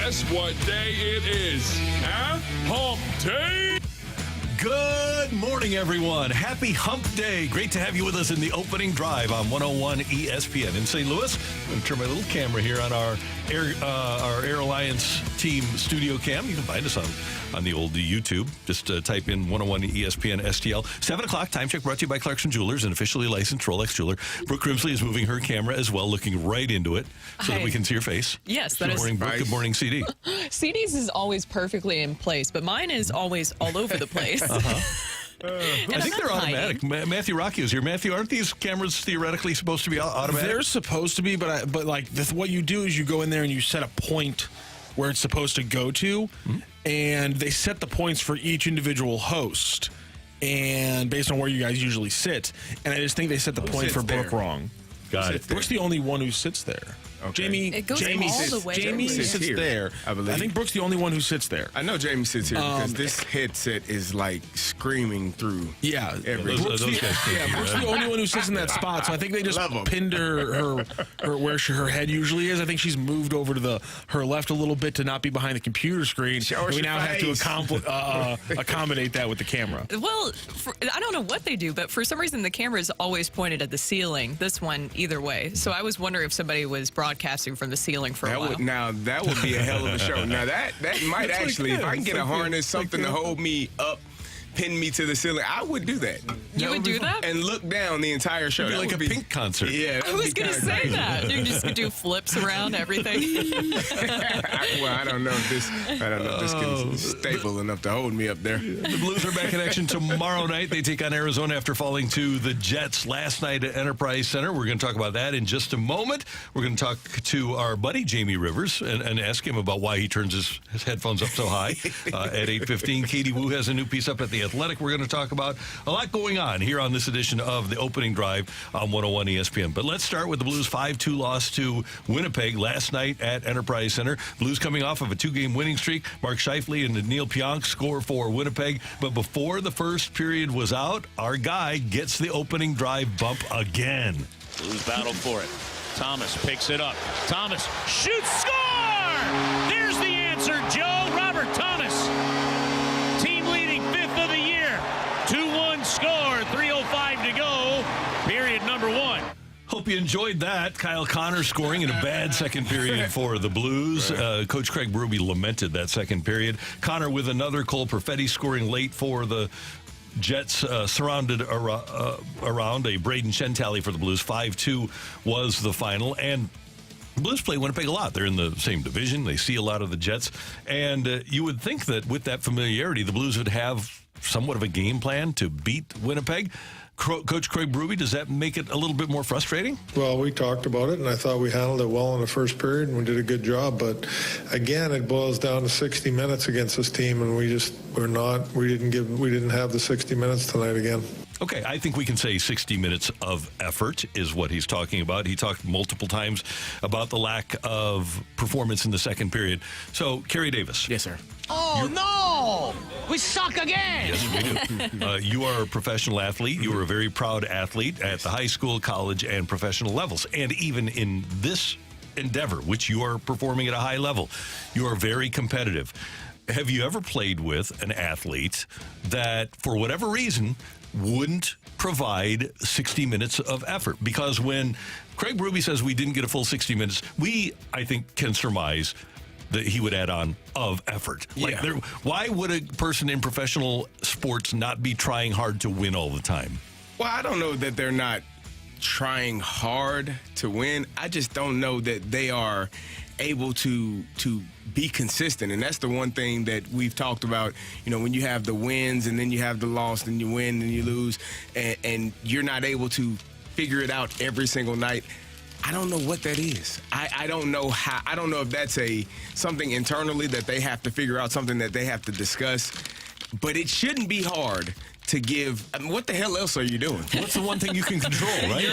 Guess what day it is? Huh? Hump Day? Good morning, everyone. Happy Hump Day. Great to have you with us in the opening drive on 101 ESPN in St. Louis. I'm going to turn my little camera here on our Air Alliance team studio cam. You can find us on the old YouTube. Just type in 101 ESPN STL. 7 o'clock, time check brought to you by Clarkson Jewelers, an officially licensed Rolex jeweler. Brooke Grimsley is moving her camera as well, looking right into it so that we can see your face. Yes, that Good is morning, Brooke. Good morning, CD. CD's is always perfectly in place, but mine is always all over the place. I think they're automatic. Matthew Rocky is here. Matthew, aren't these cameras theoretically supposed to be automatic? They're supposed to be, but what you do is you go in there and you set a point where it's supposed to go to, and they set the points for each individual host, and based on where you guys usually sit. And I just think they set the point for Brooke wrong. Got it. Brooke's the only one who sits there. Okay. It goes all the way. Jamie Jamie sits here, there. I believe. I think Brooke's the only one who sits there. I know Jamie sits here because this headset is like screaming through. Yeah, everything. Brooke's the only one who sits in that spot. So I think they just pinned her where her head usually is. I think she's moved over to her left a little bit to not be behind the computer screen. And we now have to accommodate that with the camera. Well, I don't know what they do, but for some reason the camera is always pointed at the ceiling. This one, either way. So I was wondering if somebody was broadcasting from the ceiling for a while. That would be a hell of a show. Now that might actually, if I can get a harness, something to hold me up, pin me to the ceiling, I would do that. You would do that? And look down the entire show. It'd be like a Pink concert. Yeah. I was going to say that. You just do flips around everything. I don't know if this can stable enough to hold me up there. The Blues are back in action tomorrow night. They take on Arizona after falling to the Jets last night at Enterprise Center. We're going to talk about that in just a moment. We're going to talk to our buddy Jamie Rivers and ask him about why he turns his headphones up so high at 8:15. Katie Wu has a new piece up at The Athletic we're going to talk about. A lot going on here on this edition of the opening drive on 101 ESPN. But let's start with the Blues' 5-2 loss to Winnipeg last night at Enterprise Center. Blues coming off of a 2-game winning streak. Mark Scheifele and Neil Pionk score for Winnipeg. But before the first period was out, our guy gets the opening drive bump again. Blues battle for it. Thomas picks it up. Thomas shoots, score! There's the answer, Joe. Robert Thomas. Team leading 5th of the year. 2-1 score, 3:05 to go. Period number 1. Hope you enjoyed that. Kyle Connor scoring in a bad second period for the Blues. Coach Craig Berube lamented that second period. Connor with another. Cole Perfetti scoring late for the Jets, surrounded around a Braden Shen tally for the Blues. 5-2 was the final. And Blues play Winnipeg a lot. They're in the same division. They see a lot of the Jets. And you would think that with that familiarity, the Blues would have somewhat of a game plan to beat Winnipeg. Coach Craig Berube, does that make it a little bit more frustrating? Well, we talked about it, and I thought we handled it well in the first period, and we did a good job. But again, it boils down to 60 minutes against this team, and we didn't have the 60 minutes tonight again. Okay, I think we can say 60 minutes of effort is what he's talking about. He talked multiple times about the lack of performance in the second period. So, Carey Davis. Yes, sir. Oh, no! We suck again! Yes, we do. You are a professional athlete. You are a very proud athlete at the high school, college, and professional levels. And even in this endeavor, which you are performing at a high level, you are very competitive. Have you ever played with an athlete that, for whatever reason, wouldn't provide 60 minutes of effort? Because when Craig Berube says we didn't get a full 60 minutes, we, I think, can surmise that he would add on of effort. Why would a person in professional sports not be trying hard to win all the time? Well, I don't know that they're not trying hard to win. I just don't know that they are able to be consistent. And that's the one thing that we've talked about, when you have the wins and then you have the loss, then you win and you lose, and you're not able to figure it out every single night. I don't know what that is. I don't know how. I don't know if that's something internally that they have to figure out, something that they have to discuss. But it shouldn't be hard to give. I mean, what the hell else are you doing? What's the one thing you can control, right?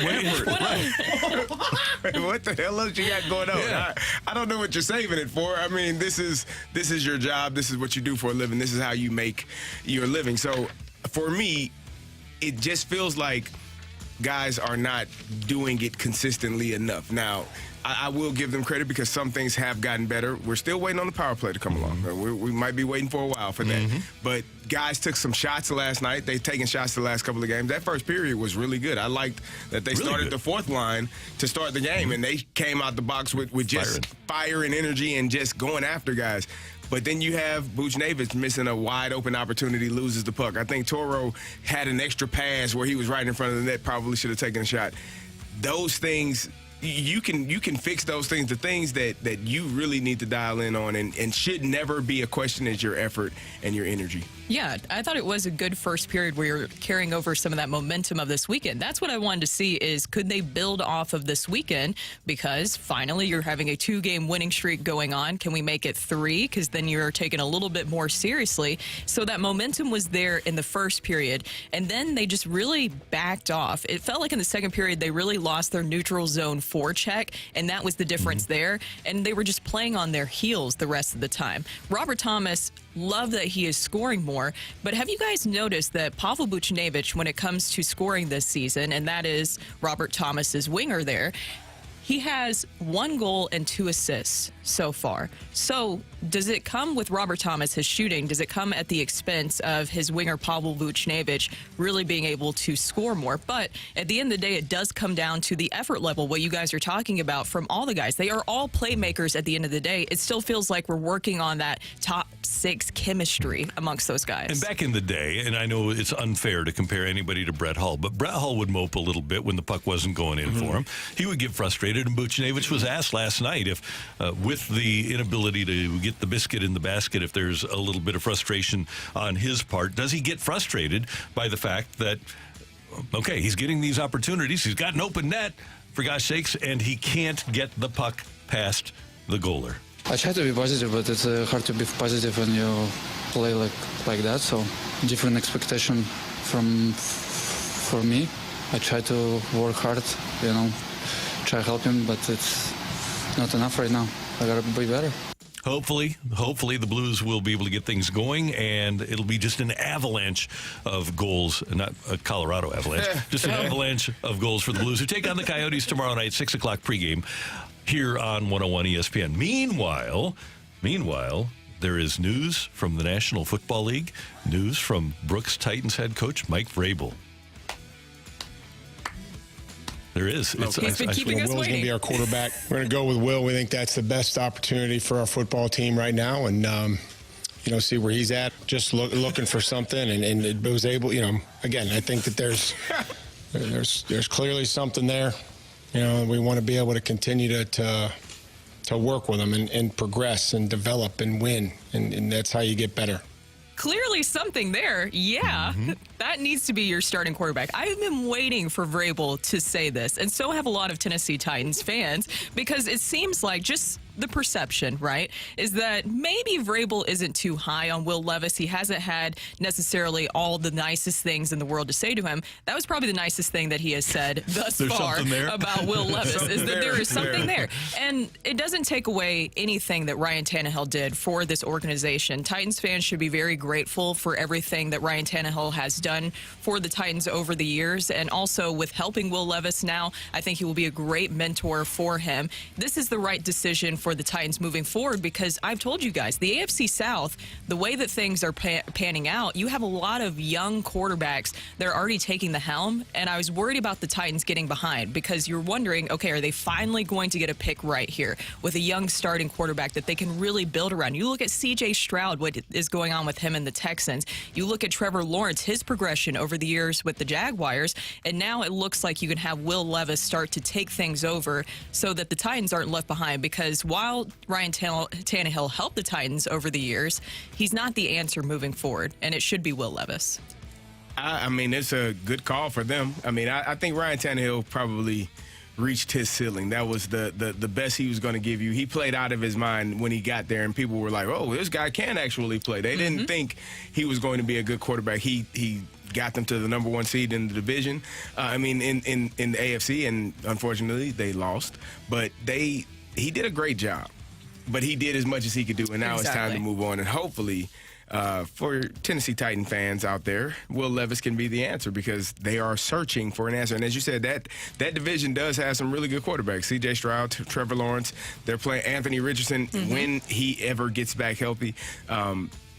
What the hell else you got going on? Yeah. I don't know what you're saving it for. I mean, this is your job. This is what you do for a living. This is how you make your living. So for me, it just feels like guys are not doing it consistently enough. Now, I will give them credit because some things have gotten better. We're still waiting on the power play to come along. We might be waiting for a while for that. But guys took some shots last night. They've taken shots the last couple of games. That first period was really good. I liked that they started the fourth line to start the game, and they came out the box with just fire and energy and just going after guys. But then you have Buchnevich missing a wide-open opportunity, loses the puck. I think Toro had an extra pass where he was right in front of the net, probably should have taken a shot. Those things, you can fix those things. The things that you really need to dial in on and should never be a question is your effort and your energy. Yeah, I thought it was a good first period where you're carrying over some of that momentum of this weekend. That's what I wanted to see is could they build off of this weekend? Because finally you're having a 2-game winning streak going on. Can we make it 3? Because then you're taking a little bit more seriously. So that momentum was there in the first period. And then they just really backed off. It felt like in the second period they really lost their neutral zone forecheck, and that was the difference there. And they were just playing on their heels the rest of the time. Robert Thomas, love that he is scoring more, but have you guys noticed that Pavel Buchnevich, when it comes to scoring this season, and that is Robert Thomas's winger there, he has 1 goal and 2 assists so far. So does it come with Robert Thomas, his shooting? Does it come at the expense of his winger Pavel Buchnevich really being able to score more? But at the end of the day, it does come down to the effort level, what you guys are talking about from all the guys. They are all playmakers at the end of the day. It still feels like we're working on that top 6 chemistry amongst those guys. And back in the day, and I know it's unfair to compare anybody to Brett Hull, but Brett Hull would mope a little bit when the puck wasn't going in for him. He would get frustrated, and Buchnevich was asked last night if, with the inability to get the biscuit in the basket, if there's a little bit of frustration on his part, does he get frustrated by the fact that, okay, he's getting these opportunities, he's got an open net, for gosh sakes, and he can't get the puck past the goaler? I try to be positive, but it's hard to be positive when you play like that. So different expectation for me. I try to work hard, try help him, but it's not enough right now. I gotta be better. Hopefully the Blues will be able to get things going, and it'll be just an avalanche of goals, not a Colorado avalanche, just an avalanche of goals for the Blues, who take on the Coyotes tomorrow night, 6 o'clock pregame, here on 101 ESPN. Meanwhile, there is news from the National Football League, news from Brooks Titans head coach Mike Vrabel. There is. He's been keeping us Will's waiting. going to be our quarterback. We're going to go with Will. We think that's the best opportunity for our football team right now, and see where he's at. Just looking for something, and it was able. Again, I think that there's clearly something there. We want to be able to continue to work with him and progress and develop and win, and that's how you get better. Clearly something there. Yeah, that needs to be your starting quarterback. I've been waiting for Vrabel to say this, and so have a lot of Tennessee Titans fans, because it seems like just the perception, right, is that maybe Vrabel isn't too high on Will Levis. He hasn't had necessarily all the nicest things in the world to say to him. That was probably the nicest thing that he has said thus far about Will Levis, is that there is something there. And it doesn't take away anything that Ryan Tannehill did for this organization. Titans fans should be very grateful for everything that Ryan Tannehill has done for the Titans over the years, and also with helping Will Levis now, I think he will be a great mentor for him. This is the right decision for the Titans moving forward, because I've told you guys, the AFC South, the way that things are panning out, you have a lot of young quarterbacks that are already taking the helm, and I was worried about the Titans getting behind, because you're wondering, okay, are they finally going to get a pick right here with a young starting quarterback that they can really build around? You look at C.J. Stroud, what is going on with him and the Texans. You look at Trevor Lawrence, his progression over the years with the Jaguars, and now it looks like you can have Will Levis start to take things over so that the Titans aren't left behind, because while Ryan Tannehill helped the Titans over the years, he's not the answer moving forward, and it should be Will Levis. I mean, it's a good call for them. I mean, I think Ryan Tannehill probably reached his ceiling. That was the best he was going to give you. He played out of his mind when he got there, and people were like, oh, this guy can actually play. They didn't think he was going to be a good quarterback. He got them to the number 1 seed in the division. In the AFC, and unfortunately they lost. But he did a great job. But he did as much as he could do, and now it's time to move on. And hopefully, for Tennessee Titan fans out there, Will Levis can be the answer because they are searching for an answer. And as you said, that division does have some really good quarterbacks. C.J. Stroud, Trevor Lawrence. They're playing Anthony Richardson when he ever gets back healthy.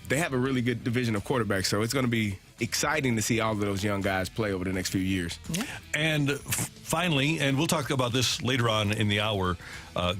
They have a really good division of quarterbacks, so it's going to be exciting to see all of those young guys play over the next few years. Yeah. And finally, and we'll talk about this later on in the hour,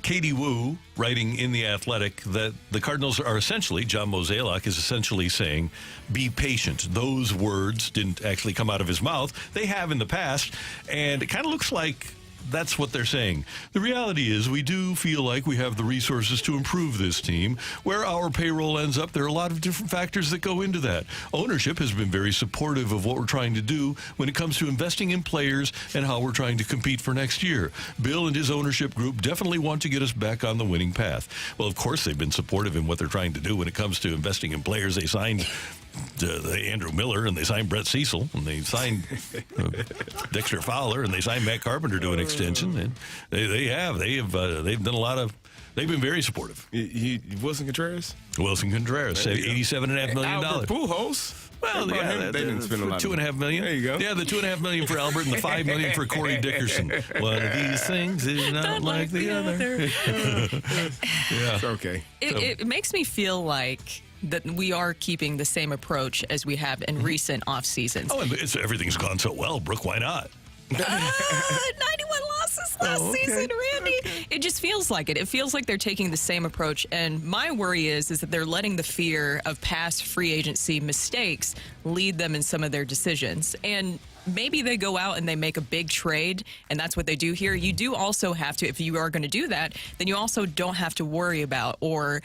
Katie Wu writing in The Athletic that the Cardinals are essentially, John Mozeliak is essentially saying, be patient. Those words didn't actually come out of his mouth. They have in the past, and it kind of looks like that's what they're saying. The reality is we do feel like we have the resources to improve this team. Where our payroll ends up, there are a lot of different factors that go into that. Ownership has been very supportive of what we're trying to do when it comes to investing in players and how we're trying to compete for next year. Bill and his ownership group definitely want to get us back on the winning path. Well, of course, they've been supportive in what they're trying to do when it comes to investing in players. They signed Andrew Miller, and they signed Brett Cecil, and they signed Dexter Fowler, and they signed Matt Carpenter to an extension. And they've done a lot of. They've been very supportive. Wilson Contreras, $87.5 million. Albert Pujols. Well, yeah, they didn't spend a lot. $2.5 million. There you go. Yeah, the $2.5 million for Albert and the $5 million for Corey Dickerson. One of these things is not like the other. Yeah, it's okay. It makes me feel like that we are keeping the same approach as we have in recent off seasons. Oh, and everything's gone so well, Brooke. Why not? 91 losses last season, Randy. It just feels like it. It feels like they're taking the same approach. And my worry is that they're letting the fear of past free agency mistakes lead them in some of their decisions. And maybe they go out and they make a big trade, and that's what they do here. You do also have to, if you are going to do that, then you also don't have to worry about or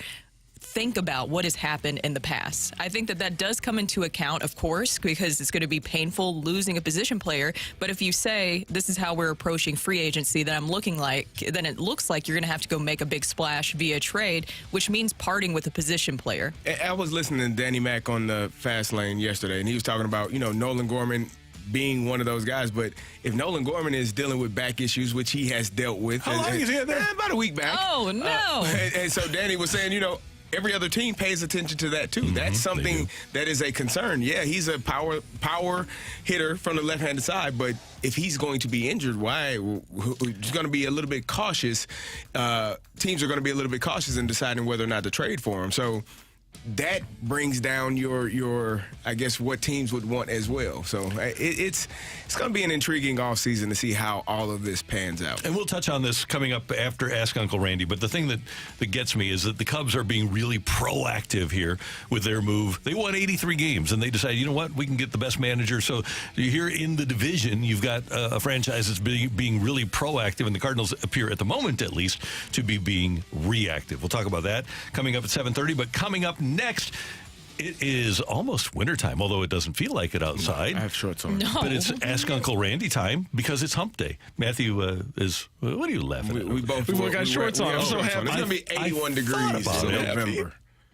think about what has happened in the past. I think that does come into account, of course, because it's going to be painful losing a position player. But if you say this is how we're approaching free agency, then then it looks like you're going to have to go make a big splash via trade, which means parting with a position player. I was listening to Danny Mac on the Fast Lane yesterday, and he was talking about, Nolan Gorman being one of those guys. But if Nolan Gorman is dealing with back issues, which he has dealt with. How long is he there? About a week back. Oh, no. And so Danny was saying, every other team pays attention to that, too. That's something that is a concern. Yeah, he's a power hitter from the left-handed side, but if he's going to be injured, he's going to be a little bit cautious. Teams are going to be a little bit cautious in deciding whether or not to trade for him. So that brings down your I guess what teams would want as well. So it's going to be an intriguing offseason to see how all of this pans out. And we'll touch on this coming up after Ask Uncle Randy. But the thing that gets me is that the Cubs are being really proactive here with their move. They won 83 games, and they decided, you know what, we can get the best manager. So here in the division, you've got a franchise that's being really proactive, and the Cardinals appear, at the moment at least, to be being reactive. We'll talk about that coming up at 7:30. But coming up next, it is almost wintertime, although it doesn't feel like it outside. I have shorts on. No. But it's Ask Uncle Randy time because it's hump day. Matthew is, what are you laughing at? We both got shorts on. I'm so happy. It's going to be 81 degrees in November.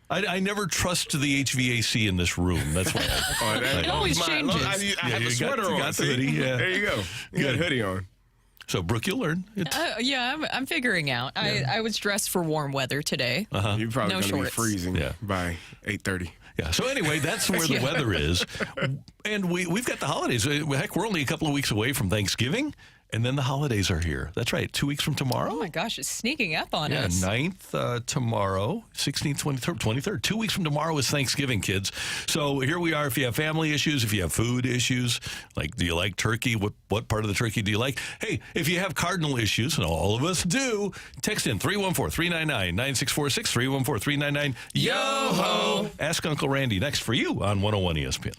I never trust the HVAC in this room. That's why. It always changes. I have a sweater on. Got the hoodie, yeah. There you go. You got a hoodie on. So, Brooke, you'll learn. I'm figuring out. Yeah. I was dressed for warm weather today. You're probably going to be freezing by 8:30. Yeah. So anyway, that's where the weather is, and we've got the holidays. Heck, we're only a couple of weeks away from Thanksgiving, and then the holidays are here. That's right, 2 weeks from tomorrow. Oh my gosh, it's sneaking up on us. us. 9th tomorrow, 16th, 23rd. 2 weeks from tomorrow is Thanksgiving, kids. So here we are. If you have family issues, if you have food issues, like do you like turkey? What part of the turkey do you like? Hey, if you have cardinal issues, and all of us do, text in 314-399-9646, 314-399 YO-HO. Ask Uncle Randy next for you on 101 ESPN.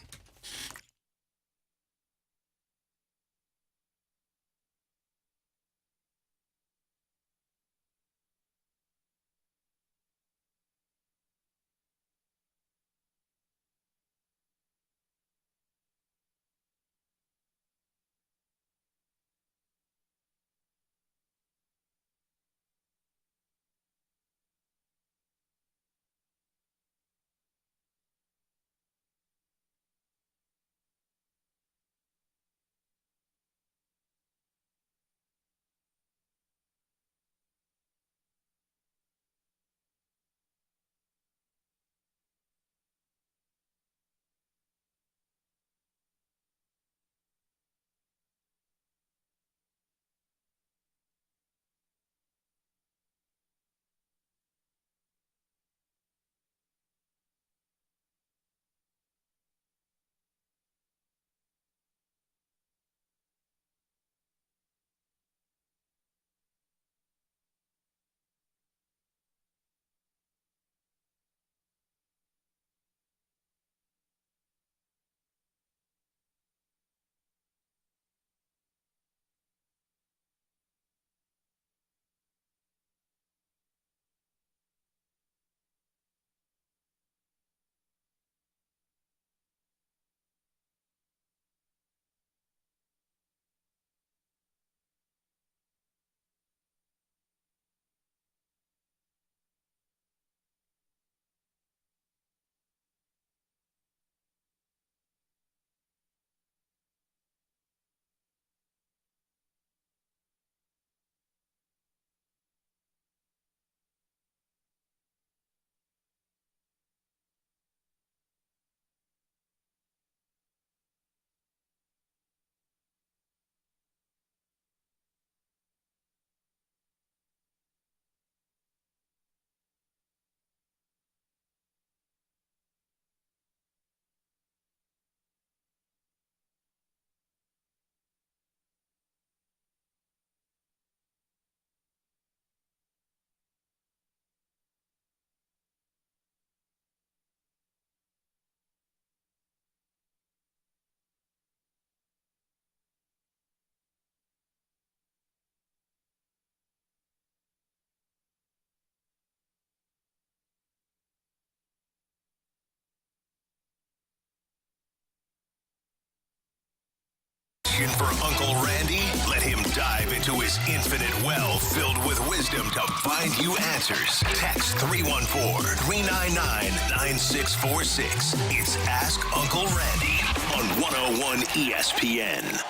for Uncle Randy? Let him dive into his infinite well filled with wisdom to find you answers. Text 314-399-9646. It's Ask Uncle Randy on 101 ESPN.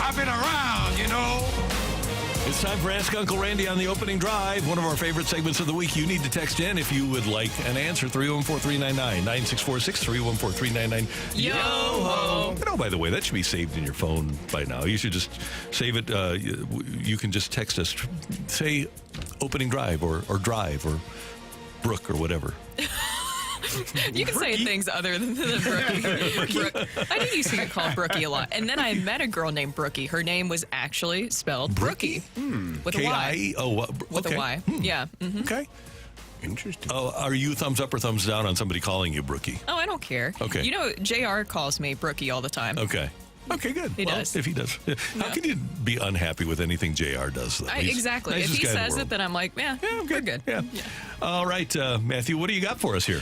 I've been around, you know. It's time for Ask Uncle Randy on the opening drive, one of our favorite segments of the week. You need to text in if you would like an answer. 314-399-9646, 314-399. Yo-ho. Oh, by the way, that should be saved in your phone by now. You should just save it. You can just text us. Say opening drive or drive or Brooke or whatever. You can say things other than Brookie. Brooke. I did used to get called Brookie a lot. And then I met a girl named Brookie. Her name was actually spelled Brookie. With a Y. K-I-E-O. With a Y. Yeah. Mm-hmm. Okay. Interesting. Are you thumbs up or thumbs down on somebody calling you Brookie? Oh, I don't care. Okay. You know, JR calls me Brookie all the time. Okay. Okay, good. He does. If he does. Yeah. How can you be unhappy with anything JR does, though? Exactly. If he says it, then I'm like, yeah, I'm we're good. Yeah. All right, Matthew, what do you got for us here?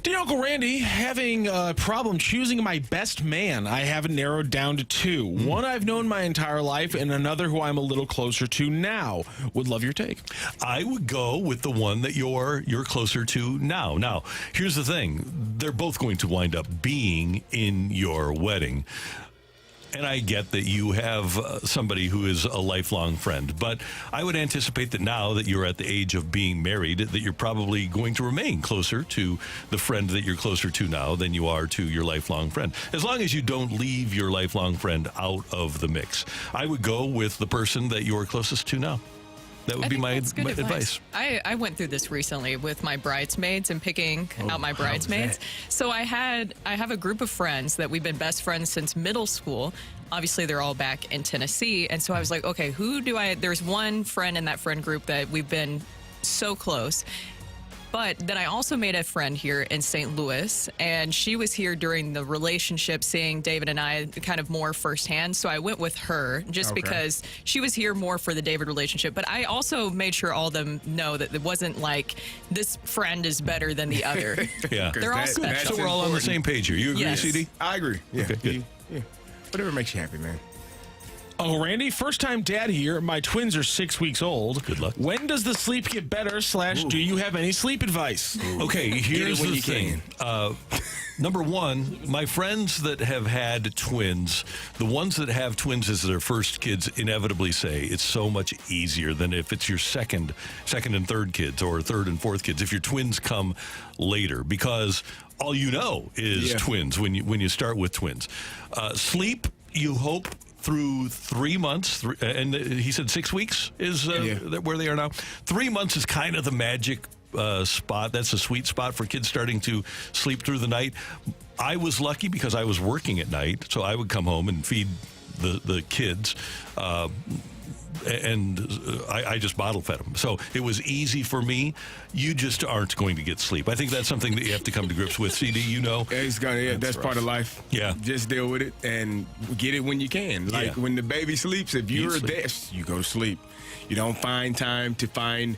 Dear Uncle Randy, having a problem choosing my best man, I have it narrowed down to two. One I've known my entire life, and another who I'm a little closer to now. Would love your take. I would go with the one that you're closer to now. Now, here's the thing. They're both going to wind up being in your wedding. And I get that you have somebody who is a lifelong friend, but I would anticipate that now that you're at the age of being married, that you're probably going to remain closer to the friend that you're closer to now than you are to your lifelong friend. As long as you don't leave your lifelong friend out of the mix. I would go with the person that you're closest to now. That would be my advice. I went through this recently with my bridesmaids and picking out my bridesmaids. So I have a group of friends that we've been best friends since middle school. Obviously, they're all back in Tennessee. And so I was like, okay, there's one friend in that friend group that we've been so close. But then I also made a friend here in St. Louis, and she was here during the relationship, seeing David and I kind of more firsthand. So I went with her just because she was here more for the David relationship. But I also made sure all of them know that it wasn't like this friend is better than the other. Yeah. They're all special. So we're all on the same page here. You agree, Yes. CD? I agree. Yeah. Okay, good. Yeah. Whatever makes you happy, man. Oh, Randy, first time dad here. My twins are 6 weeks old. Good luck. When does the sleep get better? / do you have any sleep advice? Okay, here's when the you thing. Number one, my friends that have had twins, the ones that have twins as their first kids inevitably say it's so much easier than if it's your second and third kids or third and fourth kids, if your twins come later, because all you know is twins when you start with twins. Sleep, you hope, through 3 months, and he said 6 weeks is where they are now. 3 months is kind of the magic spot. That's a sweet spot for kids starting to sleep through the night. I was lucky because I was working at night, so I would come home and feed the kids. I just bottle fed them. So it was easy for me. You just aren't going to get sleep. I think that's something that you have to come to grips with, CD, you know. That's part of life. Yeah. Just deal with it and get it when you can. Like when the baby sleeps, if you're there, you go to sleep. You don't find time to I'm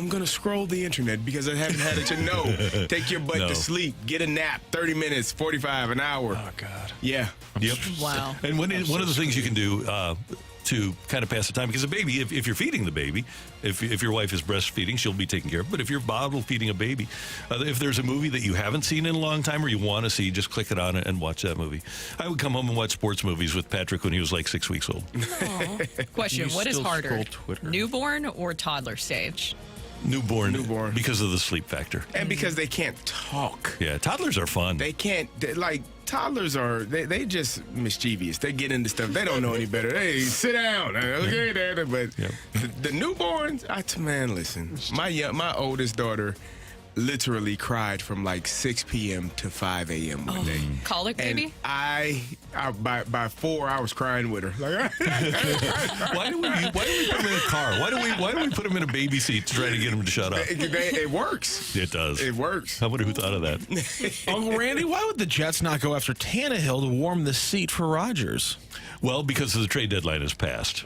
going to scroll the internet because I haven't had it to know. Take your butt to sleep. Get a nap, 30 minutes, 45, an hour. Oh, God. Yeah. Yep. Wow. And one of the things you can do to kind of pass the time, because a baby, if you're feeding the baby, if your wife is breastfeeding, she'll be taken care of. But if you're bottle feeding a baby, if there's a movie that you haven't seen in a long time or you want to see, just click it on and watch that movie. I would come home and watch sports movies with Patrick when he was like 6 weeks old. Question, what is harder, newborn or toddler stage? Newborn. Because of the sleep factor. And because they can't talk. Yeah, toddlers are fun. They can't, toddlers are, they just mischievous. They get into stuff. They don't know any better. Hey, sit down. Okay, Dad. But the newborns, man, listen. My oldest daughter literally cried from like 6 p.m. to 5 a.m. one day. Colic baby? And by 4, I was crying with her. Like, why do we put him in a car? Why do we put him in a baby seat to try to get him to shut up? It works. It does. It works. I wonder who thought of that. Uncle Randy, why would the Jets not go after Tannehill to warm the seat for Rodgers? Well, because the trade deadline has passed.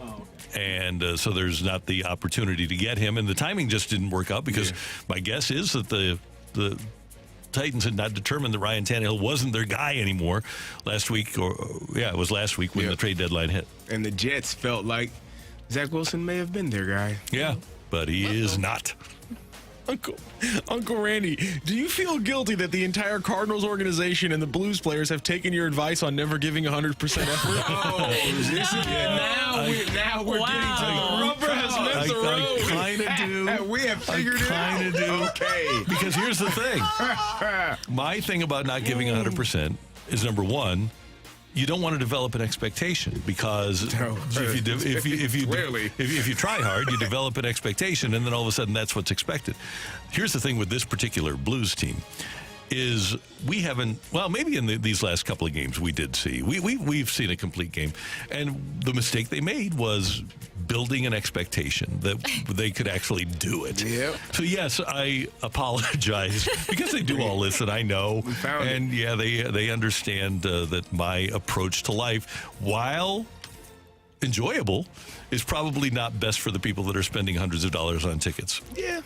And so there's not the opportunity to get him. And the timing just didn't work out because my guess is that the Titans had not determined that Ryan Tannehill wasn't their guy anymore last week. It was last week when the trade deadline hit. And the Jets felt like Zach Wilson may have been their guy. Yeah, but he is not. Uncle Randy, do you feel guilty that the entire Cardinals organization and the Blues players have taken your advice on never giving 100% effort? Now we're getting to the rubber has met the road. I kind of do. We have figured it out. I kind of do. Okay. Because here's the thing. My thing about not giving 100% is, number one, you don't want to develop an expectation because if you try hard, you develop an expectation, and then all of a sudden that's what's expected. Here's the thing with this particular Blues team is we haven't, well, maybe in these last couple of games we did see. We've seen a complete game. And the mistake they made was building an expectation that they could actually do it. Yep. So, yes, I apologize because they do all this, and I know. They understand that my approach to life, while enjoyable, is probably not best for the people that are spending hundreds of dollars on tickets. Yeah.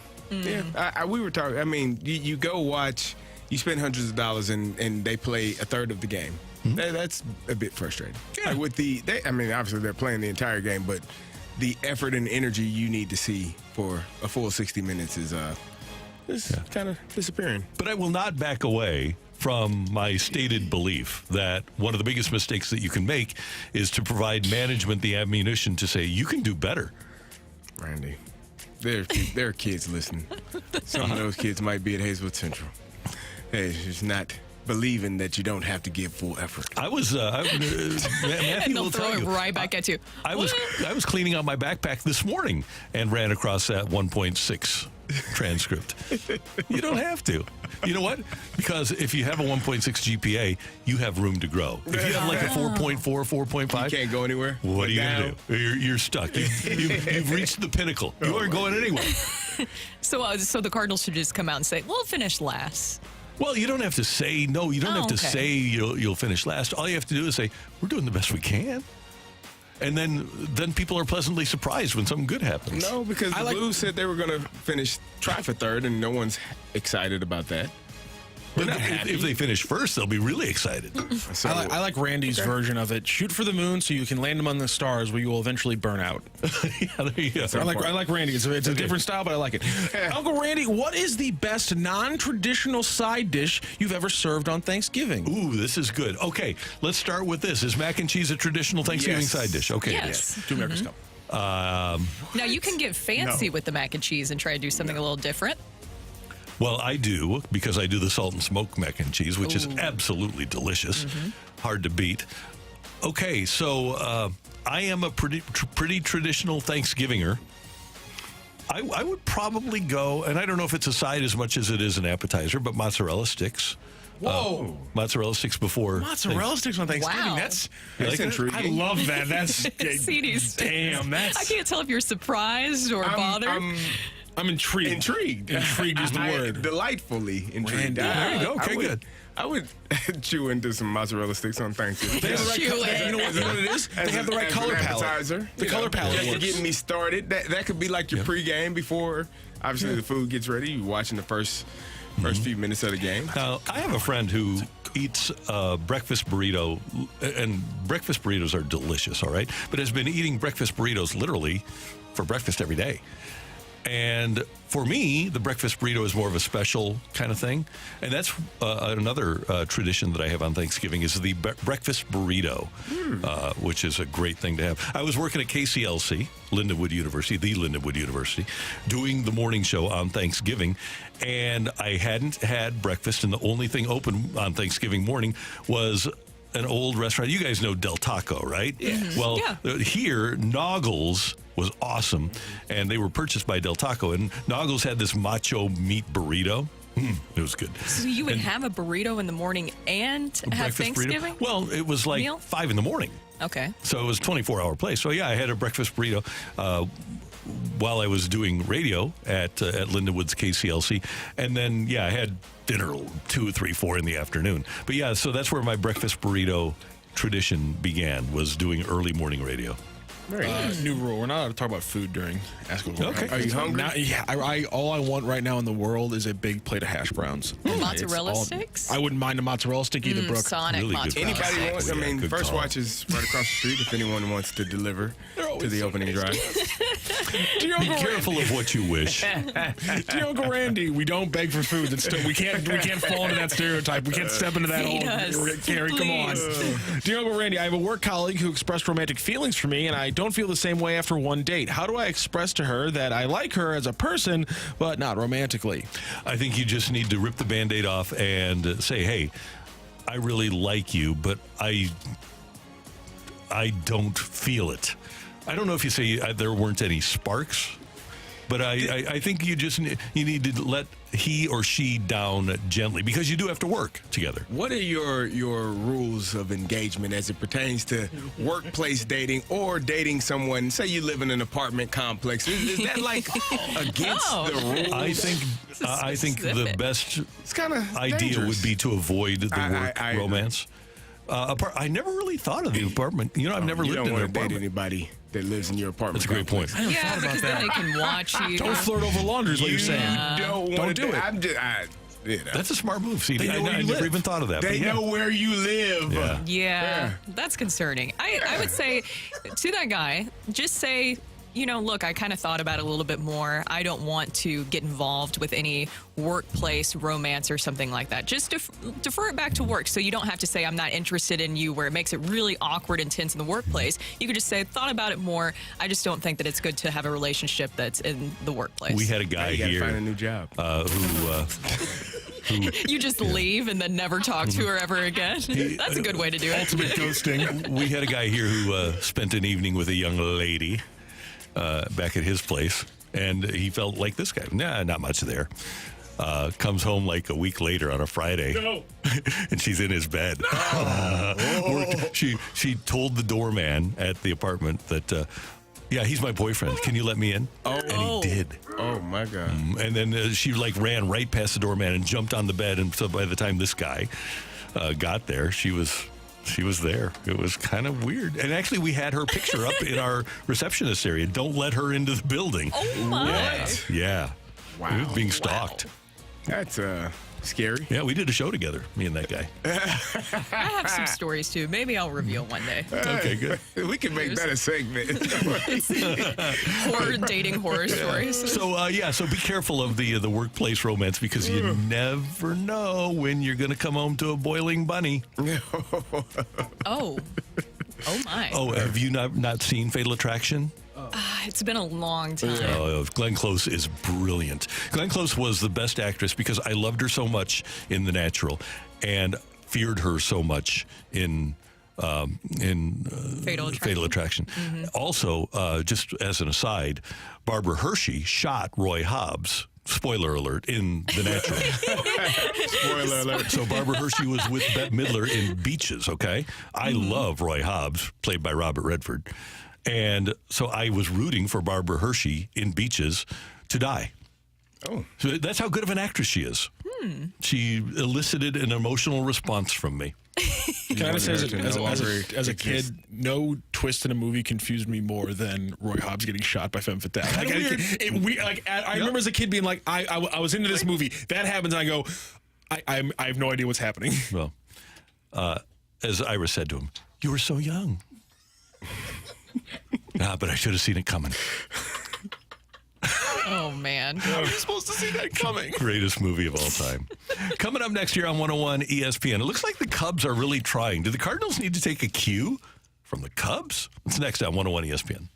We were talking, I mean, you go watch, you spend hundreds of dollars and they play a third of the game. That's a bit frustrating. Yeah. Obviously they're playing the entire game, but the effort and energy you need to see for a full 60 minutes is kind of disappearing. But I will not back away from my stated belief that one of the biggest mistakes that you can make is to provide management the ammunition to say, you can do better. Randy, there are kids listening. Some of those kids might be at Hazelwood Central. Hey, it's just not believing that you don't have to give full effort. I was Matthew They'll will throw tell it you, right back at you. I was cleaning out my backpack this morning and ran across that 1.6 transcript. You don't have to. You know what? Because if you have a 1.6 GPA, you have room to grow. If you have like a 4.4, 4.5, you can't go anywhere. What are you going to do? You're stuck. You've reached the pinnacle. You aren't going anywhere. So the Cardinals should just come out and say, we'll finish last. Well, you don't have to say no. You don't have to okay. say you'll finish last. All you have to do is say, we're doing the best we can. And then people are pleasantly surprised when something good happens. No, because the Blues said they were going to try for third, and no one's excited about that. But if they finish first, they'll be really excited. So, I like Randy's version of it. Shoot for the moon so you can land among the stars where you will eventually burn out. Yeah, there you go. I like Randy. It's a different style, but I like it. Uncle Randy, what is the best non-traditional side dish you've ever served on Thanksgiving? Ooh, this is good. Okay, let's start with this. Is mac and cheese a traditional Thanksgiving side dish? Okay. Yes. To America's Cup. Now, you can get fancy with the mac and cheese and try to do something a little different. Well, I do, because I do the salt and smoke mac and cheese, which is absolutely delicious. Hard to beat. Okay, so I am a pretty traditional Thanksgivinger. I would probably go, and I don't know if it's a side as much as it is an appetizer, but mozzarella sticks. Whoa. Mozzarella sticks before. Mozzarella sticks on Thanksgiving. Wow. That's intriguing. I love that. That's CD's. damn. I can't tell if you're surprised or bothered. I'm intrigued. Intrigued is the word. Delightfully intrigued. Randy. There you go. Okay, good. I would chew into some mozzarella sticks on Thanksgiving. They have the right color. You know what it is? They have the right color palette. The color palette Just to works. get me started. That could be like your pregame before, obviously, the food gets ready. You're watching the first few minutes of the game. Now, I have a friend who eats breakfast burrito, and breakfast burritos are delicious, all right? But has been eating breakfast burritos literally for breakfast every day. And for me, the breakfast burrito is more of a special kind of thing. And that's another tradition that I have on Thanksgiving is the breakfast burrito, which is a great thing to have. I was working at KCLC, Lindenwood University, doing the morning show on Thanksgiving. And I hadn't had breakfast, and the only thing open on Thanksgiving morning was an old restaurant. You guys know Del Taco, right? Yes. Well, here, Noggles was awesome, and they were purchased by Del Taco, and Noggles had this macho meat burrito. It was good. So you would have a burrito in the morning and have Thanksgiving? Burrito. Well, it was like meal? 5 in the morning. Okay. So it was a 24-hour place. So, yeah, I had a breakfast burrito while I was doing radio at Lindenwood's KCLC. And then, I had dinner 2, 3, 4 in the afternoon. But, so that's where my breakfast burrito tradition began, was doing early morning radio. New rule: we're not allowed to talk about food during Ask a Woman. Okay. Are you hungry? All I want right now in the world is a big plate of hash browns. Mozzarella sticks? I wouldn't mind a mozzarella stick either, Brooke. Sonic Really good mozzarella call. Anybody sticks. wants? I mean, good First call. Watch is right across the street. If anyone wants to deliver to the opening drive, Dear Be Uncle careful of what you wish. Dear Uncle Randy, we don't beg for food. That's still, we can't fall into that stereotype. We can't step into that Feed hole. us, Carey, come on. Dear Uncle Randy, I have a work colleague who expressed romantic feelings for me, and I don't feel the same way after one date. How do I express to her that I like her as a person, but not romantically? I think you just need to rip the Band-Aid off and say, hey, I really like you, but I don't feel it. I don't know if you say there weren't any sparks, but I think you need to let he or she down gently, because you do have to work together. what are your rules of engagement as it pertains to workplace dating or dating someone? Say you live in an apartment complex. Is that like against Oh. the rules? I think the specific. best it's kind of idea would be to avoid the work I agree. romance. I never really thought of the apartment. I've never You lived don't in an want to date apartment. anybody that lives in your apartment. That's a great point. complex. Yeah, because then they can watch you. Don't flirt over laundry is what you're saying. Don't Don't want do to it. I'm just, That's a smart move. See, They know where I you never live. even thought of that. they but yeah. know where you live. Yeah. Yeah, that's concerning. I would say to that guy, just say, look, I kind of thought about it a little bit more. I don't want to get involved with any workplace romance or something like that. Just defer it back to work, so you don't have to say, I'm not interested in you, where it makes it really awkward and tense in the workplace. You could just say, thought about it more. I just don't think that it's good to have a relationship that's in the workplace. We had a Now guy you gotta here find a new job. You just leave and then never talk to her ever again. That's a good way to do it. Ultimate ghosting. we had a guy here who spent an evening with a young lady back at his place, and he felt like this guy. Nah, not much there. Comes home like a week later on a Friday, and she's in his bed. She told the doorman at the apartment that, yeah, he's my boyfriend. Can you let me in? And he did. Oh my God. And then she ran right past the doorman and jumped on the bed. And so by the time this guy got there, she was there. It was kind of weird. And actually, we had her picture up in our receptionist area. Don't let her into the building. Oh, my. Yeah. Wow. We were being stalked. That's scary. Yeah, we did a show together, me and that guy. I have some stories too. Maybe I'll reveal one day. Okay, good. We can make that a segment. Dating horror stories. So be careful of the workplace romance, because you never know when you're going to come home to a boiling bunny. Oh my. Oh, have you not seen Fatal Attraction? It's been a long time. Oh, Glenn Close is brilliant. Glenn Close was the best actress because I loved her so much in The Natural and feared her so much in Fatal Attraction. Mm-hmm. Also, just as an aside, Barbara Hershey shot Roy Hobbs. Spoiler alert, in The Natural. Spoiler alert. So Barbara Hershey was with Bette Midler in Beaches, okay? I love Roy Hobbs, played by Robert Redford. And so I was rooting for Barbara Hershey in Beaches to die. Oh. So that's how good of an actress she is. She elicited an emotional response from me. Can I just say, No longer as a kid, no twist in a movie confused me more than Roy Hobbs getting shot by femme fatale. I remember as a kid being like, I was into this movie. That happens, and I go, I have no idea what's happening. Well, as Ira said to him, you were so young. But I should have seen it coming. Oh, man. I was supposed to see that coming. Greatest movie of all time. Coming up next year on 101 ESPN. It looks like the Cubs are really trying. Do the Cardinals need to take a cue from the Cubs? It's next on 101 ESPN.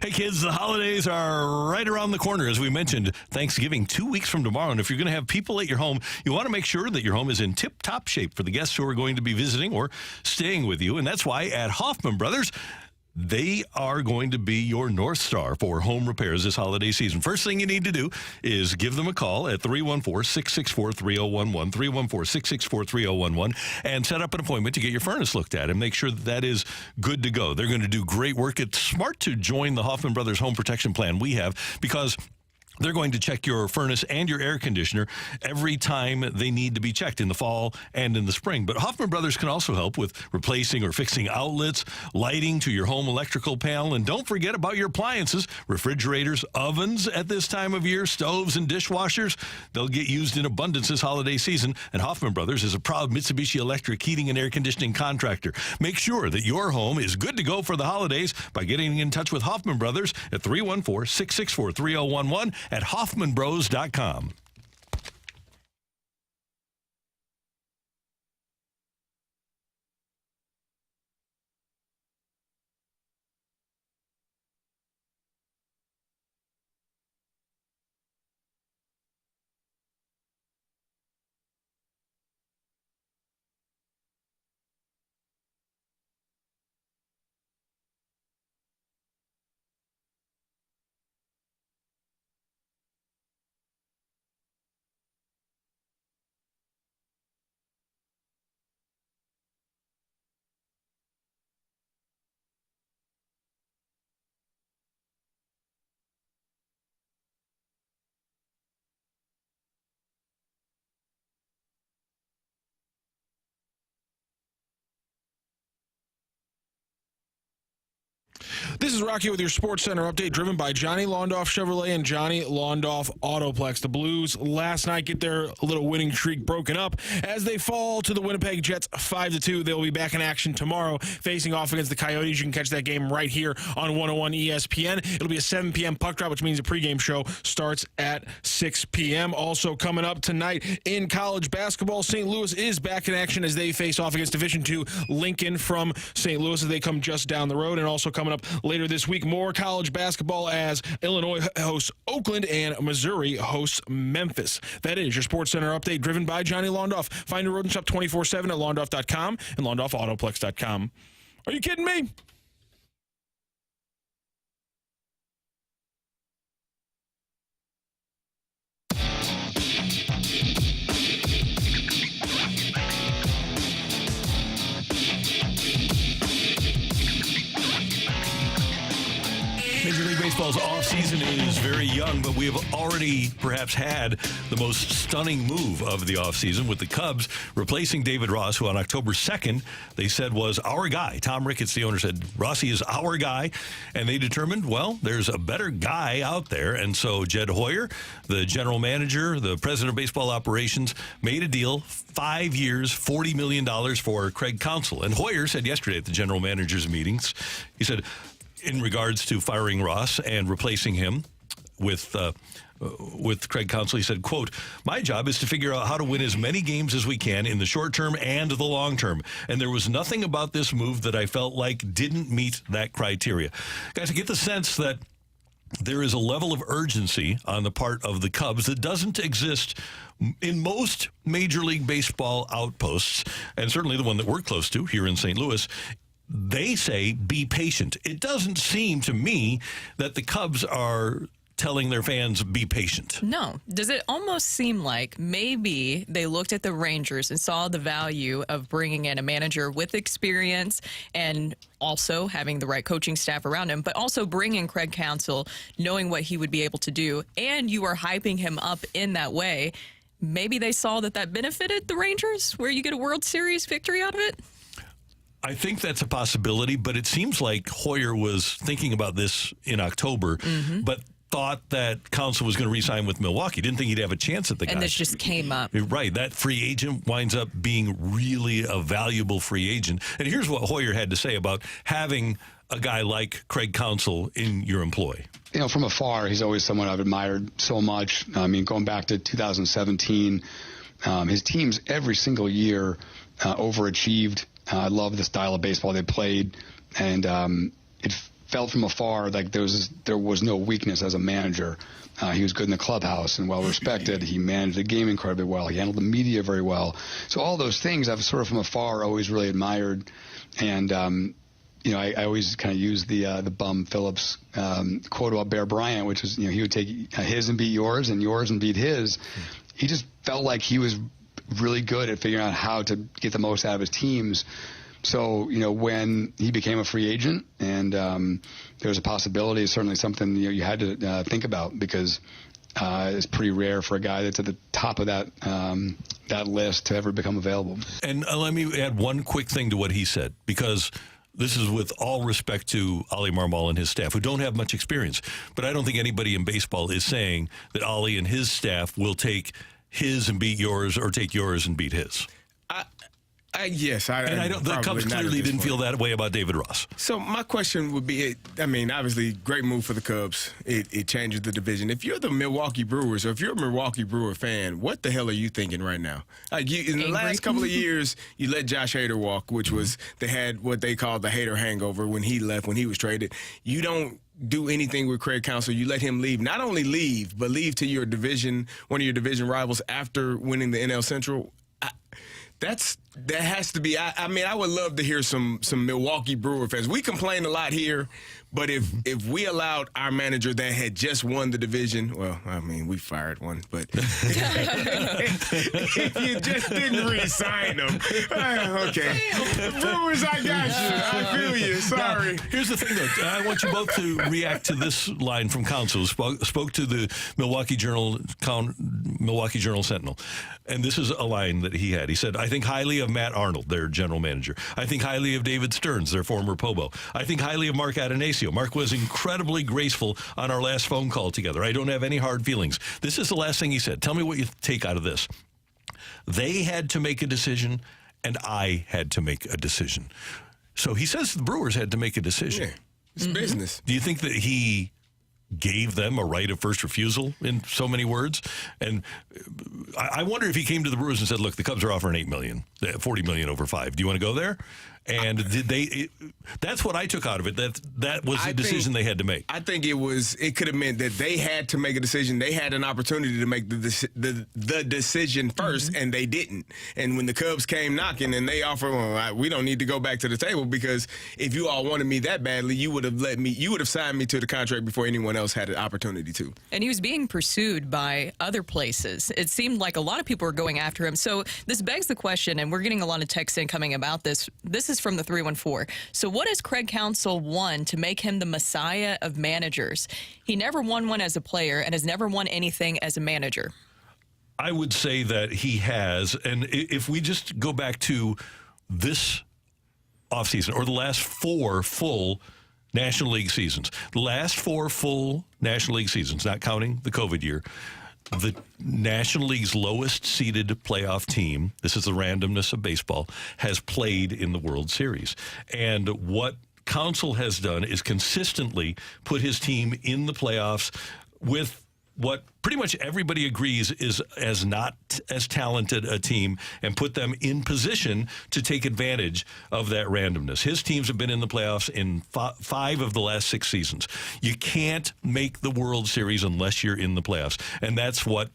Hey, kids, the holidays are right around the corner. As we mentioned, Thanksgiving 2 weeks from tomorrow. And if you're going to have people at your home, you want to make sure that your home is in tip-top shape for the guests who are going to be visiting or staying with you. And that's why at Hoffman Brothers, they are going to be your North Star for home repairs this holiday season. First thing you need to do is give them a call at 314-664-3011, 314-664-3011, and set up an appointment to get your furnace looked at and make sure that is good to go. They're going to do great work. It's smart to join the Hoffman Brothers Home Protection Plan we have because they're going to check your furnace and your air conditioner every time they need to be checked in the fall and in the spring. But Hoffman Brothers can also help with replacing or fixing outlets, lighting to your home electrical panel, and don't forget about your appliances, refrigerators, ovens at this time of year, stoves and dishwashers. They'll get used in abundance this holiday season, and Hoffman Brothers is a proud Mitsubishi Electric heating and air conditioning contractor. Make sure that your home is good to go for the holidays by getting in touch with Hoffman Brothers at 314-664-3011 at hoffmanbros.com. This is Rocky with your Sports Center update, driven by Johnny Londoff Chevrolet and Johnny Londoff Autoplex. The Blues last night get their little winning streak broken up as they fall to the Winnipeg Jets 5-2. They'll be back in action tomorrow, facing off against the Coyotes. You can catch that game right here on 101 ESPN. It'll be a 7 p.m. puck drop, which means the pregame show starts at 6 p.m. Also coming up tonight in college basketball, St. Louis is back in action as they face off against Division II Lincoln from St. Louis as they come just down the road. And also coming up later this week, more college basketball as Illinois hosts Oakland and Missouri hosts Memphis. That is your Sports Center update, driven by Johnny Londoff. Find your road and shop 24/7 at londoff.com and londoffautoplex.com. Are you kidding me? Major League Baseball's offseason is very young, but we have already perhaps had the most stunning move of the offseason with the Cubs replacing David Ross, who on October 2nd they said was our guy. Tom Ricketts, the owner, said Rossi is our guy, and they determined, well, there's a better guy out there. And so Jed Hoyer, the general manager, the president of baseball operations, made a deal, 5 years, $40 million for Craig Counsell. And Hoyer said yesterday at the general managers' meetings, he said, in regards to firing Ross and replacing him with Craig Counsell, he said, quote, "My job is to figure out how to win as many games as we can in the short term and the long term. And there was nothing about this move that I felt like didn't meet that criteria." Guys, I get the sense that there is a level of urgency on the part of the Cubs that doesn't exist in most Major League Baseball outposts, and certainly the one that we're close to here in St. Louis. They say, be patient. It doesn't seem to me that the Cubs are telling their fans, be patient. No. Does it almost seem like maybe they looked at the Rangers and saw the value of bringing in a manager with experience and also having the right coaching staff around him, but also bringing Craig Counsell, knowing what he would be able to do, and you are hyping him up in that way. Maybe they saw that benefited the Rangers, where you get a World Series victory out of it? I think that's a possibility, but it seems like Hoyer was thinking about this in October, but thought that Counsell was going to re-sign with Milwaukee. Didn't think he'd have a chance at the guy. And this just came up. Right. That free agent winds up being really a valuable free agent. And here's what Hoyer had to say about having a guy like Craig Counsell in your employ. You know, from afar, he's always someone I've admired so much. I mean, going back to 2017, his teams every single year overachieved. I love the style of baseball they played, and it felt from afar like there was no weakness as a manager. He was good in the clubhouse and well respected. He managed the game incredibly well. He handled the media very well. So all those things I've sort of from afar always really admired. And I always kind of use the Bum Phillips quote about Bear Bryant, which is, he would take his and beat yours and yours and beat his. He just felt like he was really good at figuring out how to get the most out of his teams. So, when he became a free agent and there was a possibility, it's certainly something you had to think about, because it's pretty rare for a guy that's at the top of that list to ever become available. And let me add one quick thing to what he said, because this is with all respect to Ollie Marmol and his staff, who don't have much experience. But I don't think anybody in baseball is saying that Ollie and his staff will take his and beat yours or take yours and beat his. Yes, the Cubs clearly didn't feel that way about David Ross. So my question would be, obviously, great move for the Cubs. It changes the division. If you're the Milwaukee Brewers, or if you're a Milwaukee Brewer fan, what the hell are you thinking right now? In the last couple of years, you let Josh Hader walk, which was, they had what they called the Hader hangover when he left, when he was traded. You don't do anything with Craig Counsell. You let him leave. Not only leave, but leave to your division, one of your division rivals after winning the NL Central. That has to be. I would love to hear some Milwaukee Brewer fans. We complain a lot here, but if we allowed our manager that had just won the division, well, we fired one, but if you just didn't re-sign him, okay. Brewers, I got you. I feel you. Sorry. Now, here's the thing, though. I want you both to react to this line from Counsell. Spoke to the Milwaukee Journal Sentinel, and this is a line that he had. He said, "I think highly of Matt Arnold, their general manager. I think highly of David Stearns, their former Pobo. I think highly of Mark Atanasio. Mark was incredibly graceful on our last phone call together. I don't have any hard feelings." This is the last thing he said. Tell me what you take out of this. They had to make a decision, and I had to make a decision. So he says the Brewers had to make a decision. Yeah, it's business. Do you think that he gave them a right of first refusal in so many words? And I wonder if he came to the Brewers and said, look, the Cubs are offering $8 million, $40 million over 5. Do you want to go there? And did they? That's what I took out of it. That was the decision they had to make. I think it could have meant that they had to make a decision. They had an opportunity to make the decision first, and they didn't. And when the Cubs came knocking and they offered, well, we don't need to go back to the table, because if you all wanted me that badly, you would have signed me to the contract before anyone else had an opportunity to. And he was being pursued by other places. It seemed like a lot of people were going after him. So this begs the question, and we're getting a lot of texts incoming about this. This is from the 314. So what has Craig Counsell won to make him the messiah of managers? He never won one as a player and has never won anything as a manager. I would say that he has. And if we just go back to this offseason, or the last 4 full National League seasons, the last 4 full National League seasons, not counting the COVID year, the National League's lowest seeded playoff team, this is the randomness of baseball, has played in the World Series. And what Counsell has done is consistently put his team in the playoffs with what pretty much everybody agrees is as not as talented a team, and put them in position to take advantage of that randomness. His teams have been in the playoffs in 5 of the last 6 seasons. You can't make the World Series unless you're in the playoffs, and that's what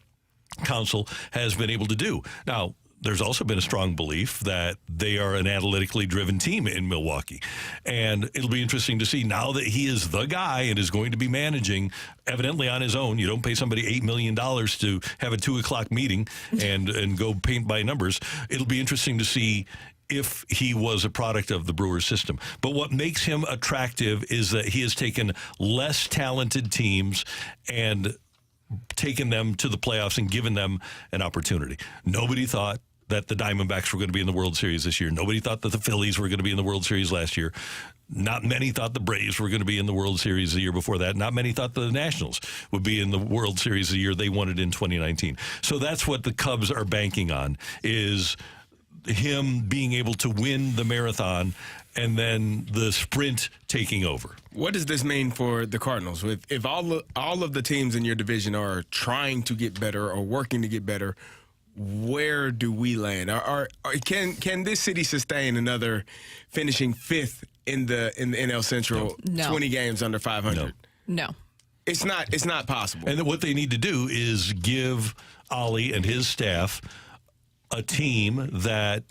Counsell has been able to do. Now, there's also been a strong belief that they are an analytically driven team in Milwaukee. And it'll be interesting to see, now that he is the guy and is going to be managing evidently on his own. You don't pay somebody $8 million to have a 2:00 meeting and go paint by numbers. It'll be interesting to see if he was a product of the Brewers system. But what makes him attractive is that he has taken less talented teams and taken them to the playoffs and given them an opportunity. Nobody thought that the Diamondbacks were going to be in the World Series this year. Nobody thought that the Phillies were going to be in the World Series last year. Not many thought the Braves were going to be in the World Series the year before that. Not many thought the Nationals would be in the World Series the year they won it in 2019. So that's what the Cubs are banking on, is him being able to win the marathon and then the sprint taking over. What does this mean for the Cardinals? If all of the teams in your division are trying to get better or working to get better, where do we land? Can this city sustain another finishing 5th in the NL Central, No. 20 games under 500. No. It's not possible. And what they need to do is give Ollie and his staff a team that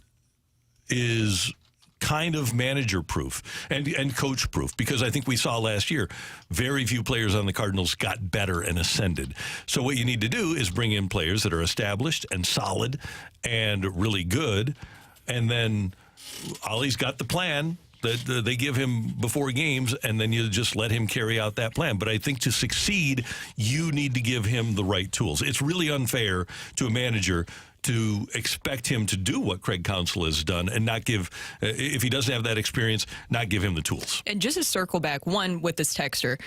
is kind of manager proof and coach proof, because I think we saw last year very few players on the Cardinals got better and ascended. So what you need to do is bring in players that are established and solid and really good, and then Ollie's got the plan that they give him before games, and then you just let him carry out that plan. But I think to succeed, you need to give him the right tools. It's really unfair to a manager to expect him to do what Craig Counsell has done and not give, if he doesn't have that experience, not give him the tools. And just to circle back, one with this texter,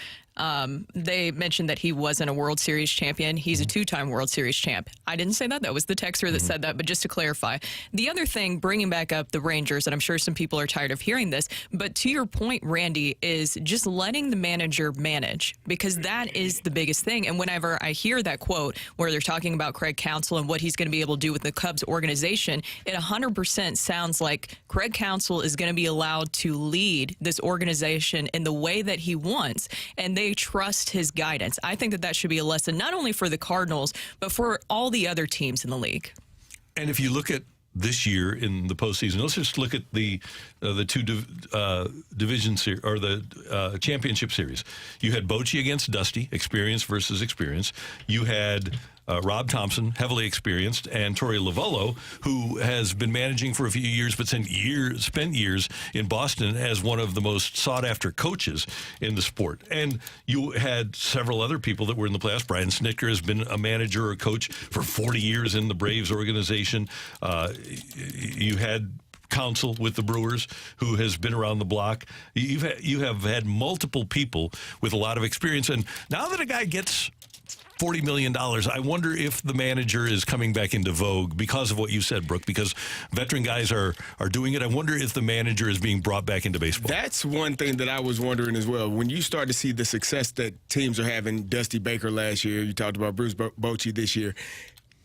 they mentioned that he wasn't a World Series champion. He's a two-time World Series champ. I didn't say that. That was the texter that said that. But just to clarify, the other thing, bringing back up the Rangers, and I'm sure some people are tired of hearing this, but to your point, Randy, is just letting the manager manage, because that is the biggest thing. And whenever I hear that quote where they're talking about Craig Counsell and what he's going to be able to do with the Cubs organization, it 100% sounds like Craig Counsell is going to be allowed to lead this organization in the way that he wants, and they trust his guidance. I think that should be a lesson not only for the Cardinals, but for all the other teams in the league. And if you look at this year in the postseason, let's just look at the two division series, or the championship series. You had Bochy against Dusty, experience versus experience. You had Rob Thompson, heavily experienced, and Torey Lovullo, who has been managing for a few years, but spent years in Boston as one of the most sought-after coaches in the sport. And you had several other people that were in the playoffs. Brian Snitker has been a manager or coach for 40 years in the Braves organization. You had Counsell with the Brewers, who has been around the block. You have had multiple people with a lot of experience. And now that a guy gets $40 million, I wonder if the manager is coming back into vogue because of what you said, Brooke, because veteran guys are doing it. I wonder if the manager is being brought back into baseball. That's one thing that I was wondering as well. When you start to see the success that teams are having, Dusty Baker last year, you talked about Bruce Bochy this year,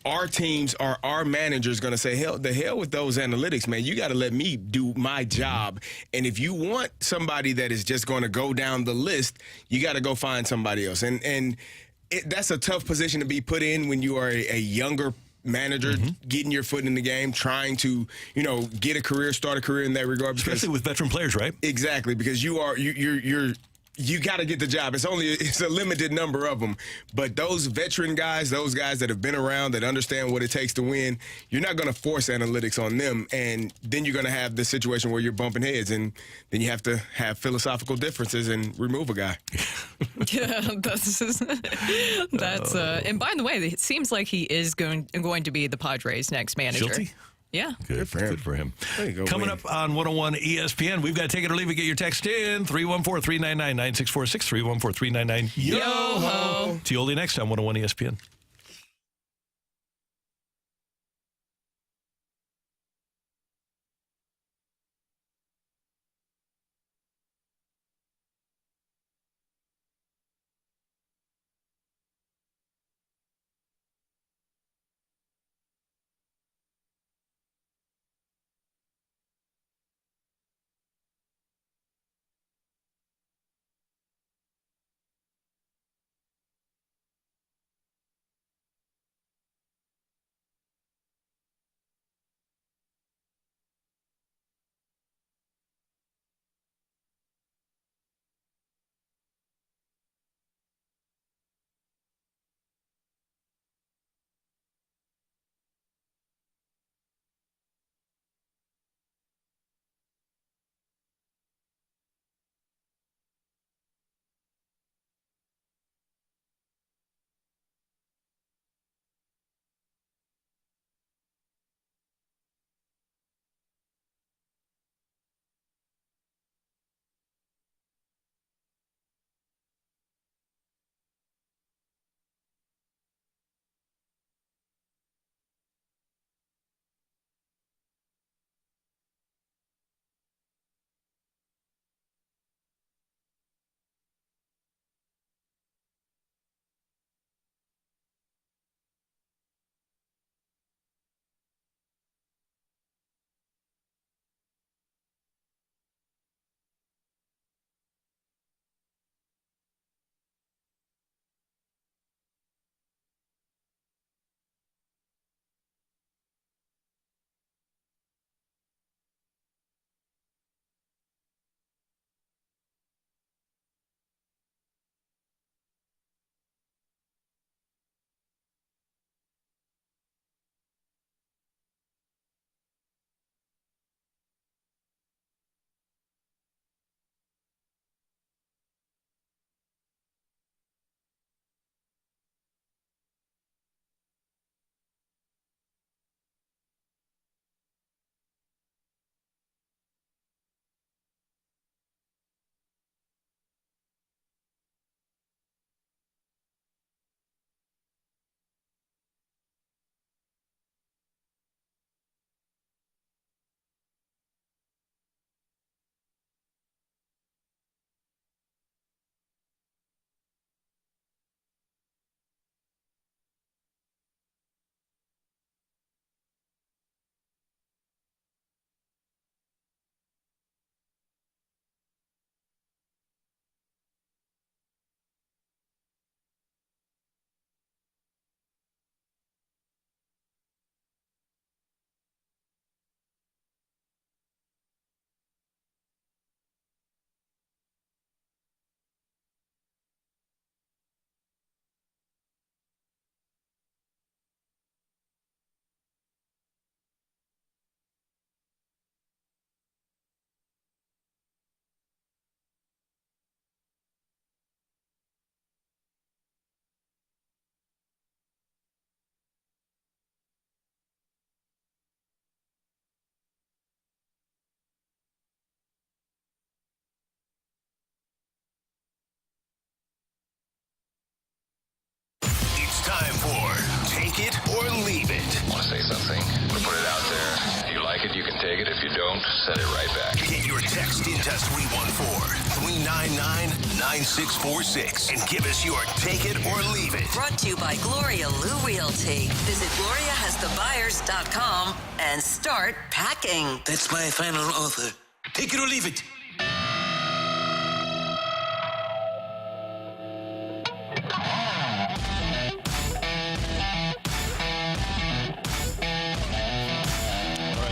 our managers going to say, the hell with those analytics, man. You got to let me do my job. And if you want somebody that is just going to go down the list, you got to go find somebody else. And that's a tough position to be put in when you are a younger manager, getting your foot in the game, trying to, start a career in that regard. Especially with veteran players, right? Exactly, because you got to get the job. It's a limited number of them. But those veteran guys, those guys that have been around, that understand what it takes to win, you're not going to force analytics on them. And then you're going to have the situation where you're bumping heads. And then you have to have philosophical differences and remove a guy. Yeah, that's and by the way, it seems like he is going to be the Padres' next manager. Guilty? Yeah. Good for him. There you go, Coming Wayne. up on 101 ESPN, we've got Take It or Leave It. Get your text in 314-399-9646, 314-399 YO-HO. Tioli next on 101 ESPN. say something. We put it out there. If you like it, you can take it. If you don't, send it right back. Get your text into 314-399-9646 and give us your take it or leave it. Brought to you by Gloria Lou Realty. Visit GloriaHasTheBuyers.com and start packing. That's my final offer. Take it or leave it.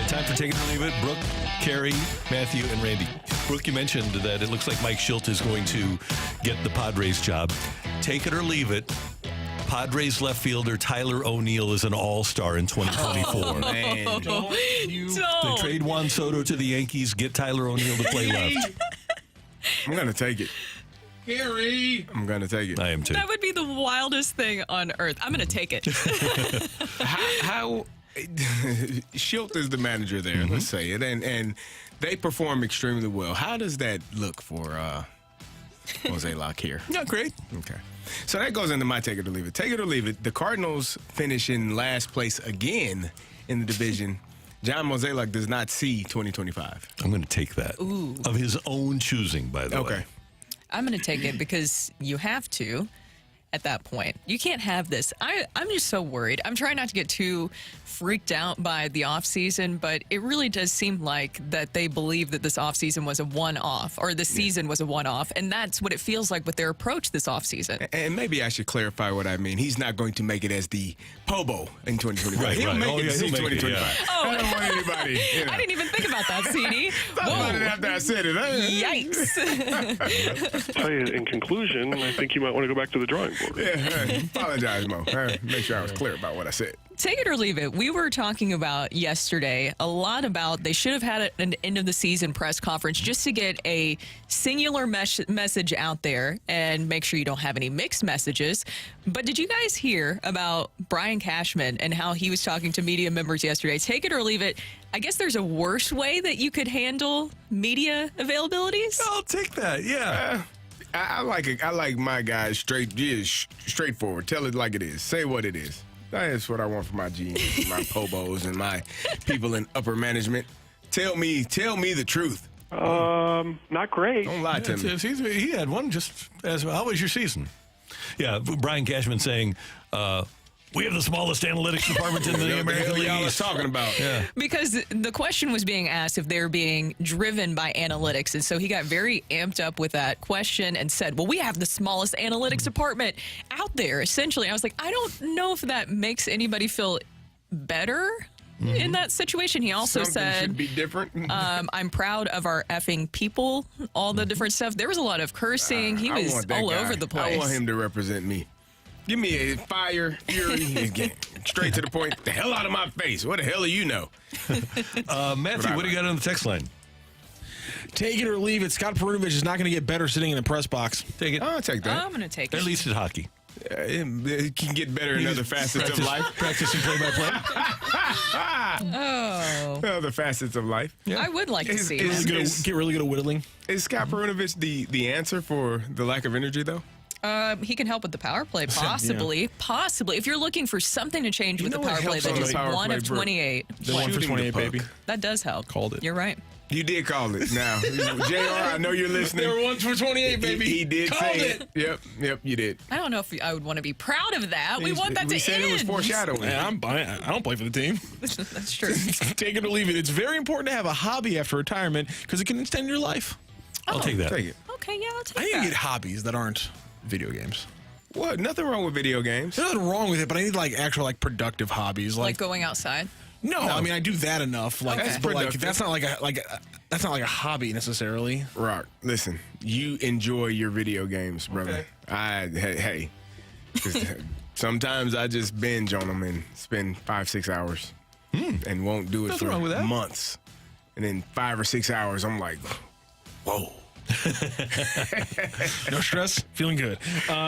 Time for Take It or Leave It. Brooke, Carey, Matthew, and Randy. Brooke, you mentioned that it looks like Mike Schilt is going to get the Padres job. Take it or leave it. Padres left fielder Tyler O'Neill is an all-star in 2024. Oh, man. Don't. They trade Juan Soto to the Yankees, get Tyler O'Neill to play left. I'm going to take it. Gary. I'm going to take it. I am too. That would be the wildest thing on earth. I'm going to take it. How Schilt is the manager there, let's say it, and they perform extremely well. How does that look for Jose Locke here? Not great. Okay. So that goes into my take it or leave it. Take it or leave it. The Cardinals finish in last place again in the division. John Mozeliak does not see 2025. I'm going to take that. Ooh. Of his own choosing, by the way. Okay. I'm going to take it because you have to at that point. You can't have this. I'm just so worried. I'm trying not to get too freaked out by the offseason, but it really does seem like that they believe that this offseason was a one-off, or the season was a one-off, and that's what it feels like with their approach this offseason. And maybe I should clarify what I mean. He's not going to make it as the Pobo in 2025. Right, He'll right. make Oh, it yeah, to see he'll make it, 2025. yeah. Oh. I don't want anybody. You know. I didn't even think about that, CD. Thought about it after I said it. Yikes. Tell you, in conclusion, I think you might want to go back to the drawing board. Yeah, apologize, Mo. Make sure I was clear about what I said. Take it or leave it. We were talking about yesterday a lot about they should have had an end of the season press conference just to get a singular message out there and make sure you don't have any mixed messages. But did you guys hear about Brian Cashman and how he was talking to media members yesterday? Take it or leave it. I guess there's a worse way that you could handle media availabilities. I'll take that. Yeah. I like it. I like my guys straightforward. Tell it like it is. Say what it is. That's what I want for my GMs, my Pobos, and my people in upper management. Tell me the truth. Not great. Don't lie to me. He had one just as, how was your season? Yeah, Brian Cashman saying, we have the smallest analytics department in the American League. Y'all was talking about. Yeah. Because the question was being asked if they're being driven by analytics. And so he got very amped up with that question and said, well, we have the smallest analytics department out there, essentially. I was like, I don't know if that makes anybody feel better in that situation. He also Something should be different. I'm proud of our effing people, all the different stuff. There was a lot of cursing. He was all over the place. I want him to represent me. Give me a fire, fury, again. Straight to the point. The hell out of my face. What the hell do you know? Matthew, what do you got on the text line? Take it or leave it. Scott Perunovich is not going to get better sitting in the press box. Take it. I'll take that. I'm going to take it. At least at hockey. It can get better in other facets of life. Practicing play-by-play. Other facets of life. Yeah. I would like to see get really good at whittling. Is Scott Perunovich the answer for the lack of energy, though? He can help with the power play, possibly. Yeah. Possibly. If you're looking for something to change with the power play, that is 1 of 28. The 1 for 28, baby. That does help. Called it. You're right. You did call it. Now, JR, I know you're listening. They were 1 for 28, baby. He did Called say it. Yep, you did. I don't know if I would want to be proud of that. We want that to end. We said it was foreshadowing. I don't play for the team. That's true. Take it or leave it. It's very important to have a hobby after retirement because it can extend your life. I'll take that. Take it. Okay, yeah, I'll take I need that. to get hobbies that aren't video games. What? Nothing wrong with video games. There's nothing wrong with it, but I need actual productive hobbies, like going outside. No, I mean I do that enough. That's but productive. that's not that's not like a hobby necessarily. Rock, listen, you enjoy your video games, brother. Okay. Hey, sometimes I just binge on them and spend 5-6 hours and won't do it Nothing for wrong with that. months. And then 5 or 6 hours, I'm like, whoa. No stress, feeling good.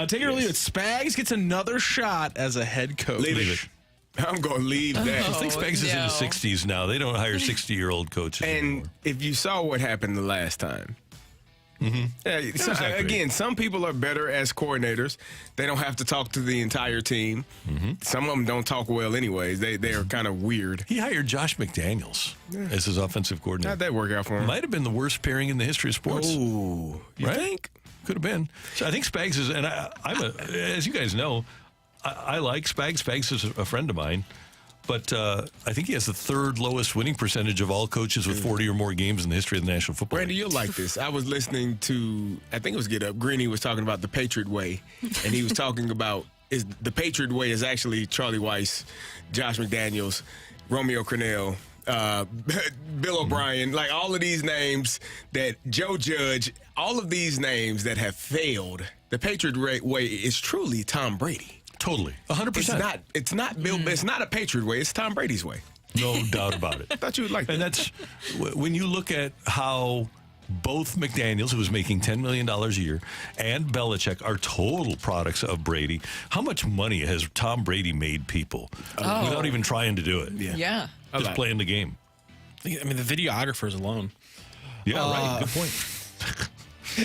Take it or leave it. Spags gets another shot as a head coach. Leave it. I'm going to leave that. I think Spags is in the 60s now. They don't hire 60-year-old coaches And anymore. if you saw what happened the last time, Again, some people are better as coordinators. They don't have to talk to the entire team. Some of them don't talk well anyways. They are kind of weird. He hired Josh McDaniels as his offensive coordinator. How'd that work out for him? Might have been the worst pairing in the history of sports. Ooh, you think? Could have been. So I think Spags is, and as you guys know, I like Spags. Spags is a friend of mine. But I think he has the third lowest winning percentage of all coaches with 40 or more games in the history of the National Football League. Randy, you'll like this. I was listening to, I think it was Get Up. Greeny was talking about the Patriot Way, and he was talking about the Patriot Way is actually Charlie Weiss, Josh McDaniels, Romeo Crennel, Bill O'Brien, like all of these names that Joe Judge, all of these names that have failed. The Patriot Way is truly Tom Brady. Totally, 100%. It's not Bill. It's not a Patriot way. It's Tom Brady's way. No doubt about it. I thought you would like that. And that's when you look at how both McDaniels, who was making $10 million a year, and Belichick are total products of Brady. How much money has Tom Brady made people without even trying to do it? Yeah. Just playing the game. I mean, the videographers alone. Yeah, right. Good point.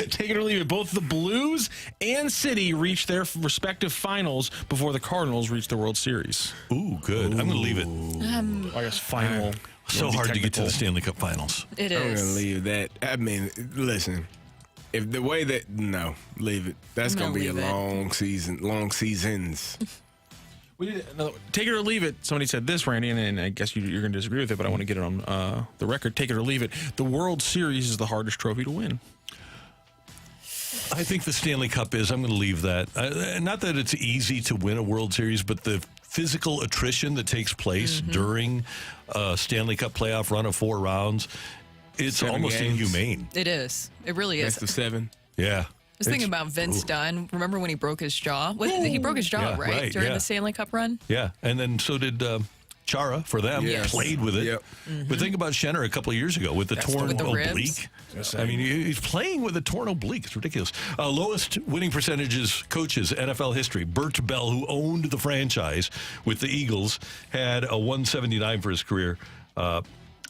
Take it or leave it. Both the Blues and City reached their respective finals before the Cardinals reached the World Series. Ooh, good. I'm going to leave it. I guess final. So hard to get to the Stanley Cup Finals. It I'm going to is. leave that. I mean, listen. If the way that leave it. That's going to be a long season. Long seasons. Take it or leave it. Somebody said this, Randy, and I guess you're going to disagree with it, but I want to get it on the record. Take it or leave it. The World Series is the hardest trophy to win. I think the Stanley Cup is. I'm going to leave that. Not that it's easy to win a World Series, but the physical attrition that takes place during a Stanley Cup playoff run of 4 rounds, it's 7 almost games. inhumane. It is. It really is. Best of 7. Yeah. I was thinking about Vince Dunn. Remember when he broke his jaw? He broke his jaw, Yeah, right? During the Stanley Cup run? Yeah, and then so did Chara for them. Yes. Played with it. Yep. But think about Schenner a couple of years ago with the torn with the ribs. oblique. I mean, he's playing with a torn oblique. It's ridiculous. Lowest winning percentages coaches, NFL history. Burt Bell, who owned the franchise with the Eagles, had a 179 for his career.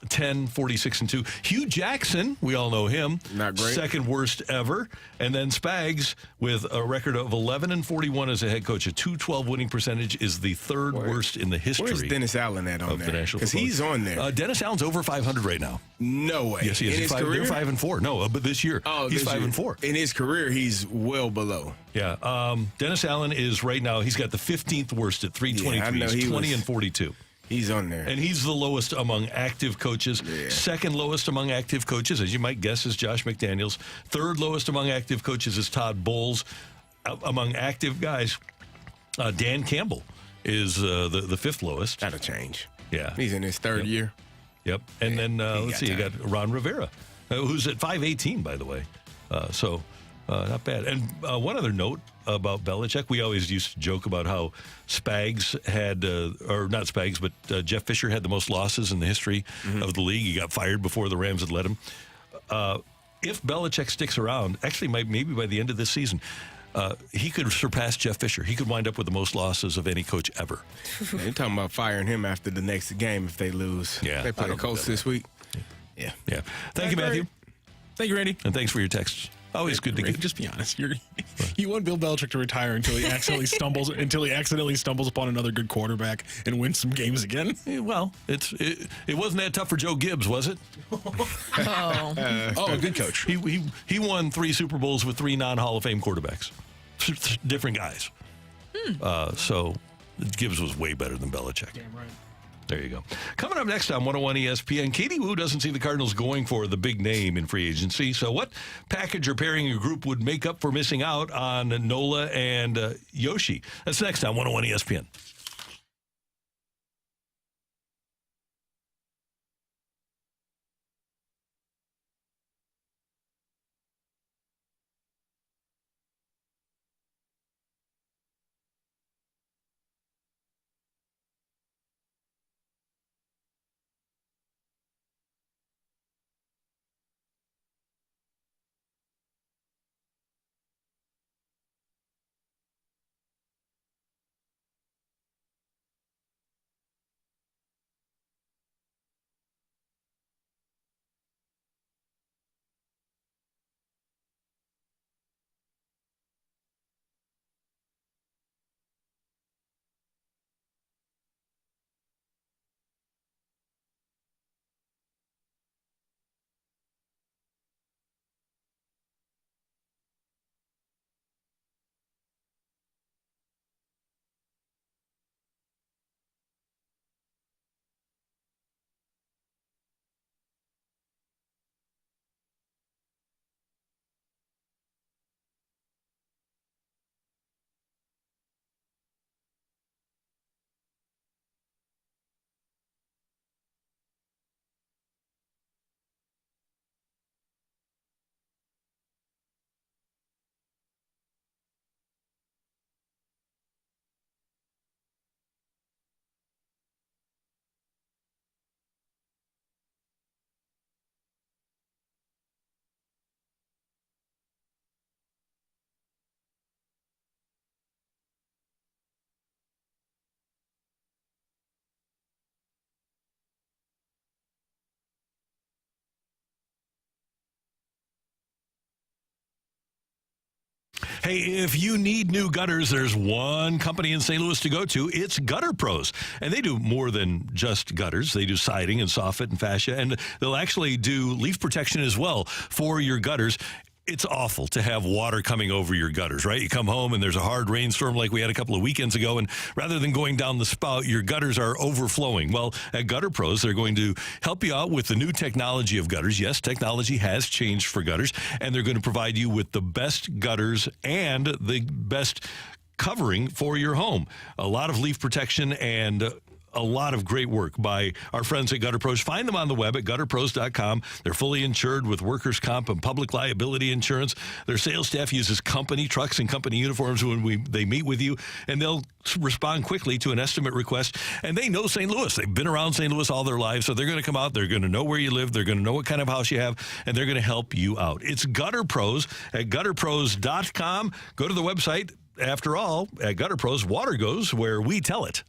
10, 46, and 2. Hugh Jackson, we all know him. Not great. Second worst ever. And then Spags with a record of 11 and 41 as a head coach. A 212 winning percentage is the third worst in the history. Where's Dennis Allen at on of there? the National Because Football he's on there. Dennis Allen's over 500 right now. No way. Yes, he is. In his They're career? 5 and 4. No, but this year he's 5 and 4. In his career, he's well below. Yeah. Dennis Allen is right now. He's got the 15th worst at 323. Yeah, I know he's he 20 was- and 42. He's on there. And he's the lowest among active coaches. Yeah. Second lowest among active coaches, as you might guess, is Josh McDaniels. Third lowest among active coaches is Todd Bowles. Among active guys, Dan Campbell is the fifth lowest. That'll change. Yeah. He's in his third year. Yep. And then, let's see, you time. got Ron Rivera, who's at 518, by the way. Not bad. And one other note about Belichick, we always used to joke about how Spags had, or not Spags, but Jeff Fisher had the most losses in the history of the league. He got fired before the Rams had let him. If Belichick sticks around, actually, maybe by the end of this season, he could surpass Jeff Fisher. He could wind up with the most losses of any coach ever. Yeah, you're talking about firing him after the next game if they lose. Yeah, They play I the don't Colts know this week. Yeah. Yeah. Thank you, Matthew. Thank you, Randy. And thanks for your texts. Always good to get. Just be honest. You want Bill Belichick to retire until he accidentally stumbles upon another good quarterback and wins some games again. Well, it wasn't that tough for Joe Gibbs, was it? A good coach. He won 3 Super Bowls with 3 non-Hall of Fame quarterbacks, different guys. So Gibbs was way better than Belichick. Damn right. There you go. Coming up next on 101 ESPN, Katie Wu doesn't see the Cardinals going for the big name in free agency. So what package or pairing or group would make up for missing out on Nola and Yoshi? That's next on 101 ESPN. Hey, if you need new gutters, there's one company in St. Louis to go to. It's Gutter Pros. And they do more than just gutters. They do siding and soffit and fascia, and they'll actually do leaf protection as well for your gutters. It's awful to have water coming over your gutters, right? You come home and there's a hard rainstorm like we had a couple of weekends ago, and rather than going down the spout, your gutters are overflowing. Well, at Gutter Pros, they're going to help you out with the new technology of gutters. Yes, technology has changed for gutters, and they're going to provide you with the best gutters and the best covering for your home. A lot of leaf protection and a lot of great work by our friends at Gutter Pros. Find them on the web at gutterpros.com. They're fully insured with workers' comp and public liability insurance. Their sales staff uses company trucks and company uniforms when they meet with you, and they'll respond quickly to an estimate request. And they know St. Louis. They've been around St. Louis all their lives, so they're going to come out. They're going to know where you live. They're going to know what kind of house you have, and they're going to help you out. It's Gutter Pros at gutterpros.com. Go to the website. After all, at Gutter Pros, water goes where we tell it.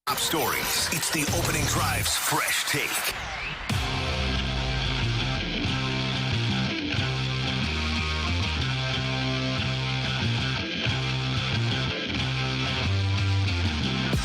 Top stories. It's the Opening Drive's Fresh Take.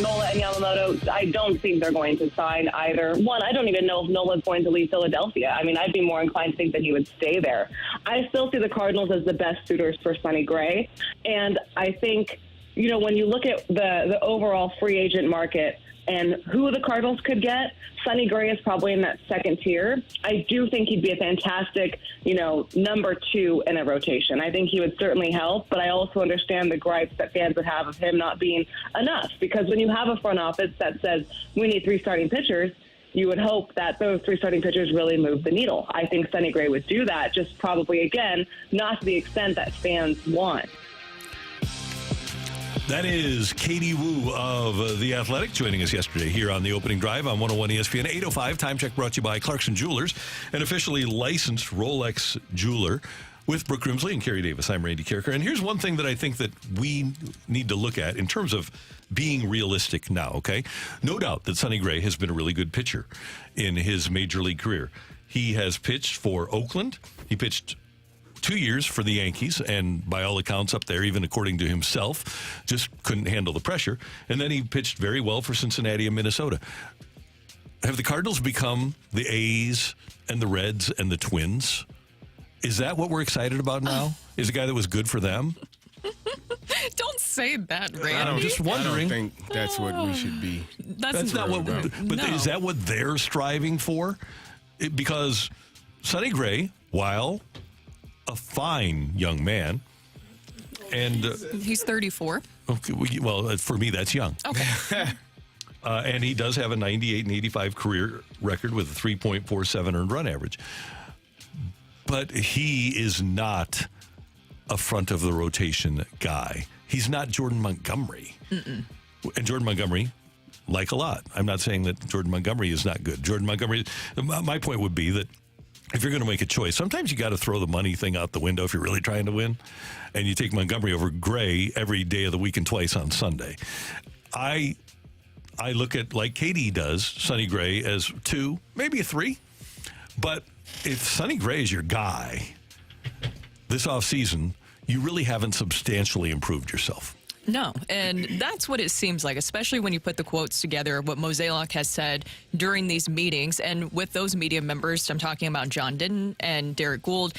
Nola and Yamamoto, I don't think they're going to sign either. One, I don't even know if Nola's going to leave Philadelphia. I mean, I'd be more inclined to think that he would stay there. I still see the Cardinals as the best suitors for Sonny Gray. And I think, you know, when you look at the overall free agent market and who the Cardinals could get, Sonny Gray is probably in that second tier. I do think he'd be a fantastic, you know, number 2 in a rotation. I think he would certainly help, but I also understand the gripes that fans would have of him not being enough. Because when you have a front office that says we need 3 starting pitchers, you would hope that those 3 starting pitchers really move the needle. I think Sonny Gray would do that, just probably, again, not to the extent that fans want. That is Katie Woo of The Athletic joining us yesterday here on the Opening Drive on 101 ESPN. 8:05 time check brought to you by Clarkson Jewelers, an officially licensed Rolex jeweler. With Brooke Grimsley and Carey Davis, I'm Randy Karraker. And here's one thing that I think that we need to look at in terms of being realistic now, okay? No doubt that Sonny Gray has been a really good pitcher in his major league career. He has pitched for Oakland. He pitched 2 years for the Yankees, and by all accounts up there, even according to himself, just couldn't handle the pressure. And then he pitched very well for Cincinnati and Minnesota. Have the Cardinals become the A's and the Reds and the Twins? Is that what we're excited about now? Is a guy that was good for them? Don't say that, Randy. I'm just wondering. I don't think that's what we should be. That's not what. But no. Is that what they're striving for? Because Sonny Gray, while a fine young man, and he's 34. Okay, well, for me, that's young. Okay. And he does have a 98 and 85 career record with a 3.47 earned run average. But he is not a front of the rotation guy. He's not Jordan Montgomery. Mm-mm. And Jordan Montgomery, like a lot. I'm not saying that Jordan Montgomery is not good. Jordan Montgomery, my point would be that if you're going to make a choice, sometimes you got to throw the money thing out the window if you're really trying to win. And you take Montgomery over Gray every day of the week and twice on Sunday. I look at, like Katie does, Sonny Gray as 2, maybe a 3. But if Sonny Gray is your guy this offseason, you really haven't substantially improved yourself. No, and that's what it seems like, especially when you put the quotes together, what Mozeliak has said during these meetings. And with those media members, I'm talking about John Denton and Derek Gould,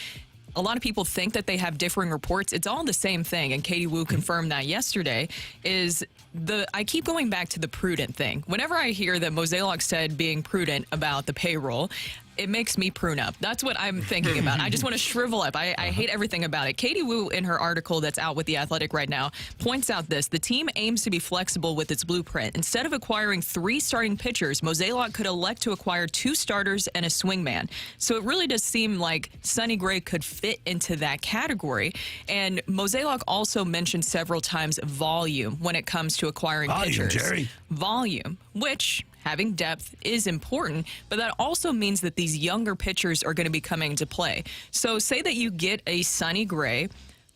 a lot of people think that they have differing reports. It's all the same thing, and Katie Woo confirmed that yesterday, I keep going back to the prudent thing. Whenever I hear that Mozeliak said being prudent about the payroll, it makes me prune up. That's what I'm thinking about. I just want to shrivel up. I hate everything about it. Katie Wu, in her article that's out with The Athletic right now, points out this. The team aims to be flexible with its blueprint. Instead of acquiring 3 starting pitchers, Mozeliak could elect to acquire 2 starters and a swingman. So it really does seem like Sonny Gray could fit into that category. And Mozeliak also mentioned several times volume when it comes to acquiring pitchers. Jerry. Volume, which having depth is important, but that also means that these younger pitchers are going to be coming into play. So say that you get a Sonny Gray.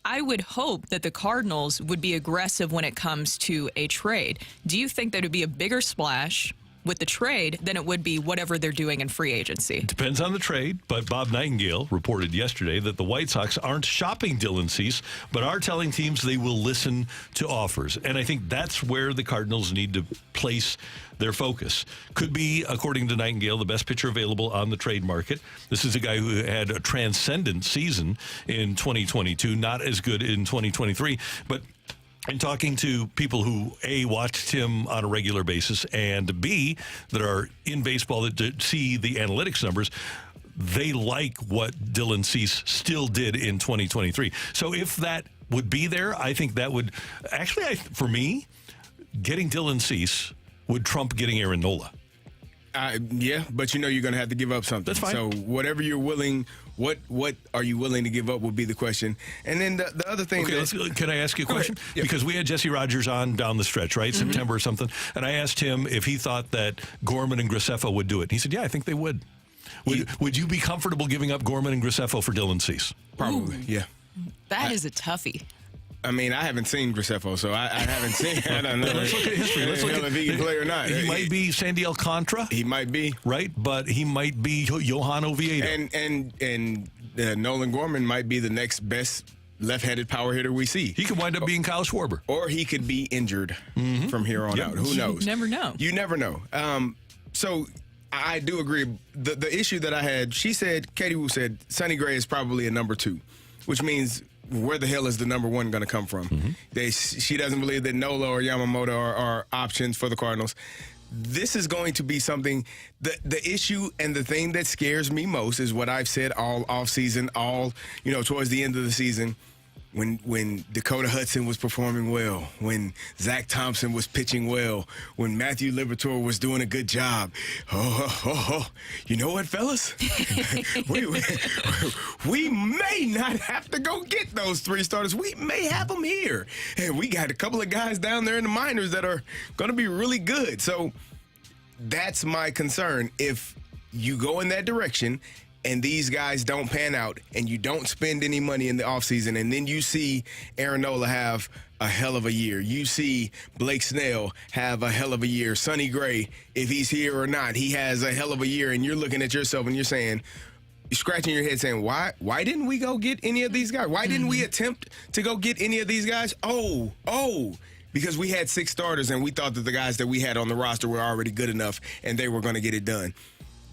I would hope that the Cardinals would be aggressive when it comes to a trade. Do you think that it would be a bigger splash with the trade than it would be whatever they're doing in free agency? Depends on the trade, but Bob Nightingale reported yesterday that the White Sox aren't shopping Dylan Cease, but are telling teams they will listen to offers. And I think that's where the Cardinals need to place their focus. Could be, according to Nightingale, the best pitcher available on the trade market. This is a guy who had a transcendent season in 2022, not as good in 2023, but in talking to people who, A, watched him on a regular basis, and B, that are in baseball that see the analytics numbers, they like what Dylan Cease still did in 2023. So if that would be there, I think that would, actually, for me, getting Dylan Cease would trump getting Aaron Nola. Yeah, but you're going to have to give up something. That's fine. So whatever you're willing, what are you willing to give up would be the question. And then the other thing. Okay, can I ask you a question? Yeah. Because we had Jesse Rogers on down the stretch, right? Mm-hmm. September or something. And I asked him if he thought that Gorman and Graceffo would do it. And he said, yeah, I think they would. Would you be comfortable giving up Gorman and Graceffo for Dylan Cease? Probably, yeah. That is a toughie. I mean, I haven't seen Graceffo, so I haven't seen. I don't know. Let's look at history. Let's look at if he can play or not. He might be Sandy Alcantara. He might be right, but he might be Johan Oviedo. And Nolan Gorman might be the next best left-handed power hitter we see. He could wind up being Kyle Schwarber, or he could be injured from here on out. Who knows? You never know. You never know. So I do agree. The issue that I had, Katie Wu said, Sonny Gray is probably a number 2, which means where the hell is the number 1 going to come from? She doesn't believe that Nola or Yamamoto are options for the Cardinals. This is going to be something. The issue and the thing that scares me most is what I've said all offseason, towards the end of the season. When Dakota Hudson was performing well, when Zach Thompson was pitching well, when Matthew Liberatore was doing a good job. You know what, fellas? we may not have to go get those 3 starters. We may have them here. And we got a couple of guys down there in the minors that are going to be really good. So that's my concern. If you go in that direction and these guys don't pan out and you don't spend any money in the offseason, and then you see Aaron Nola have a hell of a year. You see Blake Snell have a hell of a year. Sonny Gray, if he's here or not, he has a hell of a year. And you're looking at yourself and you're scratching your head saying, why didn't we go get any of these guys? Why didn't we attempt to go get any of these guys? Because we had 6 starters and we thought that the guys that we had on the roster were already good enough and they were going to get it done.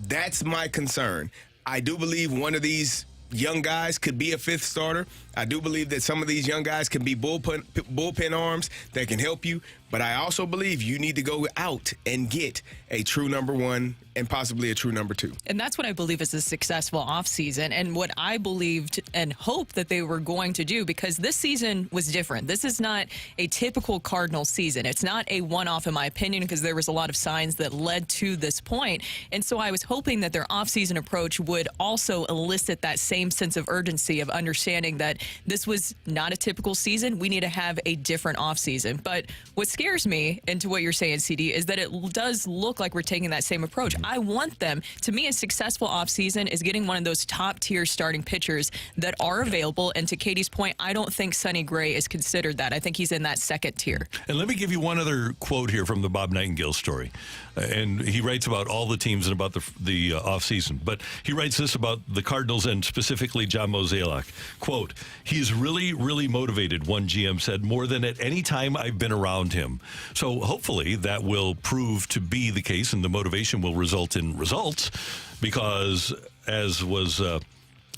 That's my concern. I do believe one of these young guys could be a 5th starter. I do believe that some of these young guys can be bullpen arms that can help you. But I also believe you need to go out and get a true number 1 and possibly a true number 2. And that's what I believe is a successful offseason and what I believed and hoped that they were going to do, because this season was different. This is not a typical Cardinals season. It's not a one-off, in my opinion, because there was a lot of signs that led to this point. And so I was hoping that their offseason approach would also elicit that same sense of urgency of understanding that this was not a typical season. We need to have a different offseason. But what scares me, and to what you're saying, CD, is that it does look like we're taking that same approach. I want them. To me, a successful offseason is getting one of those top-tier starting pitchers that are available. And to Katie's point, I don't think Sonny Gray is considered that. I think he's in that second tier. And let me give you one other quote here from the Bob Nightingale story. And he writes about all the teams and about the offseason. But he writes this about the Cardinals and specifically John Mozeliak. Quote, "He's really, really motivated," one GM said, "more than at any time I've been around him." So hopefully that will prove to be the case and the motivation will result in results, because as was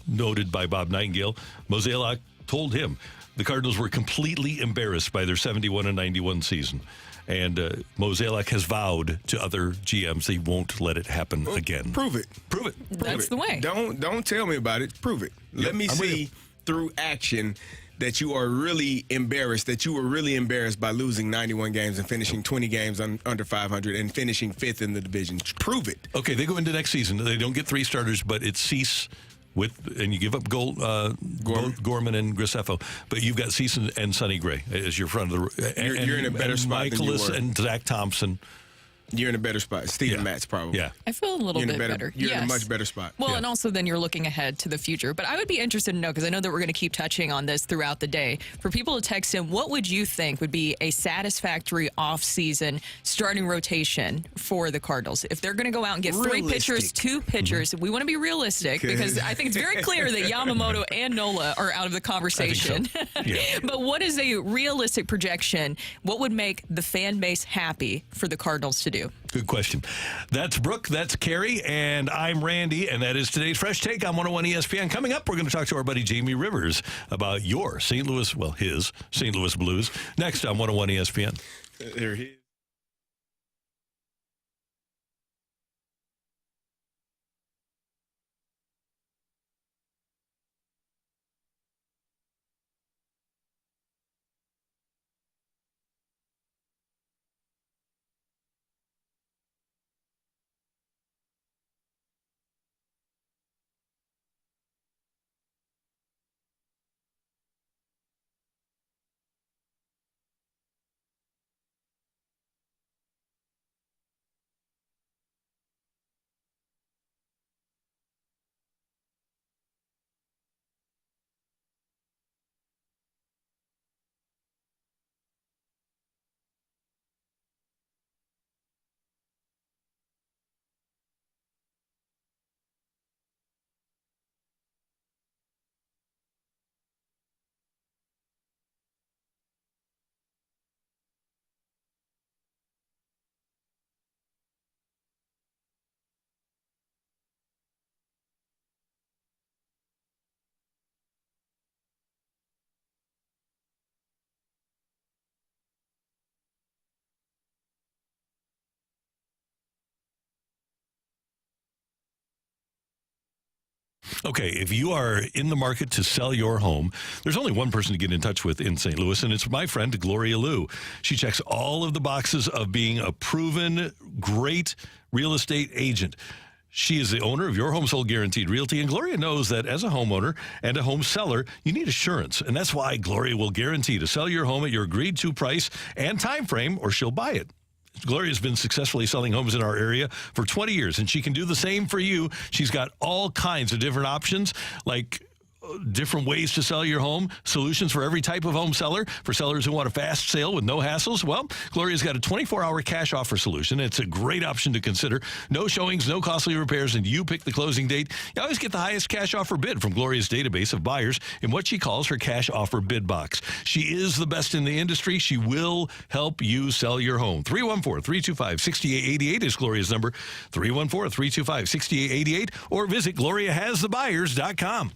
noted by Bob Nightingale, Mozeliak told him, The Cardinals were completely embarrassed by their 71-91 season. And Mozeliak has vowed to other GMs they won't let it happen again. Prove it. Prove it. That's the way. Don't tell me about it. Prove it. Let me see through action that you are really embarrassed, that you were really embarrassed by losing 91 games and finishing 20 games under 500 and finishing 5th in the division. Prove it. Okay, they go into next season. They don't get 3 starters, but it's Cease and you give up Gorman and Graceffo, but you've got Cease and Sonny Gray as your front of the. You're in a better spot than you Michaelis were. and Zach Thompson. You're in a better spot. Steven Matz, probably. Yeah. I feel a little bit better. You're in a Yes. much better spot. Well, and also then you're looking ahead to the future. But I would be interested to know, because I know that we're going to keep touching on this throughout the day, for people to text in, what would you think would be a satisfactory off-season starting rotation for the Cardinals? If they're going to go out and get 3 pitchers, 2 pitchers, we want to be realistic, because I think it's very clear that Yamamoto and Nola are out of the conversation. But what is a realistic projection? What would make the fan base happy for the Cardinals to do? Good question. That's Brooke, that's Carey, and I'm Randy, and that is today's Fresh Take on 101 ESPN. Coming up, we're going to talk to our buddy Jamie Rivers about your St. Louis, his St. Louis Blues, next on 101 ESPN. There he is. Okay, if you are in the market to sell your home, there's only one person to get in touch with in St. Louis, and it's my friend Gloria Liu. She checks all of the boxes of being a proven, great real estate agent. She is the owner of Your Home Sold Guaranteed Realty, and Gloria knows that as a homeowner and a home seller, you need assurance, and that's why Gloria will guarantee to sell your home at your agreed-to price and time frame, or she'll buy it. Gloria's been successfully selling homes in our area for 20 years, and she can do the same for you. She's got all kinds of different options, like different ways to sell your home, solutions for every type of home seller. For sellers who want a fast sale with no hassles, well, Gloria's got a 24-hour cash offer solution. It's a great option to consider. No showings, no costly repairs, and you pick the closing date. You always get the highest cash offer bid from Gloria's database of buyers in what she calls her cash offer bid box. She is the best in the industry. She will help you sell your home. 314-325-6888 is Gloria's number. 314-325-6888, or visit GloriaHasTheBuyers.com.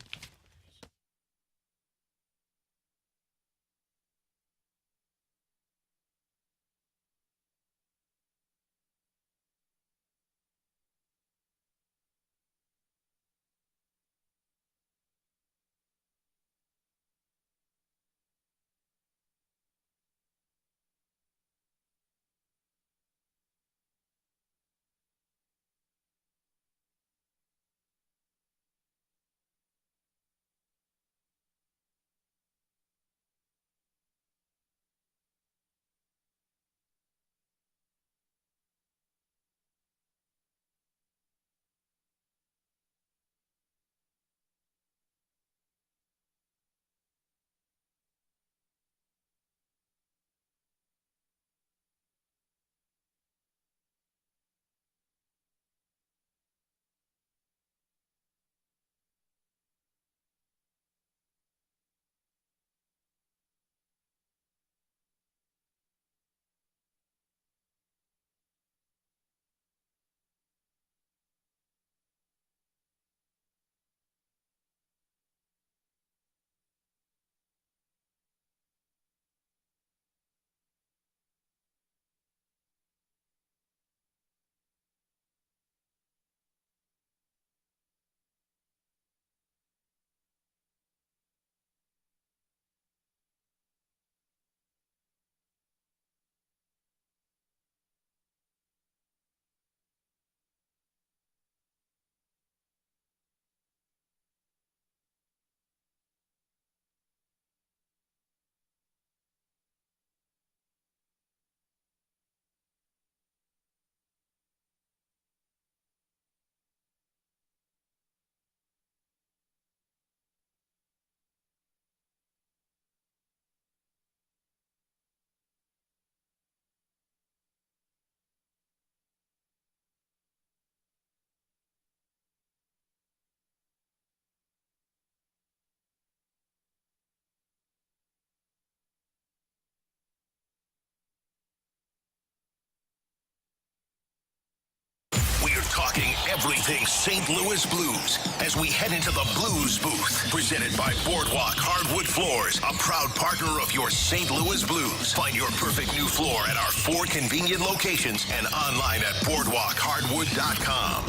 talking everything St. Louis Blues as we head into the Blues Booth. Presented by Boardwalk Hardwood Floors, a proud partner of your St. Louis Blues. Find your perfect new floor at our 4 convenient locations and online at boardwalkhardwood.com.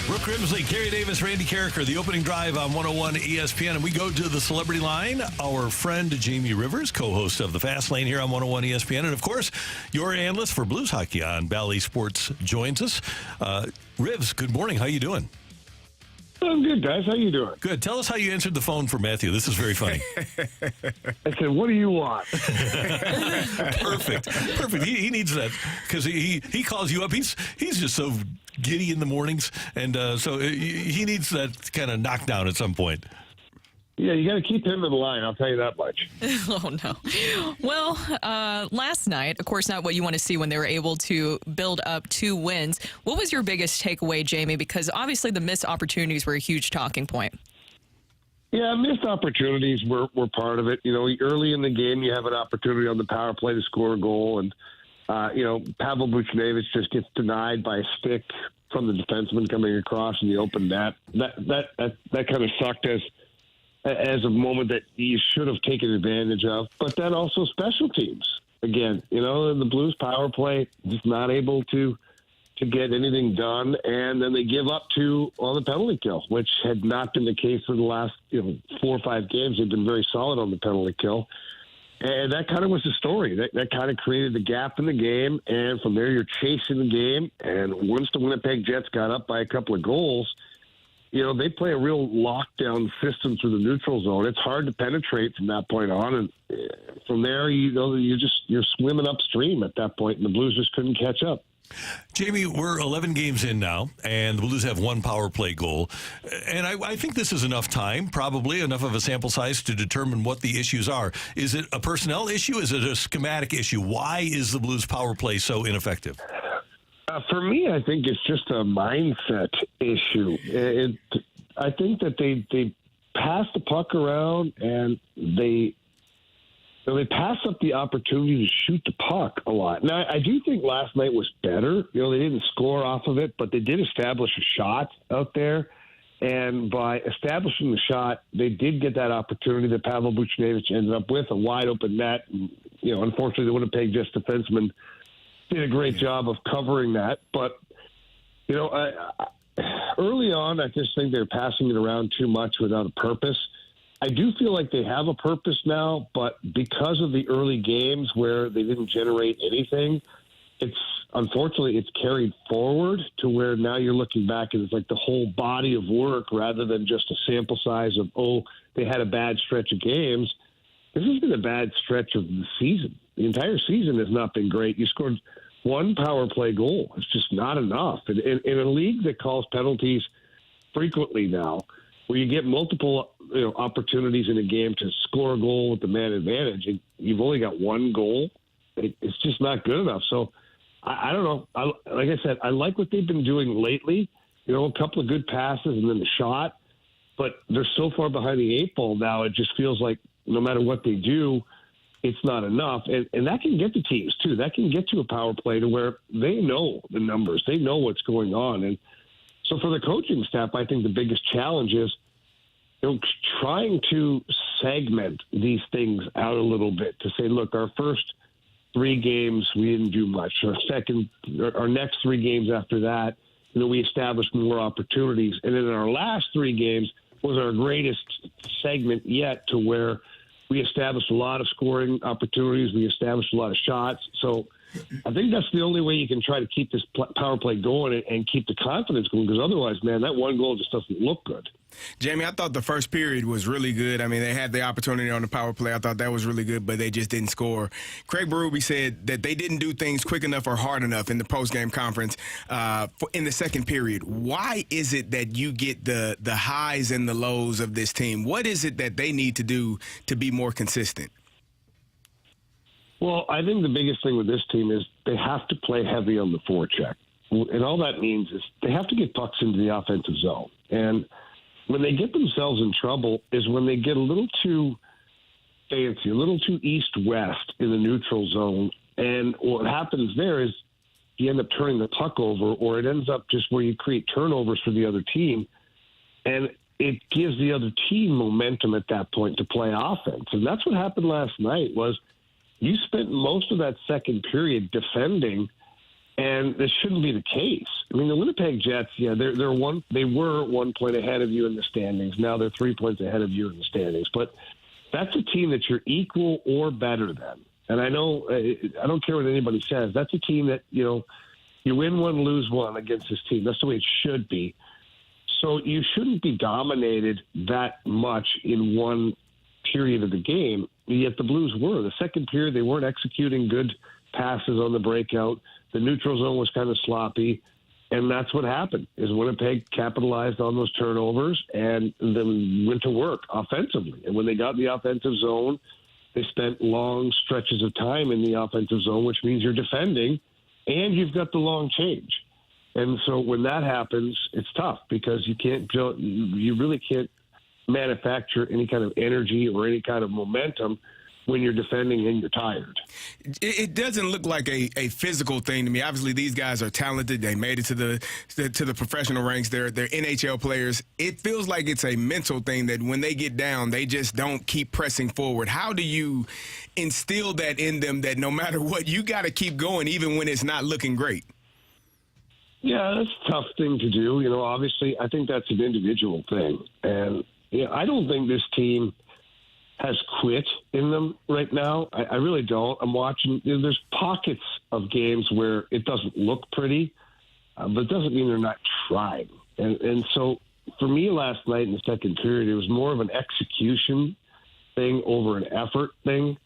Brooke Grimsley, Carey Davis, Randy Karraker, the opening drive on 101 ESPN. And we go to the celebrity line. Our friend Jamie Rivers, co-host of the Fast Lane here on 101 ESPN. And, of course, your analyst for Blues hockey on Bally Sports joins us. Rivs, good morning. How you doing? I'm good, guys. How you doing? Good. Tell us how you answered the phone for Matthew. This is very funny. I said, what do you want? Perfect. He needs that because he calls you up. He's just so giddy in the mornings, and so he needs that kind of knockdown at some point. Yeah, you got to keep him in the line. I'll tell you that much. Oh, no. Well, last night, of course, not what you want to see when they were able to build up 2 wins. What was your biggest takeaway, Jamie? Because obviously the missed opportunities were a huge talking point. Yeah, missed opportunities were part of it. You know, early in the game, you have an opportunity on the power play to score a goal, and Pavel Buchnevich just gets denied by a stick from the defenseman coming across in the open net. That kind of sucked as a moment that you should have taken advantage of. But then also special teams. Again, the Blues power play just not able to get anything done, and then they give up 2 on the penalty kill, which had not been the case for the last 4 or 5 games. They've been very solid on the penalty kill. And that kind of was the story. That kind of created the gap in the game, and from there you're chasing the game. And once the Winnipeg Jets got up by a couple of goals, they play a real lockdown system through the neutral zone. It's hard to penetrate from that point on, and from there, you're swimming upstream at that point, and the Blues just couldn't catch up. Jamie, we're 11 games in now, and the Blues have 1 power play goal. And I think this is enough time, probably enough of a sample size to determine what the issues are. Is it a personnel issue? Is it a schematic issue? Why is the Blues power play so ineffective? For me, I think it's just a mindset issue. I think that they pass the puck around and they pass up the opportunity to shoot the puck a lot. Now, I do think last night was better. They didn't score off of it, but they did establish a shot out there. And by establishing the shot, they did get that opportunity that Pavel Buchnevich ended up with, a wide open net. And, unfortunately, the Winnipeg Jets defenseman did a great job of covering that. But, early on, I just think they're passing it around too much without a purpose. I do feel like they have a purpose now, but because of the early games where they didn't generate anything, unfortunately it's carried forward to where now you're looking back and it's like the whole body of work rather than just a sample size of, they had a bad stretch of games. This has been a bad stretch of the season. The entire season has not been great. You scored 1 power play goal. It's just not enough. In a league that calls penalties frequently now, where you get multiple opportunities in a game to score a goal with the man advantage, and you've only got 1 goal, it's just not good enough. So I don't know. Like I said, I like what they've been doing lately. A couple of good passes and then the shot, but they're so far behind the 8 ball now. It just feels like no matter what they do, it's not enough. And that can get the teams, too. That can get to a power play to where they know the numbers. They know what's going on. And so for the coaching staff, I think the biggest challenge is trying to segment these things out a little bit to say, look, our first 3 games, we didn't do much. Our next 3 games after that, we established more opportunities. And then in our last 3 games was our greatest segment yet, to where we established a lot of scoring opportunities. We established a lot of shots. So I think that's the only way you can try to keep this power play going and keep the confidence going, because otherwise, man, that 1 goal just doesn't look good. Jamie, I thought the first period was really good. I mean, they had the opportunity on the power play. I thought that was really good, but they just didn't score. Craig Berube said that they didn't do things quick enough or hard enough in the post-game conference in the second period. Why is it that you get the highs and the lows of this team? What is it that they need to do to be more consistent? Well, I think the biggest thing with this team is they have to play heavy on the forecheck. And all that means is they have to get pucks into the offensive zone. And when they get themselves in trouble is when they get a little too fancy, a little too east-west in the neutral zone. And what happens there is you end up turning the puck over, or it ends up just where you create turnovers for the other team. And it gives the other team momentum at that point to play offense. And that's what happened last night was you spent most of that second period defending, and this shouldn't be the case. I mean, the Winnipeg Jets, yeah, they were 1 point ahead of you in the standings. Now they're 3 points ahead of you in the standings. But that's a team that you're equal or better than. And I know, I don't care what anybody says. That's a team that, you win one, lose one against this team. That's the way it should be. So you shouldn't be dominated that much in one period of the game. Yet the Blues were. The second period, they weren't executing good passes on the breakout. The neutral zone was kind of sloppy. And that's what happened, is Winnipeg capitalized on those turnovers and then went to work offensively. And when they got in the offensive zone, they spent long stretches of time in the offensive zone, which means you're defending and you've got the long change. And so when that happens, it's tough because you really can't manufacture any kind of energy or any kind of momentum when you're defending and you're tired. It doesn't look like a physical thing to me. Obviously, these guys are talented. They made it to the professional ranks. They're NHL players. It feels like it's a mental thing that when they get down, they just don't keep pressing forward. How do you instill that in them that no matter what, you got to keep going even when it's not looking great? Yeah, that's a tough thing to do. Obviously, I think that's an individual thing. And I don't think this team has quit in them right now. I really don't. I'm watching. There's pockets of games where it doesn't look pretty, but it doesn't mean they're not trying. And so for me last night in the second period, it was more of an execution thing over an effort thing.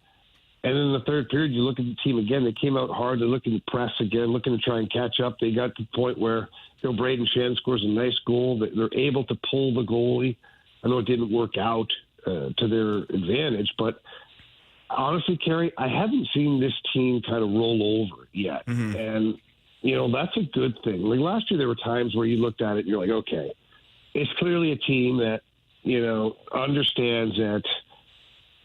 And in the third period, you look at the team again. They came out hard. They're looking to press again, looking to try and catch up. They got to the point where Braden Shen scores a nice goal. They're able to pull the goalie. I know it didn't work out to their advantage, but honestly, Carey, I haven't seen this team kind of roll over yet. Mm-hmm. And, that's a good thing. Like last year, there were times where you looked at it and you're like, okay, it's clearly a team that, understands that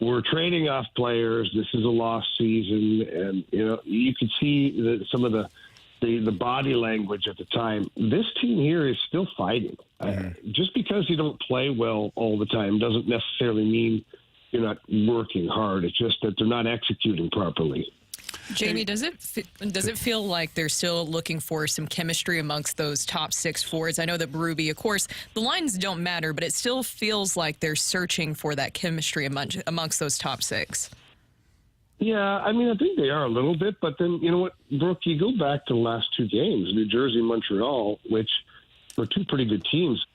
we're trading off players. This is a lost season. And, you could see some of the body language at the time. This team here is still fighting. Just because you don't play well all the time doesn't necessarily mean you're not working hard. It's just that they're not executing properly. Jamie, does it feel like they're still looking for some chemistry amongst those top six forwards? I know that Berube, of course, the lines don't matter, but it still feels like they're searching for that chemistry amongst those top six. Yeah, I think they are a little bit, but then, you know what, Brooke, you go back to the last two games, New Jersey and Montreal, which were two pretty good teams.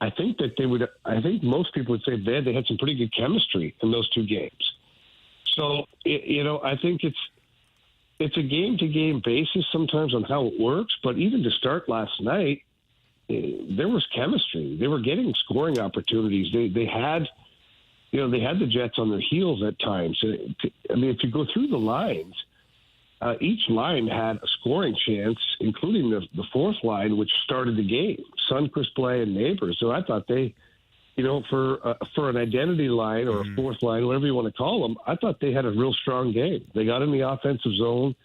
I think most people would say they had some pretty good chemistry in those two games. So, I think it's a game-to-game basis sometimes on how it works, but even to start last night, there was chemistry. They were getting scoring opportunities. They had the Jets on their heels at times. If you go through the lines, each line had a scoring chance, including the fourth line, which started the game, Sundqvist, Blais, and Neighbors. So I thought they, for an identity line or a fourth line, whatever you want to call them, I thought they had a real strong game. They got in the offensive zone.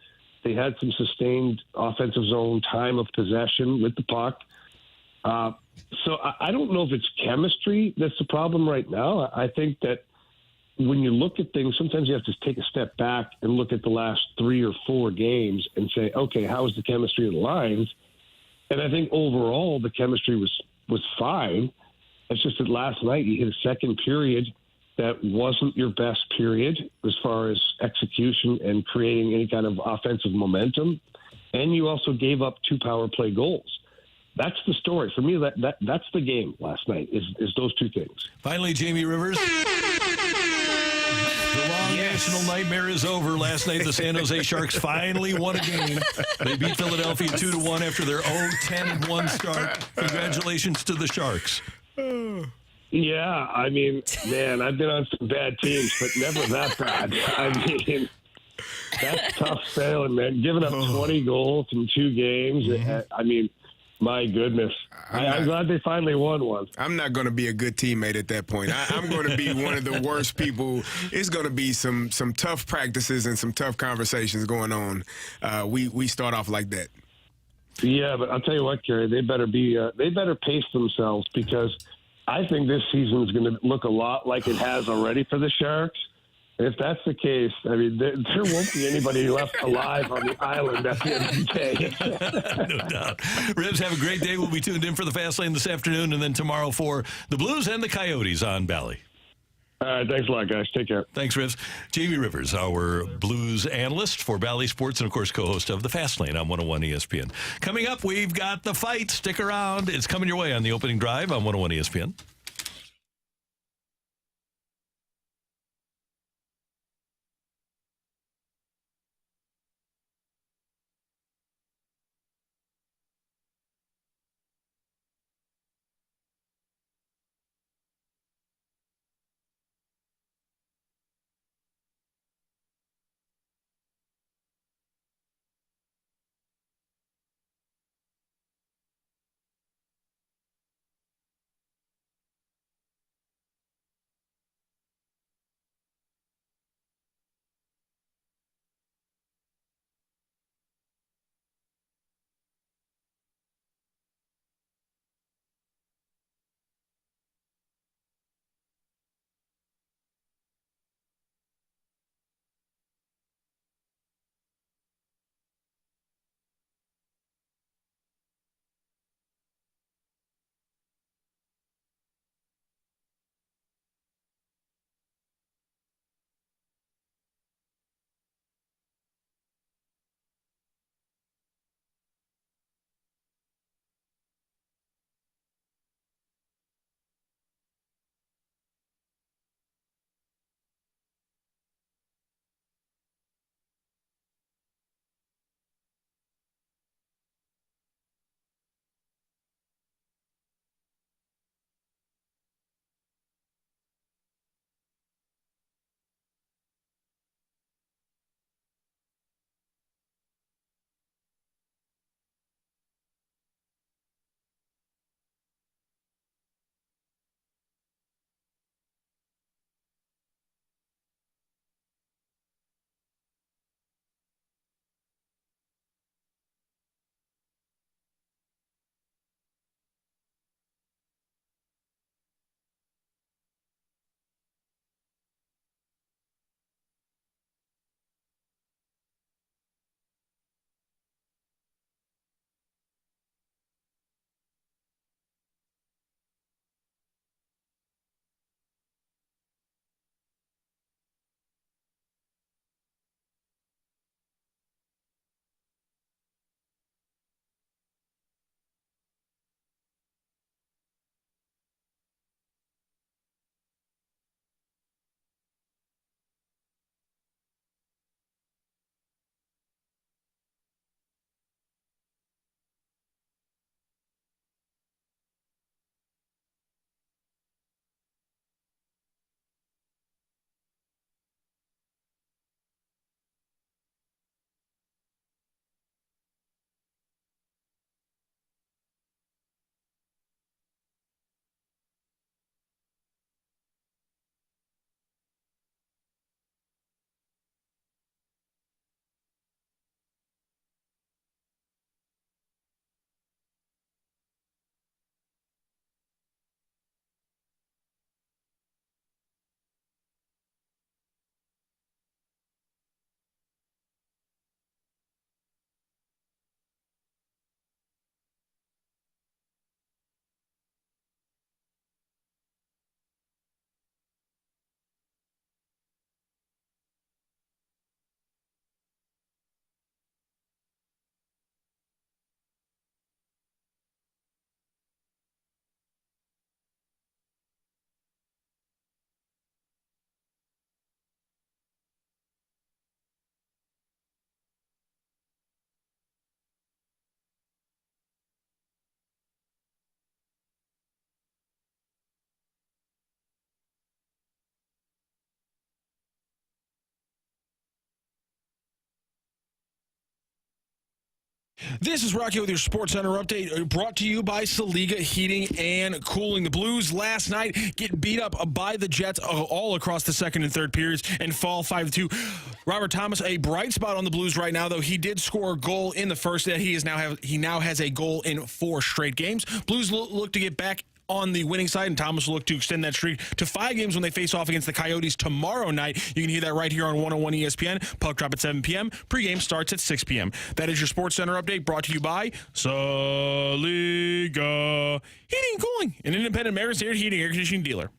They had some sustained offensive zone time of possession with the puck. So I don't know if it's chemistry that's the problem right now. I think that when you look at things, sometimes you have to take a step back and look at the last 3 or 4 games and say, okay, how is the chemistry of the lines? And I think overall the chemistry was fine. It's just that last night you hit a second period that wasn't your best period as far as execution and creating any kind of offensive momentum. And you also gave up 2 power play goals. That's the story. For me, that's the game last night, is those two things. Finally, Jamie Rivers. The long national nightmare is over. Last night, the San Jose Sharks finally won a game. They beat Philadelphia 2-1 after their 0-10-1 start. Congratulations to the Sharks. Yeah, man, I've been on some bad teams, but never that bad. That's tough sailing, man. Giving up 20 goals in 2 games. I mean, my goodness. I'm glad they finally won one. I'm not going to be a good teammate at that point. I'm going to be one of the worst people. It's going to be some tough practices and some tough conversations going on. We start off like that. Yeah, but I'll tell you what, Carey, they better pace themselves, because I think this season is going to look a lot like it has already for the Sharks. If that's the case, I mean, there won't be anybody left alive on the island at the end of the day. No doubt. Ribs, have a great day. We'll be tuned in for the Fast Lane this afternoon, and then tomorrow for the Blues and the Coyotes on Bally. All right, thanks a lot, guys. Take care. Thanks, Ribs. Jamie Rivers, our Blues analyst for Bally Sports and, of course, co-host of the Fast Lane on 101 ESPN. Coming up, we've got the fight. Stick around. It's coming your way on the opening drive on 101 ESPN. This is Rocky with your Sports Center update, brought to you by Saliga Heating and Cooling. The Blues last night get beat up by the Jets all across the second and third periods and fall 5-2. Robert Thomas, a bright spot on the Blues right now, though he did score a goal in the first. He now has a goal in 4 straight games. Blues look to get back on the winning side, and Thomas will look to extend that streak to 5 games when they face off against the Coyotes tomorrow night. You can hear that right here on 101 ESPN. Puck drop at 7 p.m. Pregame starts at 6 p.m. That is your Sports Center update, brought to you by Saliga Heating and Cooling, an independent American heating air conditioning dealer.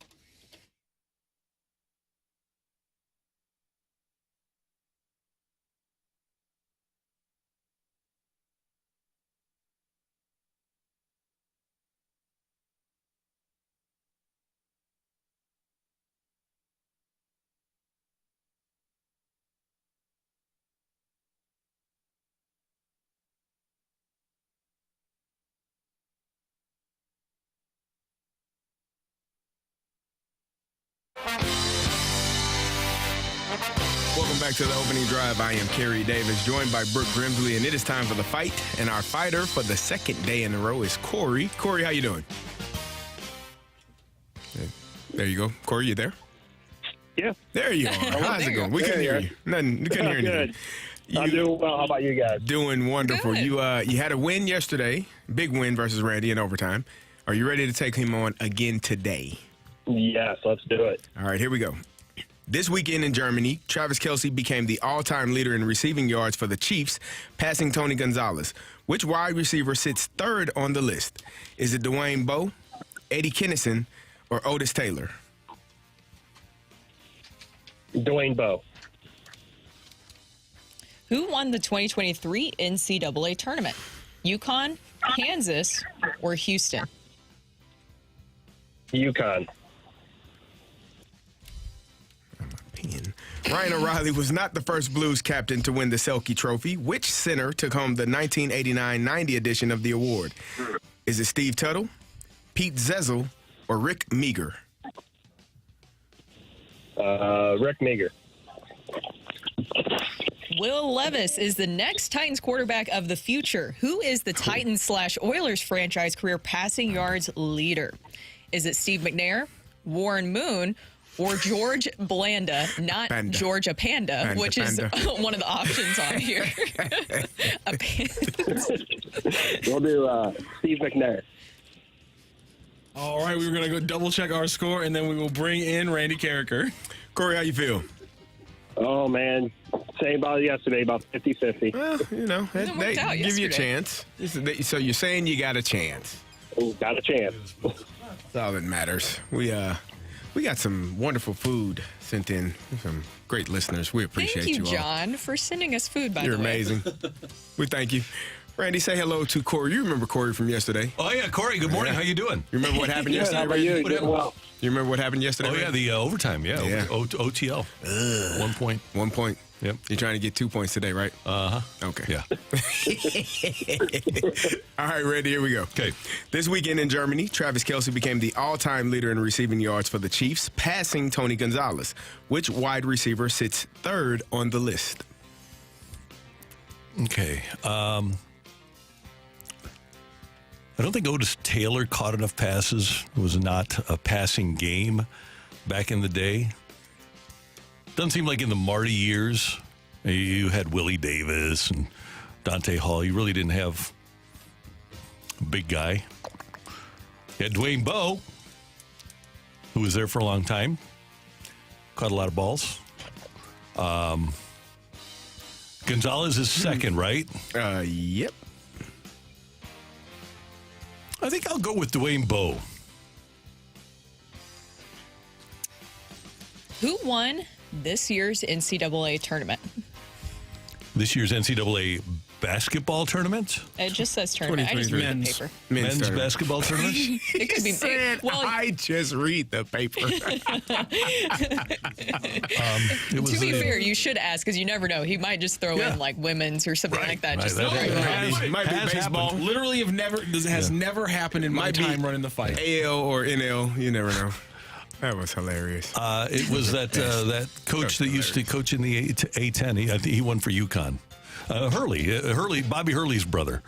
Welcome back to the opening drive. I am Carey Davis, joined by Brooke Grimsley, and it is time for the fight. And our fighter for the second day in a row is Corey. Corey, how you doing? There you go. Corey, you there? Yeah. There you are. How's it going? We couldn't hear you. Nothing. We couldn't hear anything. I'm doing well. How about you guys? Doing wonderful. Good. You had a win yesterday, big win versus Randy in overtime. Are you ready to take him on again today? Yes, let's do it. All right, here we go. This weekend in Germany, Travis Kelce became the all-time leader in receiving yards for the Chiefs, passing Tony Gonzalez. Which wide receiver sits third on the list? Is it Dwayne Bowe, Eddie Kennison, or Otis Taylor? Dwayne Bowe. Who won the 2023 NCAA tournament? UConn, Kansas, or Houston? UConn. Ryan O'Reilly was not the first Blues captain to win the Selke Trophy. Which center took home the 1989-90 edition of the award? Is it Steve Tuttle, Pete Zezel, or Rick Meager? Rick Meager. Will Levis is the next Titans quarterback of the future. Who is the Titans/Oilers franchise career passing yards leader? Is it Steve McNair, Warren Moon, or George Blanda, not Panda. George a Panda, which is one of the options on here. A panda. We'll do Steve McNair. All right, we're going to go double-check our score, and then we will bring in Randy Karraker. Corey, how you feel? Oh, man. Same about yesterday, about 50-50. Well, you know, they give you a chance. So you're saying you got a chance. Ooh, got a chance. That's all that matters. We got some wonderful food sent in. Some great listeners. We appreciate Thank you, all. John, for sending us food, by You're the way. amazing. We thank you. Randy, say hello to Corey. You remember Corey from yesterday? Oh, yeah, Corey, good morning. Yeah. How you doing? You remember what happened yesterday? How about you? Doing well. You remember what happened yesterday? Oh, yeah, Randy? the overtime, yeah. OTL. 1 point. 1 point. Yep. You're trying to get 2 points today, right? Uh-huh. Okay. Yeah. All right, Randy, here we go. Okay. This weekend in Germany, Travis Kelce became the all-time leader in receiving yards for the Chiefs, passing Tony Gonzalez. Which wide receiver sits third on the list? Okay. I don't think Otis Taylor caught enough passes. It was not a passing game back in the day. Doesn't seem like in the Marty years, you had Willie Davis and Dante Hall. You really didn't have a big guy. You had Dwayne Bowe, who was there for a long time. Caught a lot of balls. Gonzalez is second, right? Yep. I think I'll go with Dwayne Bowe. Who won this year's NCAA tournament? This year's NCAA basketball tournament? It just says tournament. I just read the paper. Men's basketball tournament? It could be well. I just read the paper. To be fair, you should ask because you never know. He might just throw in like women's or something like that. Just might be baseball. Happened. Literally has never happened in my time running the fight. AL or NL, you never know. That was hilarious. It was that coach that used to coach in the A10. He won for UConn. Bobby Hurley's brother,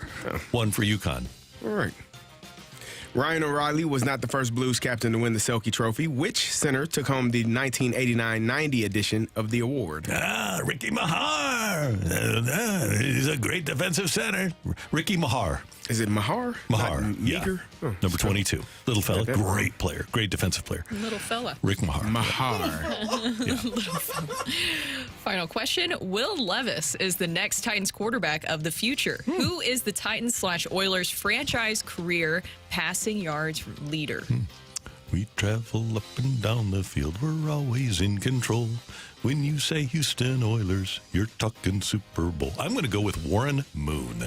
won for UConn. All right. Ryan O'Reilly was not the first Blues captain to win the Selke Trophy. Which center took home the 1989-90 edition of the award? Ricky Mahar. He's a great defensive center. Ricky Mahar. Is it Mahar? Mahar, yeah. Oh, Number 22. Little fella, great player, great defensive player. Little fella. Rick Mahar. Little fella. Final question. Will Levis is the next Titans quarterback of the future. Who is the Titans/Oilers franchise career passing yards leader? We travel up and down the field. We're always in control. When you say Houston Oilers, you're talking Super Bowl. I'm going to go with Warren Moon.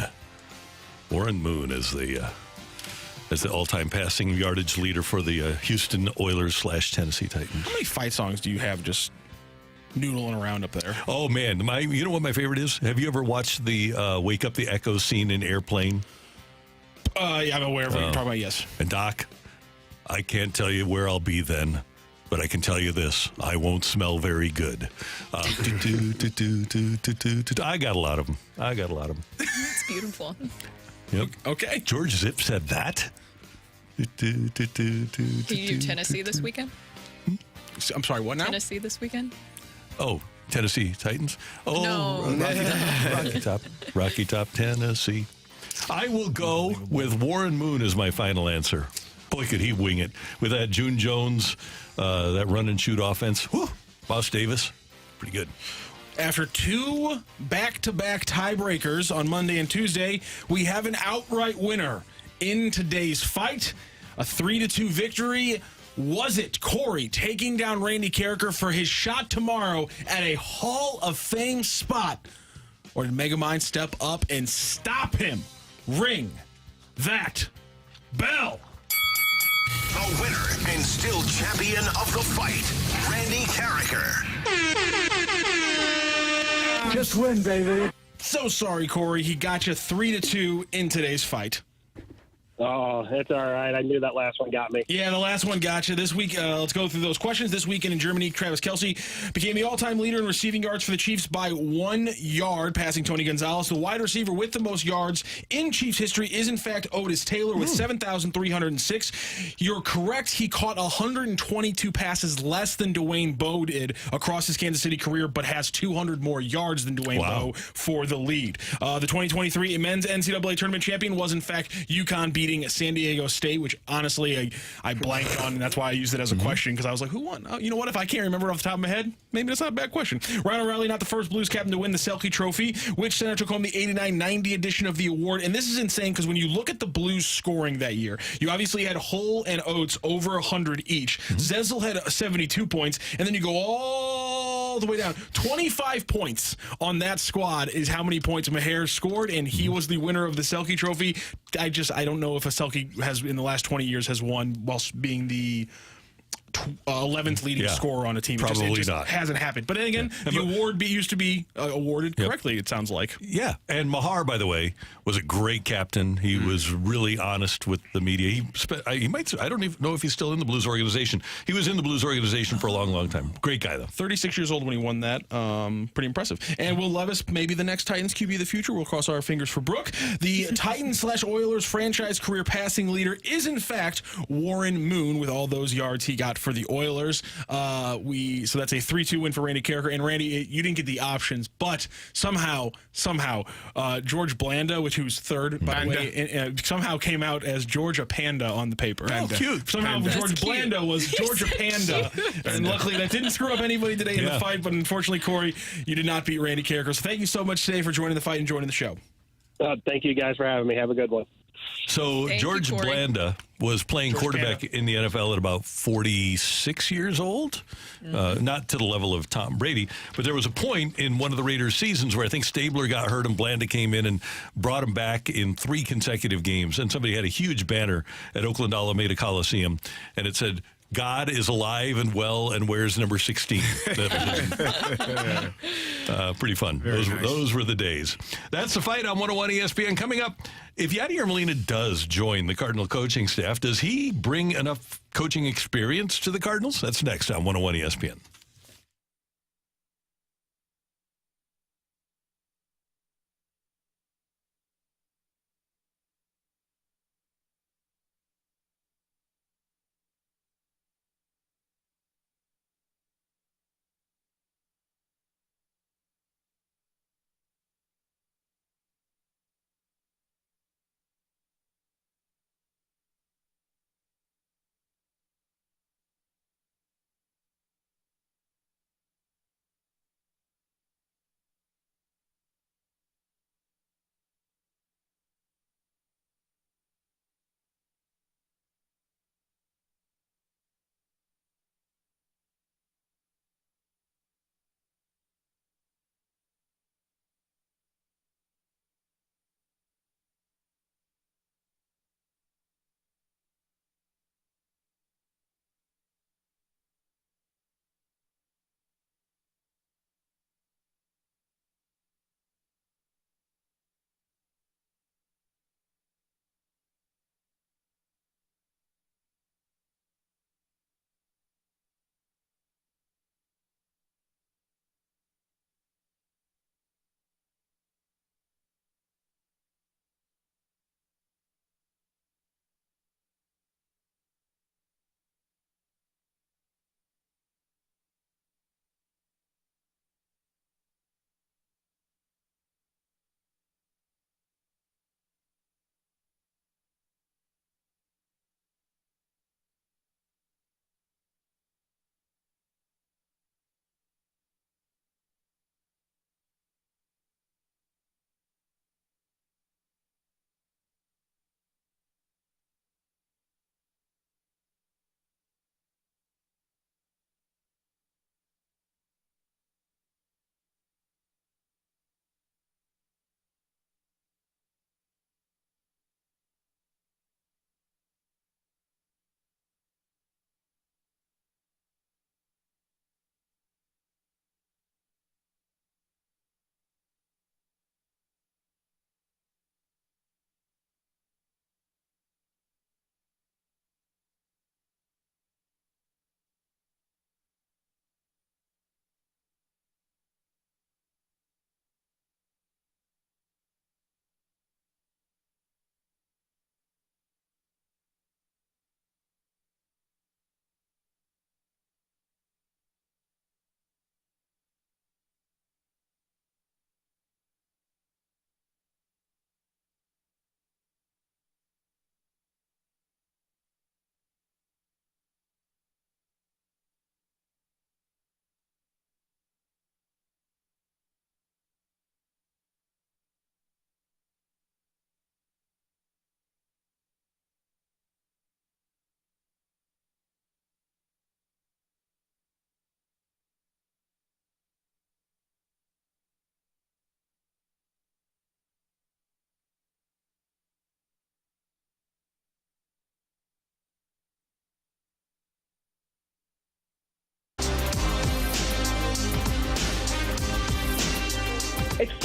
Warren Moon is the all-time passing yardage leader for the Houston Oilers/Tennessee Titans. How many fight songs do you have just noodling around up there? Oh, man. You know what my favorite is? Have you ever watched the Wake Up the Echo scene in Airplane? Yeah, I'm aware of what you're talking about, yes. And Doc, I can't tell you where I'll be then, but I can tell you this. I won't smell very good. I got a lot of them. That's beautiful. Yep. Okay. George Zip said that. Can you do Tennessee this weekend? I'm sorry, what now? Tennessee this weekend? Oh, Tennessee Titans? Oh, No. Rocky Top, Tennessee. I will go with Warren Moon as my final answer. Boy, could he wing it with that June Jones, that run and shoot offense. Whew, Boss Davis, pretty good. After two back-to-back tiebreakers on Monday and Tuesday, we have an outright winner in today's fight. A 3-2 victory. Was it Corey taking down Randy Karraker for his shot tomorrow at a Hall of Fame spot? Or did Megamind step up and stop him? Ring that bell. The winner and still champion of the fight, Randy Karraker. Just win, baby. So sorry, Corey. He got you 3-2 in today's fight. Oh, it's all right. I knew that last one got me. Yeah, the last one got you. This week, let's go through those questions. This weekend in Germany, Travis Kelce became the all-time leader in receiving yards for the Chiefs by 1 yard, passing Tony Gonzalez. The wide receiver with the most yards in Chiefs history is, in fact, Otis Taylor with 7,306. You're correct. He caught 122 passes less than Dwayne Bowe did across his Kansas City career, but has 200 more yards than Dwayne Bowe for the lead. The 2023 men's NCAA tournament champion was, in fact, UConn beating San Diego State, which honestly I blanked on, and that's why I used it as a question, because I was like, who won? Oh, you know what? If I can't remember off the top of my head, maybe that's not a bad question. Ryan O'Reilly, not the first Blues captain to win the Selke Trophy. Which center took home the 89-90 edition of the award? And this is insane, because when you look at the Blues scoring that year, you obviously had Hull and Oates over 100 each. Zezel had 72 points, and then you go all the way down. 25 points on that squad is how many points Maher scored, and he was the winner of the Selke Trophy. I don't know if a Selke has in the last 20 years has won whilst being the 11th leading scorer on a team. Probably it just not. Hasn't happened. But then again, the award used to be awarded correctly, it sounds like. Yeah. And Mahar, by the way, was a great captain. He was really honest with the media. He might, I don't even know if he's still in the Blues organization. He was in the Blues organization for a long, long time. Great guy, though. 36 years old when he won that. Pretty impressive. And Will Levis, maybe the next Titans QB of the future. We'll cross our fingers for Brooke. The Titans/Oilers franchise career passing leader is, in fact, Warren Moon with all those yards he got for the Oilers. So that's a 3-2 win for Randy Karraker. And Randy, you didn't get the options, but somehow, George Blanda, who was third, by the way, somehow came out as Georgia Panda on the paper. Oh, cute. Somehow George Blanda was Georgia Panda. And luckily that didn't screw up anybody today in the fight, but unfortunately, Corey, you did not beat Randy Karraker. So thank you so much today for joining the fight and joining the show. Thank you guys for having me. Have a good one. So George Blanda was playing quarterback in the NFL at about 46 years old, not to the level of Tom Brady, but there was a point in one of the Raiders seasons where I think Stabler got hurt and Blanda came in and brought him back in 3 consecutive games. And somebody had a huge banner at Oakland Alameda Coliseum, and it said, God is alive and well and wears number 16. Pretty fun. Those were the days. That's the fight on 101 ESPN. Coming up, if Yadier Molina does join the Cardinal coaching staff, does he bring enough coaching experience to the Cardinals? That's next on 101 ESPN.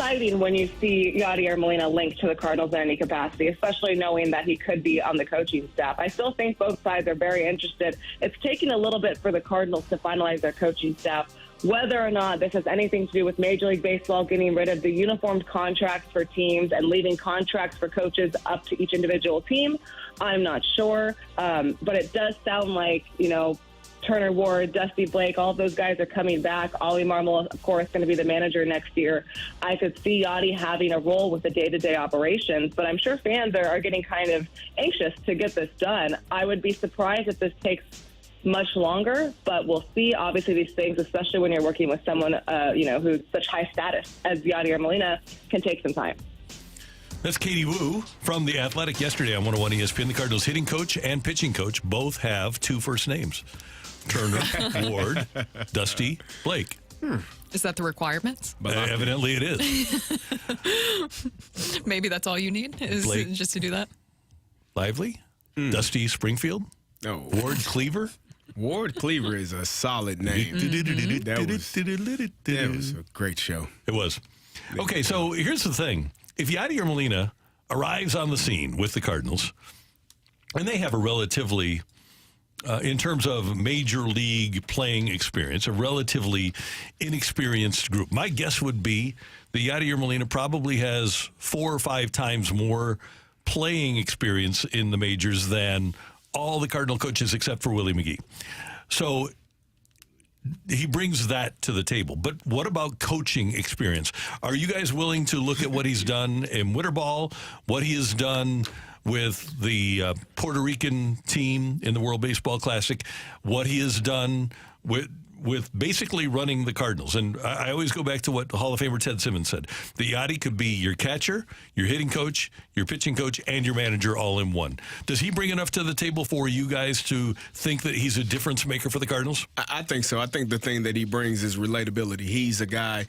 exciting when you see Yadier Molina linked to the Cardinals in any capacity, especially knowing that he could be on the coaching staff. I still think both sides are very interested. It's taking a little bit for the Cardinals to finalize their coaching staff. Whether or not this has anything to do with Major League Baseball getting rid of the uniformed contracts for teams and leaving contracts for coaches up to each individual team, I'm not sure. But it does sound like, Turner Ward, Dusty Blake, all of those guys are coming back. Ollie Marmol, of course, going to be the manager next year. I could see Yadi having a role with the day-to-day operations, but I'm sure fans are getting kind of anxious to get this done. I would be surprised if this takes much longer, but we'll see. Obviously, these things, especially when you're working with someone, who's such high status as Yadier Molina, can take some time. That's Katie Wu from The Athletic yesterday on 101 ESPN. The Cardinals hitting coach and pitching coach both have two first names. Turner, Ward, Dusty, Blake. Is that the requirements? Evidently it is. Maybe that's all you need is Blake. just to do that? Lively, Dusty Springfield, Ward Cleaver. Ward Cleaver is a solid name. That was a great show. It was. Okay, so here's the thing. If Yadier Molina arrives on the scene with the Cardinals, and they have a relatively, in terms of major league playing experience, a relatively inexperienced group. My guess would be that Yadier Molina probably has 4 or 5 times more playing experience in the majors than all the Cardinal coaches except for Willie McGee. So he brings that to the table. But what about coaching experience? Are you guys willing to look at what he's done in winter ball, what he has done with the Puerto Rican team in the World Baseball Classic, what he has done with basically running the Cardinals? And I always go back to what Hall of Famer Ted Simmons said. The Yadi could be your catcher, your hitting coach, your pitching coach, and your manager all in one. Does he bring enough to the table for you guys to think that he's a difference maker for the Cardinals? I think so. I think the thing that he brings is relatability. He's a guy,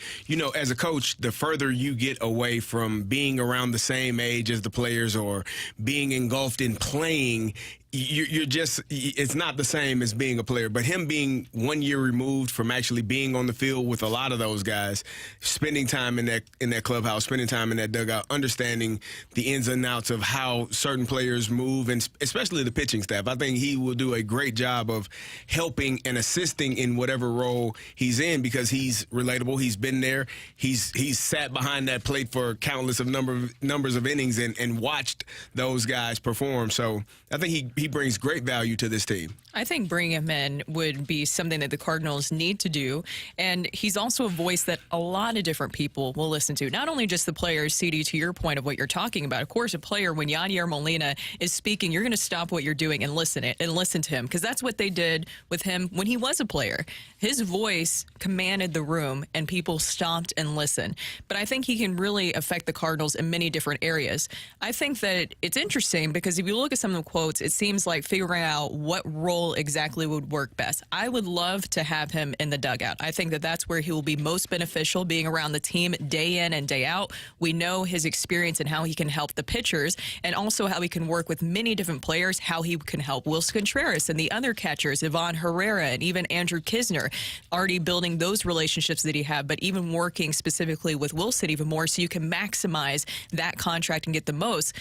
as a coach, the further you get away from being around the same age as the players or being engulfed in playing, you're just, it's not the same as being a player. But him being 1 year removed from actually being on the field with a lot of those guys, spending time in that clubhouse, spending time in that dugout, understanding the ins and outs of how certain players move, and especially the pitching staff. I think he will do a great job of helping and assisting in whatever role he's in because he's relatable. He's been there. He's sat behind that plate for countless of numbers of innings and watched those guys perform. So I think he brings great value to this team. I think bringing him in would be something that the Cardinals need to do. And he's also a voice that a lot of different people will listen to. Not only just the players, CD, to your point of what you're talking about. Of course, a player, when Yadier Molina is speaking, you're going to stop what you're doing and listen to him. Because that's what they did with him when he was a player. His voice commanded the room and people stopped and listened. But I think he can really affect the Cardinals in many different areas. I think that it's interesting because if you look at some of the quotes, it seems like figuring out what role exactly would work best. I would love to have him in the dugout. I think that that's where he will be most beneficial, being around the team day in and day out. We know his experience and how he can help the pitchers and also how he can work with many different players, how he can help Wilson Contreras and the other catchers, Ivan Herrera and even Andrew Kisner, already building those relationships that he had, but even working specifically with Wilson even more so you can maximize that contract and get the most.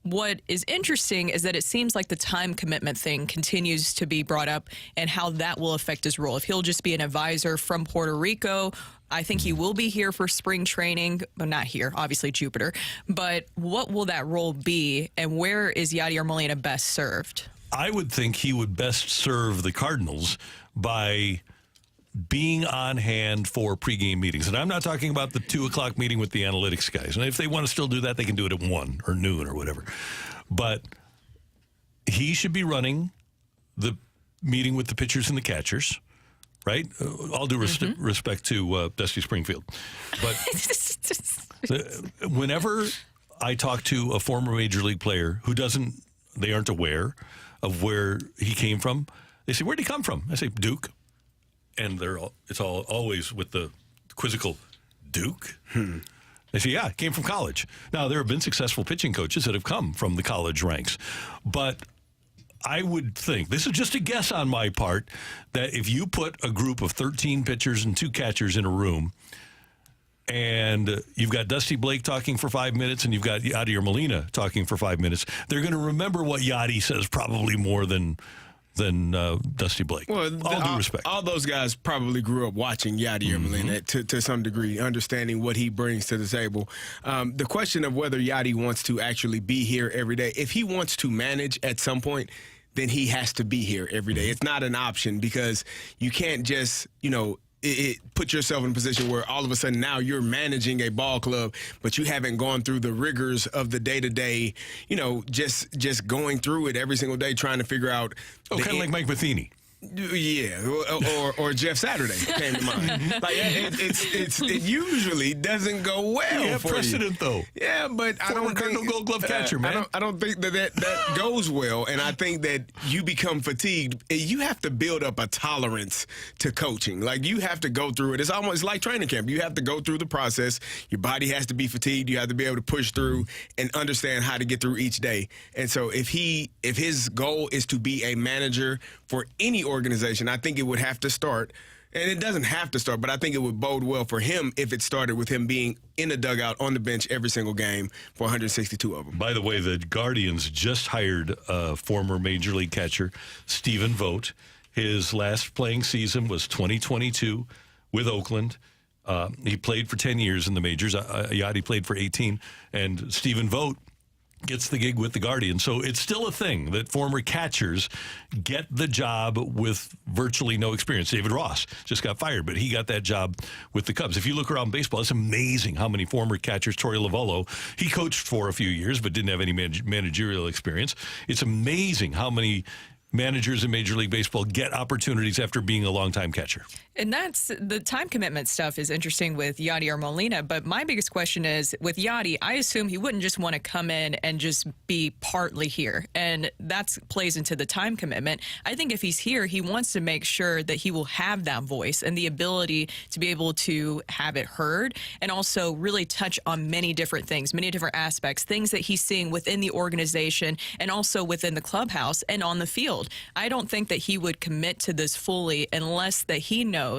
What is interesting is that it seems like the time commitment thing continues to be brought up and how that will affect his role. If he'll just be an advisor from Puerto Rico, I think he will be here for spring training. Well, not here, obviously Jupiter. But what will that role be, and where is Yadier Molina best served? I would think he would best serve the Cardinals by being on hand for pregame meetings. And I'm not talking about the 2 o'clock meeting with the analytics guys. And if they want to still do that, they can do it at 1 or noon or whatever. But he should be running the meeting with the pitchers and the catchers, right? All due respect to Dusty Springfield. But whenever I talk to a former major league player who they aren't aware of where he came from, they say, where'd he come from? I say, Duke. And it's always with the quizzical Duke. They say, yeah, came from college. Now, there have been successful pitching coaches that have come from the college ranks. But I would think, this is just a guess on my part, that if you put a group of 13 pitchers and 2 catchers in a room and you've got Dusty Blake talking for 5 minutes, and you've got Yadier Molina talking for 5 minutes, they're going to remember what Yadi says probably more than Dusty Blake. Well, all due respect. All those guys probably grew up watching Yadier Molina to some degree, understanding what he brings to the table. The question of whether Yadi wants to actually be here every day, if he wants to manage at some point, then he has to be here every day. It's not an option because you can't just, put yourself in a position where all of a sudden now you're managing a ball club, but you haven't gone through the rigors of the day-to-day, just going through it every single day trying to figure out. Kind of like Mike Matheny. Yeah, or Jeff Saturday came to mind. Like it usually doesn't go well. Yeah, for precedent you. Though. Yeah, but I don't Cardinal think Gold Glove catcher, man. I don't think that goes well, and I think that you become fatigued. You have to build up a tolerance to coaching. Like you have to go through it. It's almost like training camp. You have to go through the process. Your body has to be fatigued. You have to be able to push through and understand how to get through each day. And so if his goal is to be a manager for any organization, I think it would have to start, and it doesn't have to start, but I think it would bode well for him if it started with him being in the dugout on the bench every single game for 162 of them. By the way, the Guardians just hired a former Major League catcher, Stephen Vogt. His last playing season was 2022 with Oakland. He played for 10 years in the majors. Yadi played for 18, and Stephen Vogt gets the gig with the Guardians. So it's still a thing that former catchers get the job with virtually no experience. David Ross just got fired, but he got that job with the Cubs. If you look around baseball, it's amazing how many former catchers. Torey Lovullo, he coached for a few years, but didn't have any managerial experience. It's amazing how many managers in Major League Baseball get opportunities after being a longtime catcher. And that's the time commitment stuff is interesting with Yadier Molina. But my biggest question is with Yadi, I assume he wouldn't just want to come in and just be partly here. And that plays into the time commitment. I think if he's here, he wants to make sure that he will have that voice and the ability to be able to have it heard and also really touch on many different things, many different aspects, things that he's seeing within the organization and also within the clubhouse and on the field. I don't think that he would commit to this fully unless that he knows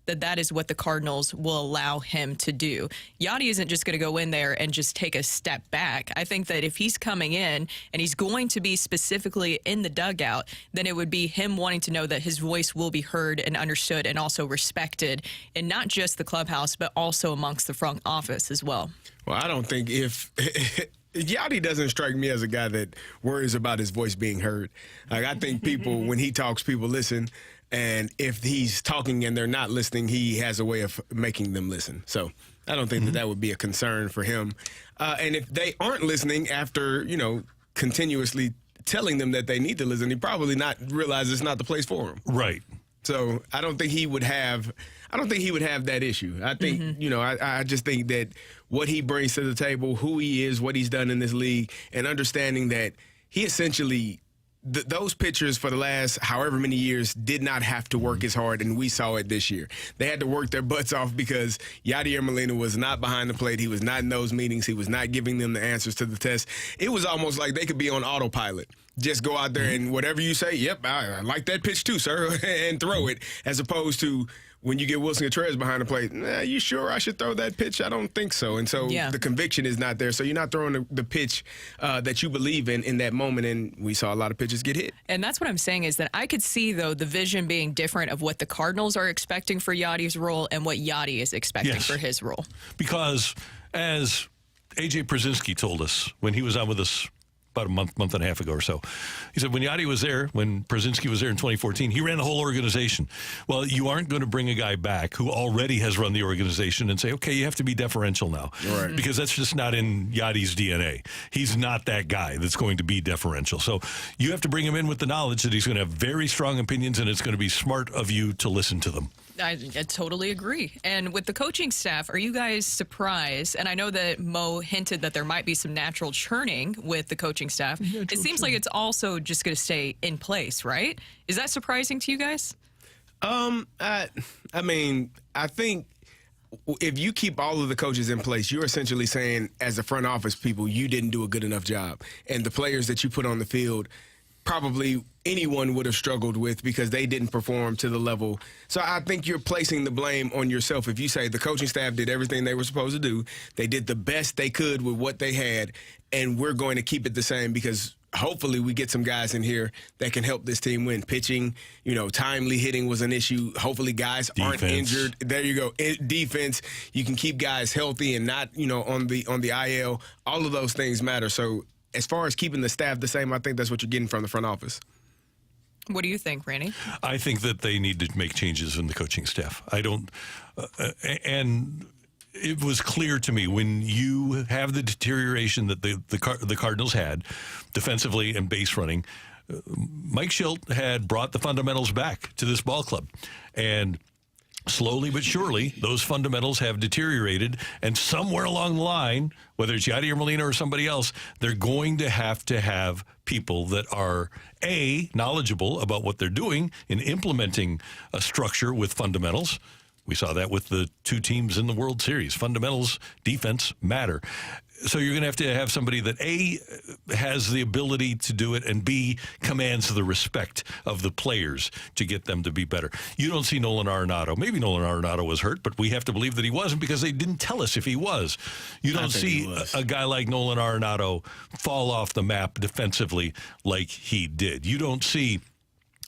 that that is what the Cardinals will allow him to do. Yadi isn't just going to go in there and just take a step back. I think that if he's coming in and he's going to be specifically in the dugout, then it would be him wanting to know that his voice will be heard and understood and also respected in not just the clubhouse, but also amongst the front office as well. Well, I don't think Yadi doesn't strike me as a guy that worries about his voice being heard. Like I think people, when he talks, people listen. And if he's talking and they're not listening, he has a way of making them listen. So I don't think that would be a concern for him. And if they aren't listening after, continuously telling them that they need to listen, he probably not realize it's not the place for him. Right. So I don't think he would have that issue. I think, I just think that what he brings to the table, who he is, what he's done in this league, and understanding that he essentially those pitchers for the last however many years did not have to work as hard, and we saw it this year. They had to work their butts off because Yadier Molina was not behind the plate. He was not in those meetings. He was not giving them the answers to the test. It was almost like they could be on autopilot. Just go out there and whatever you say, yep, I like that pitch too, sir, and throw it, as opposed to when you get Wilson Contreras behind the plate, you sure I should throw that pitch? I don't think so. And so the conviction is not there. So you're not throwing the pitch that you believe in that moment. And we saw a lot of pitches get hit. And that's what I'm saying is that I could see, though, the vision being different of what the Cardinals are expecting for Yadi's role and what Yadi is expecting for his role. Because as A.J. Przinsky told us when he was on with us about a month and a half ago or so. He said when Yadi was there, when Przinsky was there in 2014, he ran the whole organization. Well, you aren't going to bring a guy back who already has run the organization and say, okay, you have to be deferential now. Right. Because that's just not in Yadi's DNA. He's not that guy that's going to be deferential. So you have to bring him in with the knowledge that he's going to have very strong opinions and it's going to be smart of you to listen to them. I totally agree. And with the coaching staff, are you guys surprised? And I know that Mo hinted that there might be some natural churning with the coaching staff. It seems like it's also just going to stay in place, right? Is that surprising to you guys? I mean, I think if you keep all of the coaches in place, you're essentially saying, as the front office people, you didn't do a good enough job. And the players that you put on the field, probably anyone would have struggled with because they didn't perform to the level. So I think you're placing the blame on yourself if you say the coaching staff did everything they were supposed to do. They did the best they could with what they had, and we're going to keep it the same because hopefully we get some guys in here that can help this team win. Pitching, timely hitting was an issue. Hopefully guys aren't injured. There you go. Defense, you can keep guys healthy and not, on the IL. All of those things matter. So as far as keeping the staff the same, I think that's what you're getting from the front office. What do you think, Randy? I think that they need to make changes in the coaching staff. I don't, and it was clear to me when you have the deterioration that the Cardinals had defensively and base running. Mike Schilt had brought the fundamentals back to this ball club, and slowly but surely, those fundamentals have deteriorated, and somewhere along the line, whether it's Yadier Molina or somebody else, they're going to have people that are, A, knowledgeable about what they're doing in implementing a structure with fundamentals. We saw that with the two teams in the World Series. Fundamentals, defense matter. So you're going to have somebody that, A, has the ability to do it, and B, commands the respect of the players to get them to be better. You don't see Nolan Arenado. Maybe Nolan Arenado was hurt, but we have to believe that he wasn't because they didn't tell us if he was. You don't see a guy like Nolan Arenado fall off the map defensively like he did. You don't see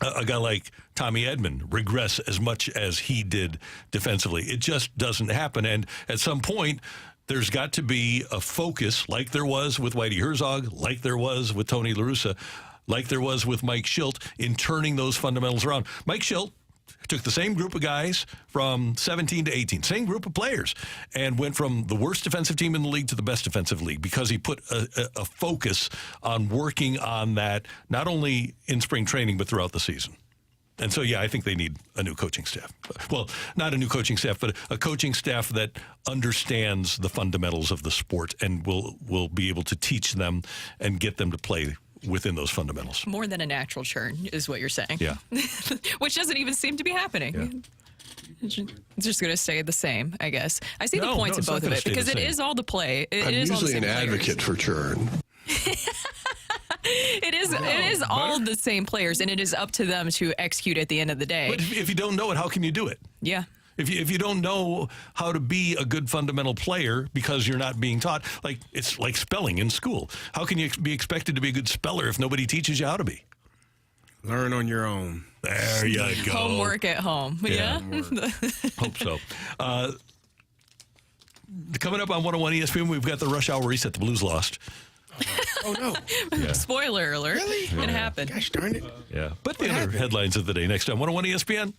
a guy like Tommy Edman regress as much as he did defensively. It just doesn't happen. And at some point, there's got to be a focus like there was with Whitey Herzog, like there was with Tony La Russa, like there was with Mike Schilt in turning those fundamentals around. Mike Schilt took the same group of guys from 17 to 18, same group of players, and went from the worst defensive team in the league to the best defensive league because he put a focus on working on that, not only in spring training, but throughout the season. And so, I think they need a new coaching staff. Well, not a new coaching staff, but a coaching staff that understands the fundamentals of the sport and will be able to teach them and get them to play within those fundamentals. More than a natural churn is what you're saying. Yeah. Which doesn't even seem to be happening. Yeah. It's just going to stay the same, I guess. I see the points of both of it because it is all the play. I'm usually an advocate for churn. It is all the same players, and it is up to them to execute at the end of the day. But if you don't know it, how can you do it? Yeah. If you don't know how to be a good fundamental player because you're not being taught, it's like spelling in school. How can you be expected to be a good speller if nobody teaches you how to be? Learn on your own. There you go. Homework at home. Yeah. Hope so. Coming up on 101 ESPN, we've got the rush hour reset. The Blues lost. Oh, no. Yeah. Spoiler alert. Really? It happened. Gosh darn it. Yeah. But the other headlines of the day next time. 101 ESPN.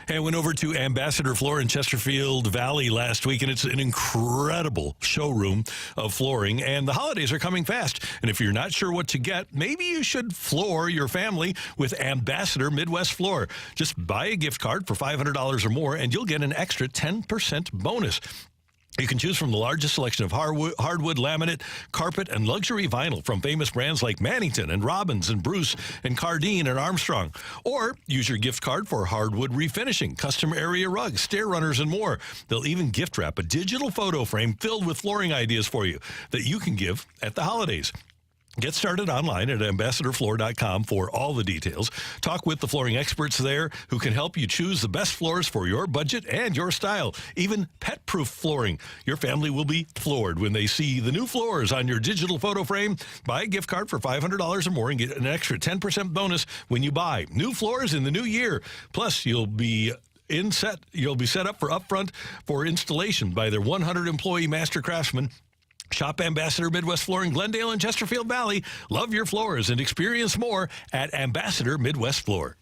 I went over to Ambassador Floor in Chesterfield Valley last week, and it's an incredible showroom of flooring, and the holidays are coming fast. And if you're not sure what to get, maybe you should floor your family with Ambassador Midwest Floor. Just buy a gift card for $500 or more, and you'll get an extra 10% bonus. You can choose from the largest selection of hardwood, laminate, carpet, and luxury vinyl from famous brands like Mannington and Robbins and Bruce and Cardine and Armstrong. Or use your gift card for hardwood refinishing, custom area rugs, stair runners, and more. They'll even gift wrap a digital photo frame filled with flooring ideas for you that you can give at the holidays. Get started online at ambassadorfloor.com for all the details. Talk with the flooring experts there who can help you choose the best floors for your budget and your style. Even pet-proof flooring. Your family will be floored when they see the new floors on your digital photo frame. Buy a gift card for $500 or more and get an extra 10% bonus when you buy new floors in the new year. Plus, you'll be set up for upfront for installation by their 100-employee master craftsmen. Shop Ambassador Midwest Floor in Glendale and Chesterfield Valley. Love your floors and experience more at Ambassador Midwest Floor.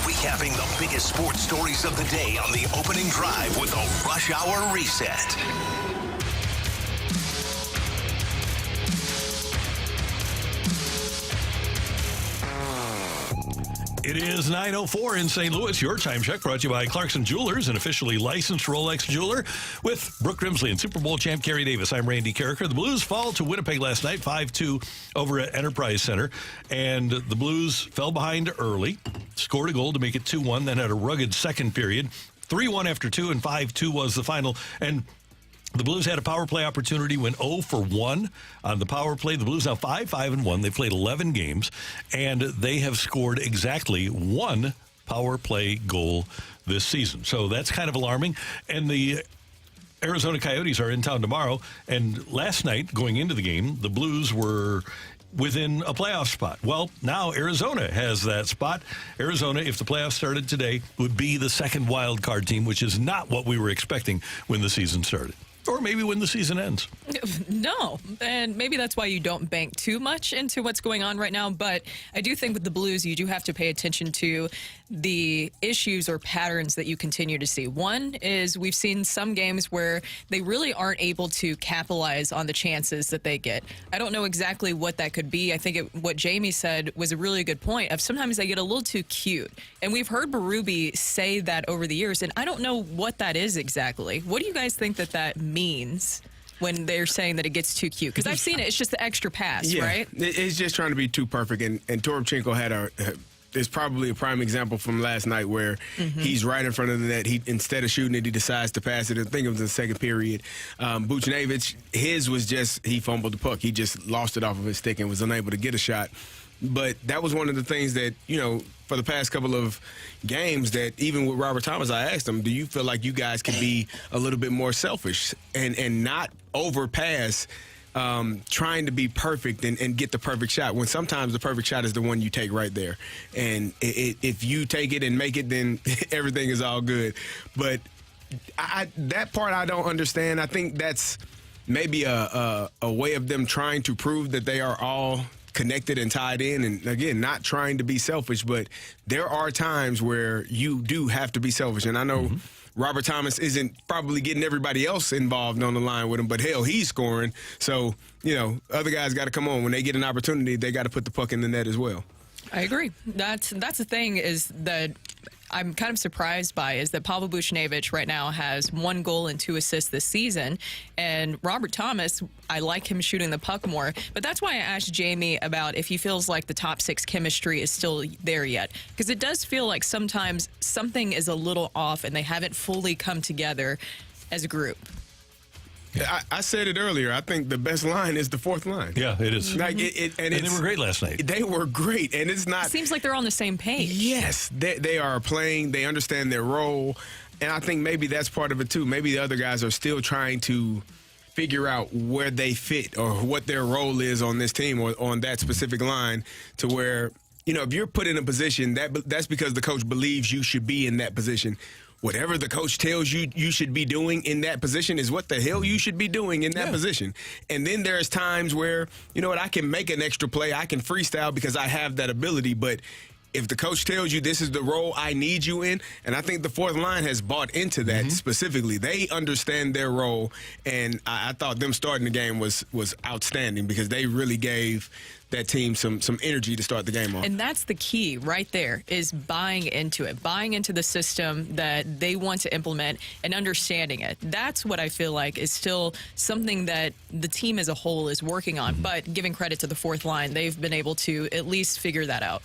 Recapping the biggest sports stories of the day on the opening drive with a Rush Hour Reset. It is 9:04 in St. Louis. Your time check brought to you by Clarkson Jewelers, an officially licensed Rolex jeweler, with Brooke Grimsley and Super Bowl champ Carey Davis. I'm Randy Karraker. The Blues fall to Winnipeg last night, 5-2 over at Enterprise Center. And the Blues fell behind early, scored a goal to make it 2-1, then had a rugged second period. 3-1 after 2, and 5-2 was the final. And the Blues had a power play opportunity, went 0 for 1 on the power play. The Blues now 5-1. They played 11 games, and they have scored exactly 1 power play goal this season. So that's kind of alarming. And the Arizona Coyotes are in town tomorrow. And last night, going into the game, the Blues were within a playoff spot. Well, now Arizona has that spot. Arizona, if the playoffs started today, would be the second wild card team, which is not what we were expecting when the season started. Or maybe when the season ends. No, and maybe that's why you don't bank too much into what's going on right now. But I do think with the Blues, you do have to pay attention to the issues or patterns that you continue to see. One is we've seen some games where they really aren't able to capitalize on the chances that they get. I don't know exactly what that could be. I think what Jamie said was a really good point of sometimes they get a little too cute. And we've heard Berube say that over the years, and I don't know what that is exactly. What do you guys think that means when they're saying that it gets too cute? Because I've seen it. It's just the extra pass, right? It's just trying to be too perfect. And Toropchenko had is probably a prime example from last night where he's right in front of the net. He, instead of shooting it, he decides to pass it. I think it was in the second period. Buchnevich, his was just he fumbled the puck. He just lost it off of his stick and was unable to get a shot. But that was one of the things that, for the past couple of games that even with Robert Thomas, I asked him, do you feel like you guys can be a little bit more selfish and not overpass trying to be perfect and get the perfect shot when sometimes the perfect shot is the one you take right there. And if you take it and make it, then everything is all good. But that part I don't understand. I think that's maybe a way of them trying to prove that they are all connected and tied in, and again, not trying to be selfish, but there are times where you do have to be selfish. And I know Robert Thomas isn't probably getting everybody else involved on the line with him, but hell, he's scoring. So, other guys got to come on. When they get an opportunity, they got to put the puck in the net as well. I agree. That's the thing is that I'm kind of surprised by is that Pavel Buchnevich right now has 1 goal and 2 assists this season. And Robert Thomas, I like him shooting the puck more. But that's why I asked Jamie about if he feels like the top 6 chemistry is still there yet. Because it does feel like sometimes something is a little off and they haven't fully come together as a group. I said it earlier. I think the best line is the fourth line. Yeah, it is. Like and they were great last night. They were great, and it's not. It seems like they're on the same page. Yes, they are playing. They understand their role, and I think maybe that's part of it too. Maybe the other guys are still trying to figure out where they fit or what their role is on this team or on that specific line, to where, you know, if you're put in a position, that's because the coach believes you should be in that position. Whatever the coach tells you you should be doing in that position is what the hell you should be doing in that position. And then there's times where, you know what, I can make an extra play. I can freestyle because I have that ability. But if the coach tells you this is the role I need you in, and I think the fourth line has bought into that specifically. They understand their role, and I thought them starting the game was outstanding because they really gave that team some energy to start the game off. And that's the key right there, is buying into it, buying into the system that they want to implement and understanding it. That's what I feel like is still something that the team as a whole is working on. But giving credit to the fourth line, they've been able to at least figure that out.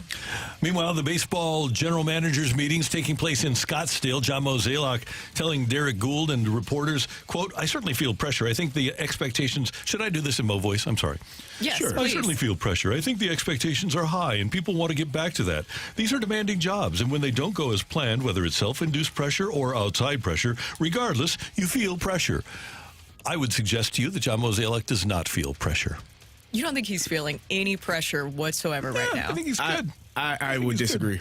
Meanwhile, the baseball general managers meetings taking place in Scottsdale. John Mozeliak telling Derek Gould and reporters, quote, "I certainly feel pressure. I think the expectations..." Should I do this in Mo voice? I'm sorry. Yes, sure. please. I certainly feel pressure. I think the expectations are high, and people want to get back to that. These are demanding jobs, and when they don't go as planned, whether it's self-induced pressure or outside pressure, regardless, you feel pressure. I would suggest to you that John Mozeliak does not feel pressure. You don't think he's feeling any pressure whatsoever right now? I think he's good. I would disagree.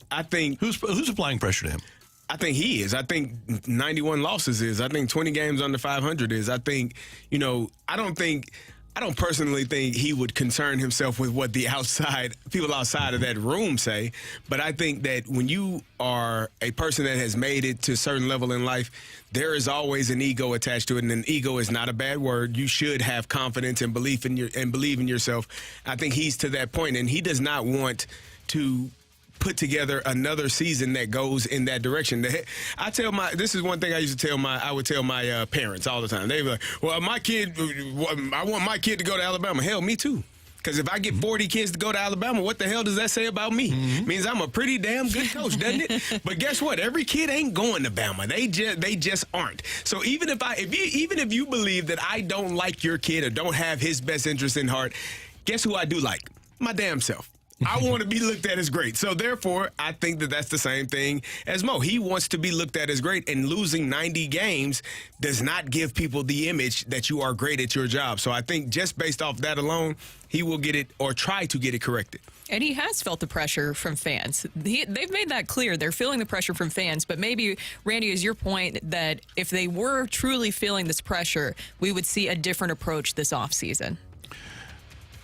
I think who's applying pressure to him? I think he is. I think 91 losses is. I think 20 games under 500 is. I think, you know, I don't personally think he would concern himself with what the people outside of that room say. But I think that when you are a person that has made it to a certain level in life, there is always an ego attached to it. And an ego is not a bad word. You should have confidence and believe in yourself. I think he's to that point, and he does not want to put together another season that goes in that direction. This is one thing I would tell my parents all the time. They were like, well, I want my kid to go to Alabama. Hell, me too. Because if I get 40 kids to go to Alabama, what the hell does that say about me? Means I'm a pretty damn good coach, doesn't it? But guess what? Every kid ain't going to Bama. They just aren't. So even if you believe that I don't like your kid or don't have his best interest in heart, guess who I do like? My damn self. I want to be looked at as great. So, therefore, I think that that's the same thing as Mo. He wants to be looked at as great, and losing 90 games does not give people the image that you are great at your job. So I think just based off that alone, he will get it or try to get it corrected. And he has felt the pressure from fans. They've made that clear. They're feeling the pressure from fans. But maybe, Randy, is your point that if they were truly feeling this pressure, we would see a different approach this offseason?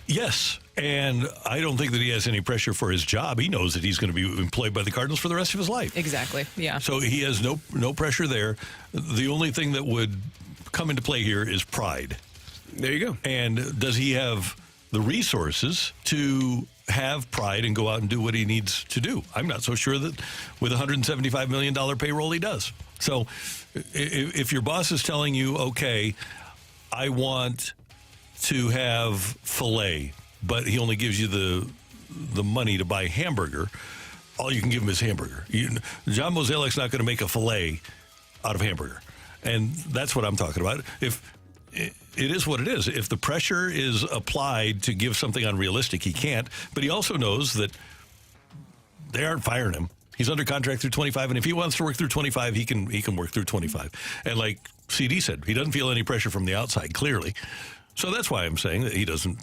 Yes, and I don't think that he has any pressure for his job. He knows that he's going to be employed by the Cardinals for the rest of his life. Exactly, yeah. So he has no pressure there. The only thing that would come into play here is pride. There you go. And does he have the resources to have pride and go out and do what he needs to do? I'm not so sure that with a $175 million payroll he does. So if your boss is telling you, okay, I want to have filet, but he only gives you the money to buy hamburger, all you can give him is hamburger. John Mozeliak's not going to make a filet out of hamburger. And that's what I'm talking about. If it is what it is. If the pressure is applied to give something unrealistic, he can't. But he also knows that they aren't firing him. He's under contract through 25, and if he wants to work through 25, he can work through 25. And like CD said, he doesn't feel any pressure from the outside, clearly. So that's why I'm saying that he doesn't.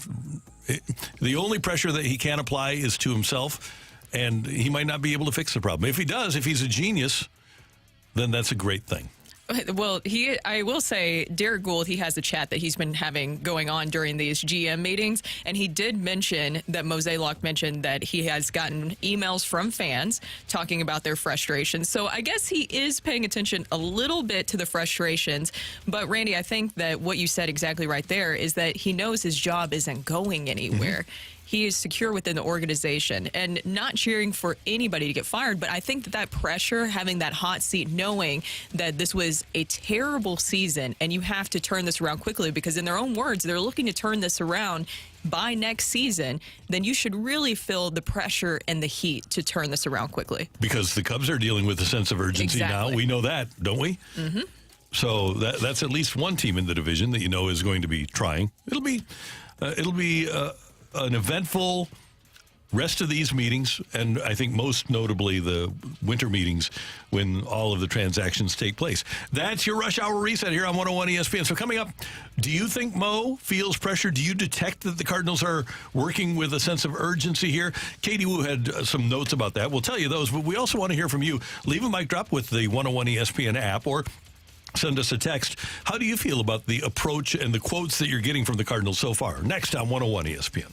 The only pressure that he can apply is to himself, and he might not be able to fix the problem. If he does, if he's a genius, then that's a great thing. Well, I will say, Derek Gould, he has a chat that he's been having going on during these GM meetings, and he did mention that Mozeliak mentioned that he has gotten emails from fans talking about their frustrations. So I guess he is paying attention a little bit to the frustrations. But, Randy, I think that what you said exactly right there is that he knows his job isn't going anywhere. he is secure within the organization and not cheering for anybody to get fired. But I think that pressure, having that hot seat, knowing that this was a terrible season and you have to turn this around quickly, because in their own words, they're looking to turn this around by next season, then you should really feel the pressure and the heat to turn this around quickly. Because the Cubs are dealing with a sense of urgency now. We know that, don't we? Mm-hmm. So that's at least one team in the division that you know is going to be trying. It'll be an eventful rest of these meetings, and I think most notably the winter meetings when all of the transactions take place. That's your Rush Hour Reset here on 101 ESPN. So coming up, do you think Mo feels pressure? Do you detect that the Cardinals are working with a sense of urgency here? Katie Wu had some notes about that. We'll tell you those, but we also want to hear from you. Leave a mic drop with the 101 ESPN app or send us a text. How do you feel about the approach and the quotes that you're getting from the Cardinals so far? Next on 101 ESPN.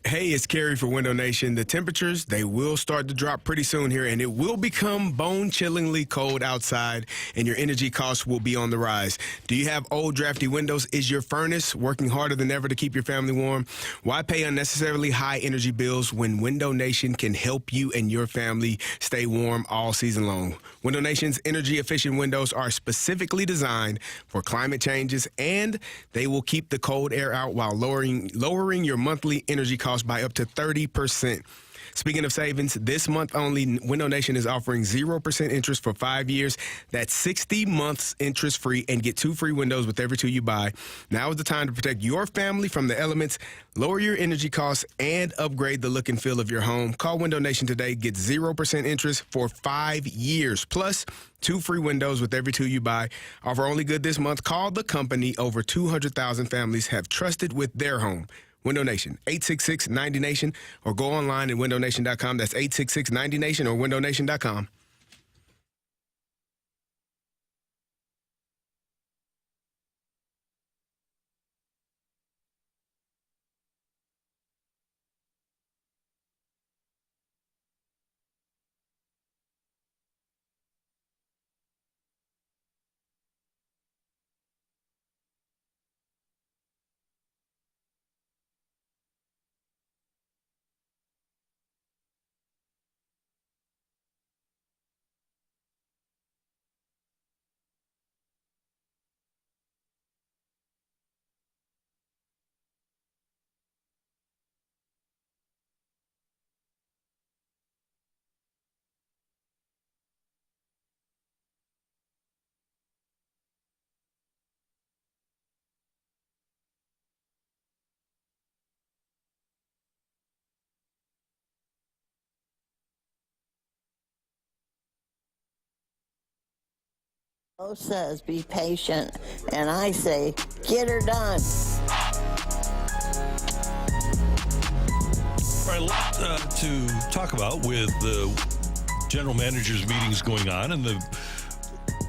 Hey, it's Carey for Window Nation. The temperatures, they will start to drop pretty soon here, and it will become bone-chillingly cold outside, and your energy costs will be on the rise. Do you have old, drafty windows? Is your furnace working harder than ever to keep your family warm? Why pay unnecessarily high energy bills when Window Nation can help you and your family stay warm all season long? Window Nation's energy-efficient windows are specifically designed for climate changes, and they will keep the cold air out while lowering your monthly energy costs by up to 30%. Speaking of savings, this month only, Window Nation is offering 0% interest for 5 years. That's 60 months interest-free, and get 2 free windows with every 2 you buy. Now is the time to protect your family from the elements, lower your energy costs, and upgrade the look and feel of your home. Call Window Nation today. Get 0% interest for 5 years, plus 2 free windows with every 2 you buy. Offer only good this month. Call the company over 200,000 families have trusted with their home. Window Nation, 866-90Nation, or go online at windownation.com. That's 866-90Nation or windownation.com. Bo says be patient, and I say get her done. All right, a lot to talk about with the general managers' meetings going on and the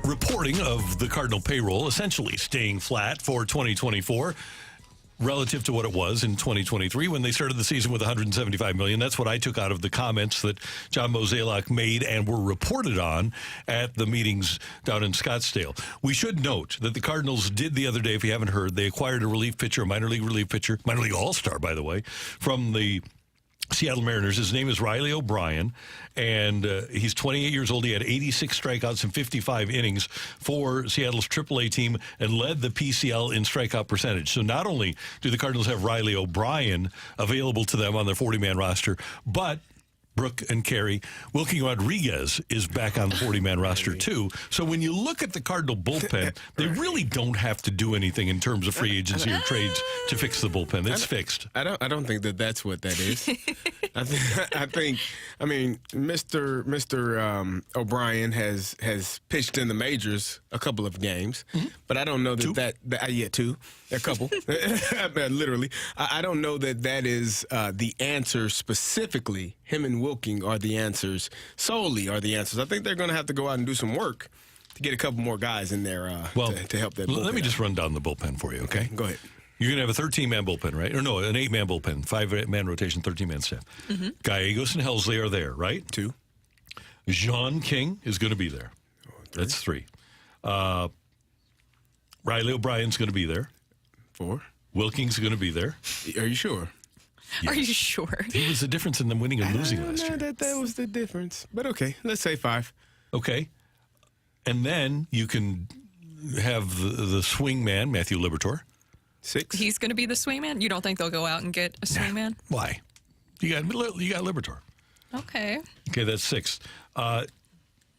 reporting of the Cardinal payroll essentially staying flat for 2024 relative to what it was in 2023 when they started the season with $175 million. That's what I took out of the comments that John Mozeliak made and were reported on at the meetings down in Scottsdale. We should note that the Cardinals did the other day, if you haven't heard, they acquired a relief pitcher, a minor league relief pitcher, minor league all-star, by the way, from the Seattle Mariners. His name is Riley O'Brien, and he's 28 years old. He had 86 strikeouts in 55 innings for Seattle's AAA team and led the PCL in strikeout percentage. So not only do the Cardinals have Riley O'Brien available to them on their 40-man roster, but Brooke and Carey, Wilkie Rodriguez is back on the 40-man roster too. So when you look at the Cardinal bullpen, they really don't have to do anything in terms of free agency or trades to fix the bullpen. It's fixed. I don't think that's what that is. I mean, Mr. O'Brien has pitched in the majors a couple of games, but I don't know that two, a couple, literally. I don't know that is the answer specifically. Him and Wilking are the answers, solely are the answers. I think they're going to have to go out and do some work to get a couple more guys in there to help that bullpen. Let me just run down the bullpen for you, okay? Go ahead. You're going to have a 13-man bullpen, right? Or no, an 8-man bullpen, 5-man rotation, 13-man staff. Gallegos and Helsley are there, right? 2. John King is going to be there. 3. That's 3. Riley O'Brien's going to be there. 4. Wilking's going to be there. Are you sure? Yes. Are you sure? He was the difference in them winning and losing last year. That was the difference. But okay, let's say 5. Okay. And then you can have the swing man, Matthew Liberatore. 6. He's going to be the swing man? You don't think they'll go out and get a swing man? Why? You got Liberatore. Okay. Okay, that's 6.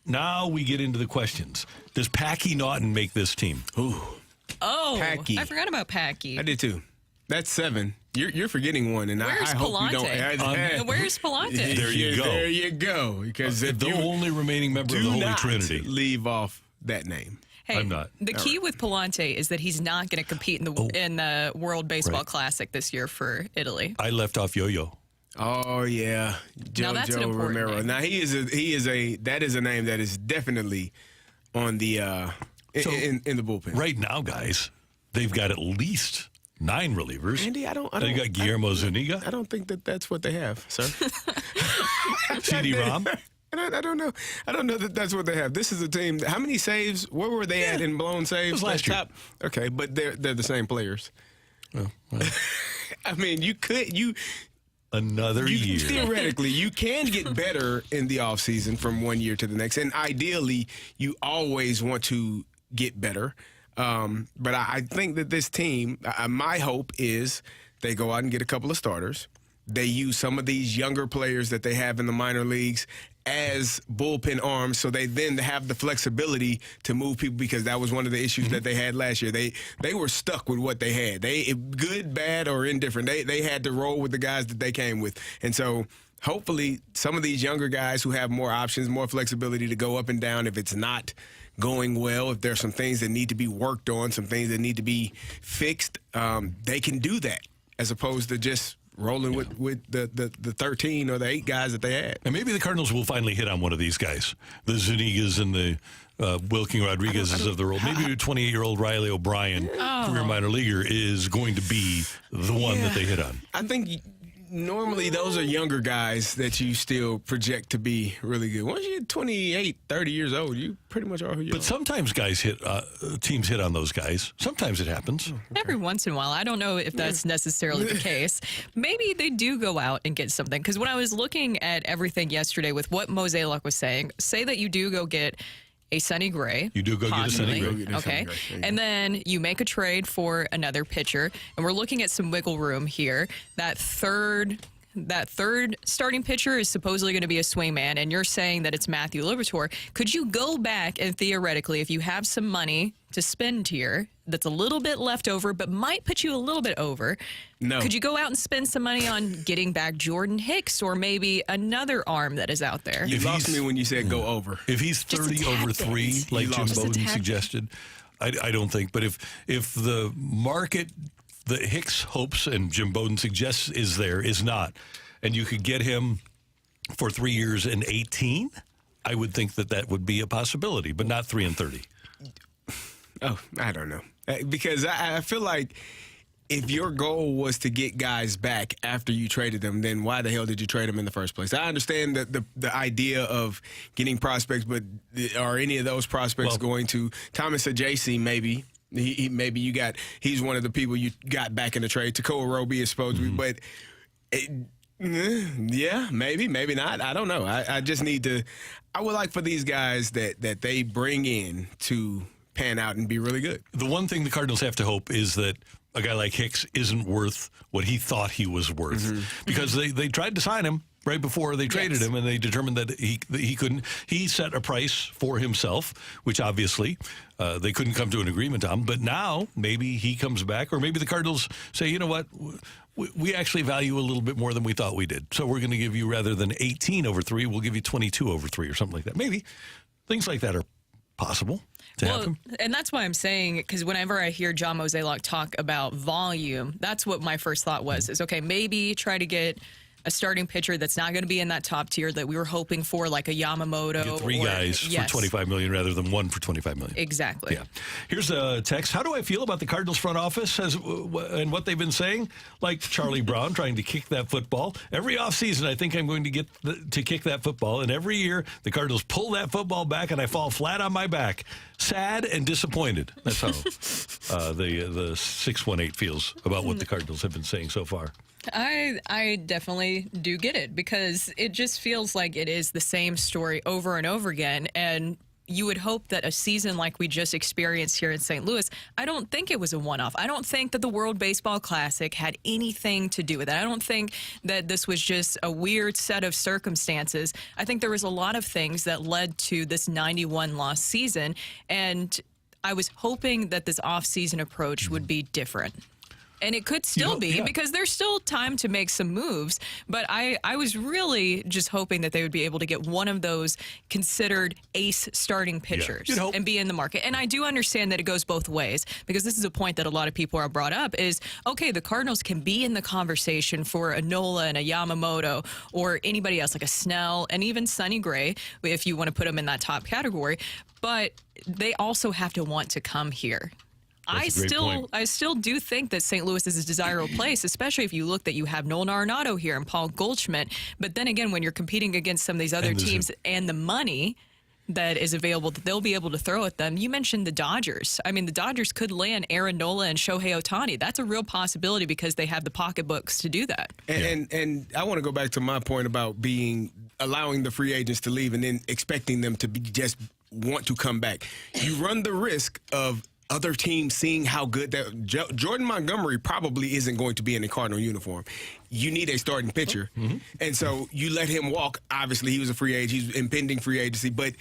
Now we get into the questions. Does Packy Naughton make this team? Ooh. Oh, Packy. I forgot about Packy. I did too. That's 7. You're forgetting one, and Where's I hope you Palante? don't. Where's Palante? There you go. There you go. Because if the only remaining member of the Holy Trinity. Leave off that name. Hey, I'm not. The key with Palante is that he's not going to compete in the World Baseball Right. Classic this year for Italy. I left off Yo-Yo. Oh yeah, Now that's an Jojo important Romero. name. Now that is a name that is definitely on the in the bullpen Right now, guys, they've got at least 9 relievers. Andy, They got Guillermo Zuniga. I don't think that's what they have, sir. CD-ROM. I don't know. I don't know that that's what they have. This is a team. How many saves? Where were they at in blown saves? It was last year. Okay, but they're the same players. Oh, well. I mean, Another year. Theoretically, you can get better in the offseason from one year to the next. And ideally, you always want to get better. But I think that this team, my hope is they go out and get a couple of starters. They use some of these younger players that they have in the minor leagues as bullpen arms, so they then have the flexibility to move people, because that was one of the issues that they had last year. They were stuck with what they had. Good, bad, or indifferent. They had to roll with the guys that they came with. And so hopefully some of these younger guys who have more options, more flexibility to go up and down if it's not going well, if there's some things that need to be worked on, some things that need to be fixed, they can do that, as opposed to just rolling with the 13 or the 8 guys that they had. And maybe the Cardinals will finally hit on one of these guys, the Zunigas and the Wilking Rodriguez's of the world. Maybe a 28-year-old Riley O'Brien, career minor leaguer, is going to be the one that they hit on. I think normally those are younger guys that you still project to be really good. Once you're 28, 30 years old, you pretty much are who you are. But sometimes teams hit on those guys. Sometimes it happens. Every once in a while. I don't know if that's necessarily the case. Maybe they do go out and get something. Because when I was looking at everything yesterday with what Mozeliak was saying, say that you do go get a Sonny Gray. You do go get a Sonny Gray. Okay. And then you make a trade for another pitcher. And we're looking at some wiggle room here. That third that third starting pitcher is supposedly going to be a swingman, and you're saying that it's Matthew Liberatore, could you go back and theoretically, if you have some money to spend here that's a little bit left over but might put you a little bit over, could you go out and spend some money on getting back Jordan Hicks or maybe another arm that is out there? You lost me when you said go over. If he's 30 over 3, like Jim Bowden suggested, I don't think. But if the market that Hicks hopes and Jim Bowden suggests is not, and you could get him for 3 years and 18, I would think that would be a possibility, but not 3 and 30. Oh, I don't know. Because I feel like if your goal was to get guys back after you traded them, then why the hell did you trade them in the first place? I understand the idea of getting prospects, but are any of those prospects going to Thomas Ajayci maybe? He's one of the people you got back in the trade. Tekoa Roby is supposed to be, but yeah, maybe not. I don't know. I just need to. I would like for these guys that they bring in to pan out and be really good. The one thing the Cardinals have to hope is that a guy like Hicks isn't worth what he thought he was worth, because they tried to sign him right before they traded him, and they determined that he couldn't. He set a price for himself, which obviously they couldn't come to an agreement on. But now maybe he comes back, or maybe the Cardinals say, you know what, we actually value a little bit more than we thought we did. So we're going to give you, rather than 18 over 3, we'll give you 22 over 3 or something like that. Maybe things like that are possible to happen. And that's why I'm saying, because whenever I hear John Mozeliak talk about volume, that's what my first thought was, is, okay, maybe try to get a starting pitcher that's not going to be in that top tier that we were hoping for, like a Yamamoto. Get 3 guys for $25 million rather than 1 for $25 million. Exactly. Yeah. Here's a text. How do I feel about the Cardinals front office and what they've been saying? Like Charlie Brown trying to kick that football. Every offseason, I think I'm going to get to kick that football. And every year, the Cardinals pull that football back and I fall flat on my back. Sad and disappointed. That's how the 618 feels about what the Cardinals have been saying so far. I definitely do get it, because it just feels like it is the same story over and over again. And you would hope that a season like we just experienced here in St. Louis, I don't think it was a one-off. I don't think that the World Baseball Classic had anything to do with it. I don't think that this was just a weird set of circumstances. I think there was a lot of things that led to this 91-loss season, and I was hoping that this off-season approach would be different. And it could still be, because there's still time to make some moves. But I was really just hoping that they would be able to get one of those considered ace starting pitchers and be in the market. And I do understand that it goes both ways, because this is a point that a lot of people are brought up is, okay, the Cardinals can be in the conversation for a Nola and a Yamamoto or anybody else like a Snell and even Sonny Gray, if you want to put them in that top category. But they also have to want to come here. I still do think that St. Louis is a desirable place, especially if you look that you have Nolan Arenado here and Paul Goldschmidt. But then again, when you're competing against some of these other teams and the money that is available that they'll be able to throw at them. You mentioned the Dodgers. I mean, the Dodgers could land Aaron Nola and Shohei Ohtani. That's a real possibility because they have the pocketbooks to do that. And I want to go back to my point about allowing the free agents to leave and then expecting them to just want to come back. You run the risk of other teams seeing how good that Jordan Montgomery probably isn't going to be in a Cardinal uniform. You need a starting pitcher. And so you let him walk. Obviously, he was a free agent. He's impending free agency. But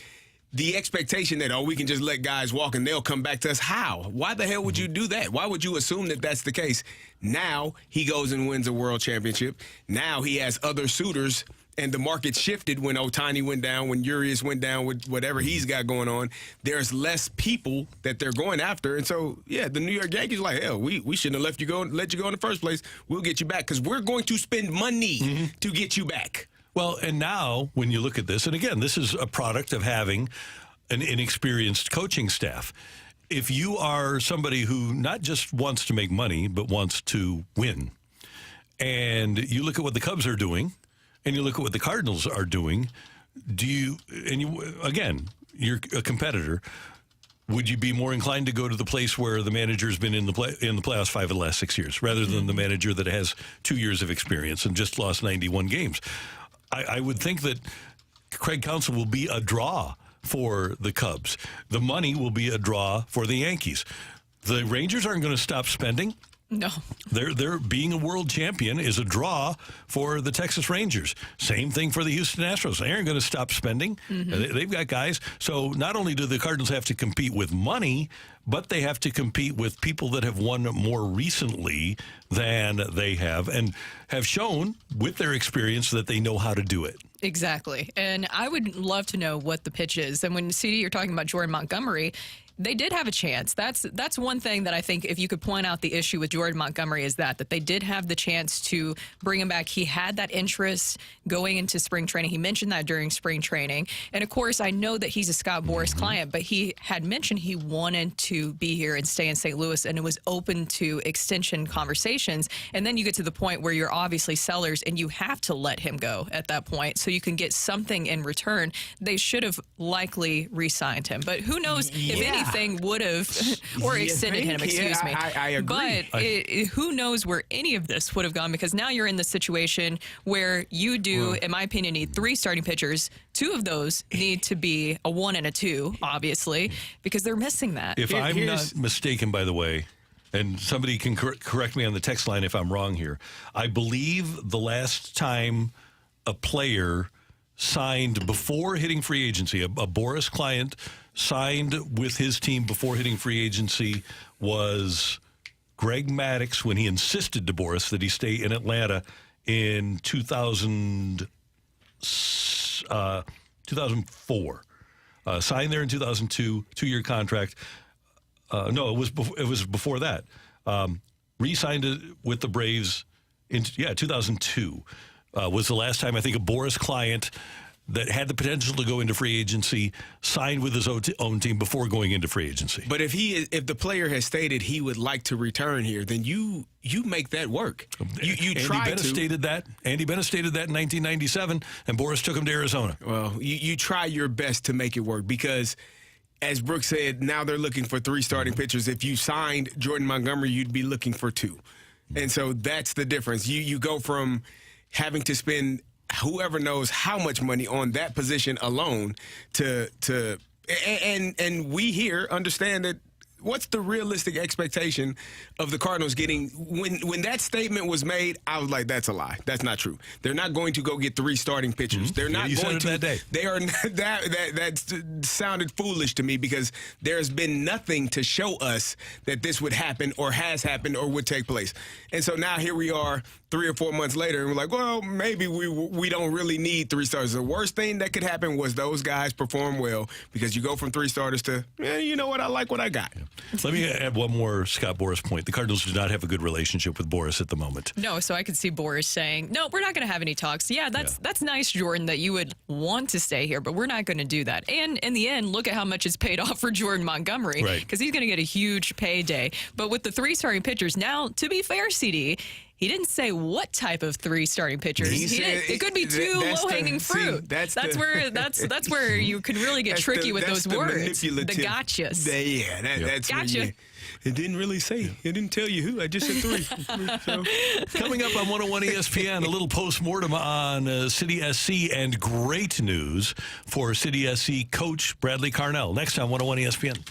the expectation that, we can just let guys walk and they'll come back to us. How? Why the hell would you do that? Why would you assume that that's the case? Now he goes and wins a world championship. Now he has other suitors. And the market shifted when Ohtani went down, when Urias went down with whatever he's got going on. There's less people that they're going after. And so, the New York Yankees are like, hell, we shouldn't have let you go in the first place. We'll get you back because we're going to spend money to get you back. Well, and now when you look at this, and again, this is a product of having an inexperienced coaching staff. If you are somebody who not just wants to make money, but wants to win, and you look at what the Cubs are doing, and you look at what the Cardinals are doing, again, you're a competitor. Would you be more inclined to go to the place where the manager's been in the playoffs 5 of the last 6 years, rather than the manager that has 2 years of experience and just lost 91 games? I would think that Craig Counsell will be a draw for the Cubs. The money will be a draw for the Yankees. The Rangers aren't going to stop spending. No. They're being a world champion is a draw for the Texas Rangers. Same thing for the Houston Astros. They aren't going to stop spending. They've got guys. So not only do the Cardinals have to compete with money, but they have to compete with people that have won more recently than they have and have shown with their experience that they know how to do it. Exactly. And I would love to know what the pitch is. And when, CD, you're talking about Jordan Montgomery, they did have a chance. That's one thing that I think if you could point out the issue with Jordan Montgomery is that they did have the chance to bring him back. He had that interest going into spring training. He mentioned that during spring training. And of course, I know that he's a Scott Boras client, but he had mentioned he wanted to be here and stay in St. Louis, and it was open to extension conversations. And then you get to the point where you're obviously sellers and you have to let him go at that point so you can get something in return. They should have likely re-signed him. But who knows if anything would have or extended him, excuse me. I agree. But who knows where any of this would have gone, because now you're in the situation where you do, in my opinion, need 3 starting pitchers. 2 of those need to be a 1 and a 2, obviously, because they're missing that. If I'm not mistaken, by the way, and somebody can correct me on the text line if I'm wrong here, I believe the last time a player signed before hitting free agency, a Boras client signed with his team before hitting free agency, was Greg Maddux when he insisted to Boras that he stay in Atlanta in 2004. Signed there in 2002, 2-year contract. No, it was before that. Re-signed it with the Braves in 2002. Was the last time I think a Boras client that had the potential to go into free agency signed with his own team before going into free agency. But if the player has stated he would like to return here, then you make that work. You try to. Andy Bennett stated that in 1997, and Boras took him to Arizona. Well, you try your best to make it work because, as Brooke said, now they're looking for 3 starting pitchers. If you signed Jordan Montgomery, you'd be looking for 2. And so that's the difference. You go from having to spend whoever knows how much money on that position alone and we here understand that what's the realistic expectation of the Cardinals getting when that statement was made? I was like, that's a lie. That's not true. They're not going to go get 3 starting pitchers. They're not going to. That day. They are that sounded foolish to me because there's been nothing to show us that this would happen or has happened or would take place. And so now here we are 3 or 4 months later, and we're like, well, maybe we don't really need 3 starters. The worst thing that could happen was those guys perform well because you go from 3 starters to, you know what, I like what I got. Yeah. Let me add one more Scott Boras point. The Cardinals do not have a good relationship with Boras at the moment. No, so I could see Boras saying, no, we're not going to have any talks. Yeah, that's nice, Jordan, that you would want to stay here, but we're not going to do that. And in the end, look at how much it's paid off for Jordan Montgomery because he's going to get a huge payday. But with the 3 starting pitchers, now, to be fair, CD, he didn't say what type of 3 starting pitchers. It could be 2 low-hanging fruit. That's where you could really get tricky with those words. The gotchas. That's gotcha. It didn't really say. It didn't tell you who. I just said 3. So. Coming up on 101 ESPN, a little postmortem on City SC and great news for City SC coach Bradley Carnell. Next time, 101 ESPN.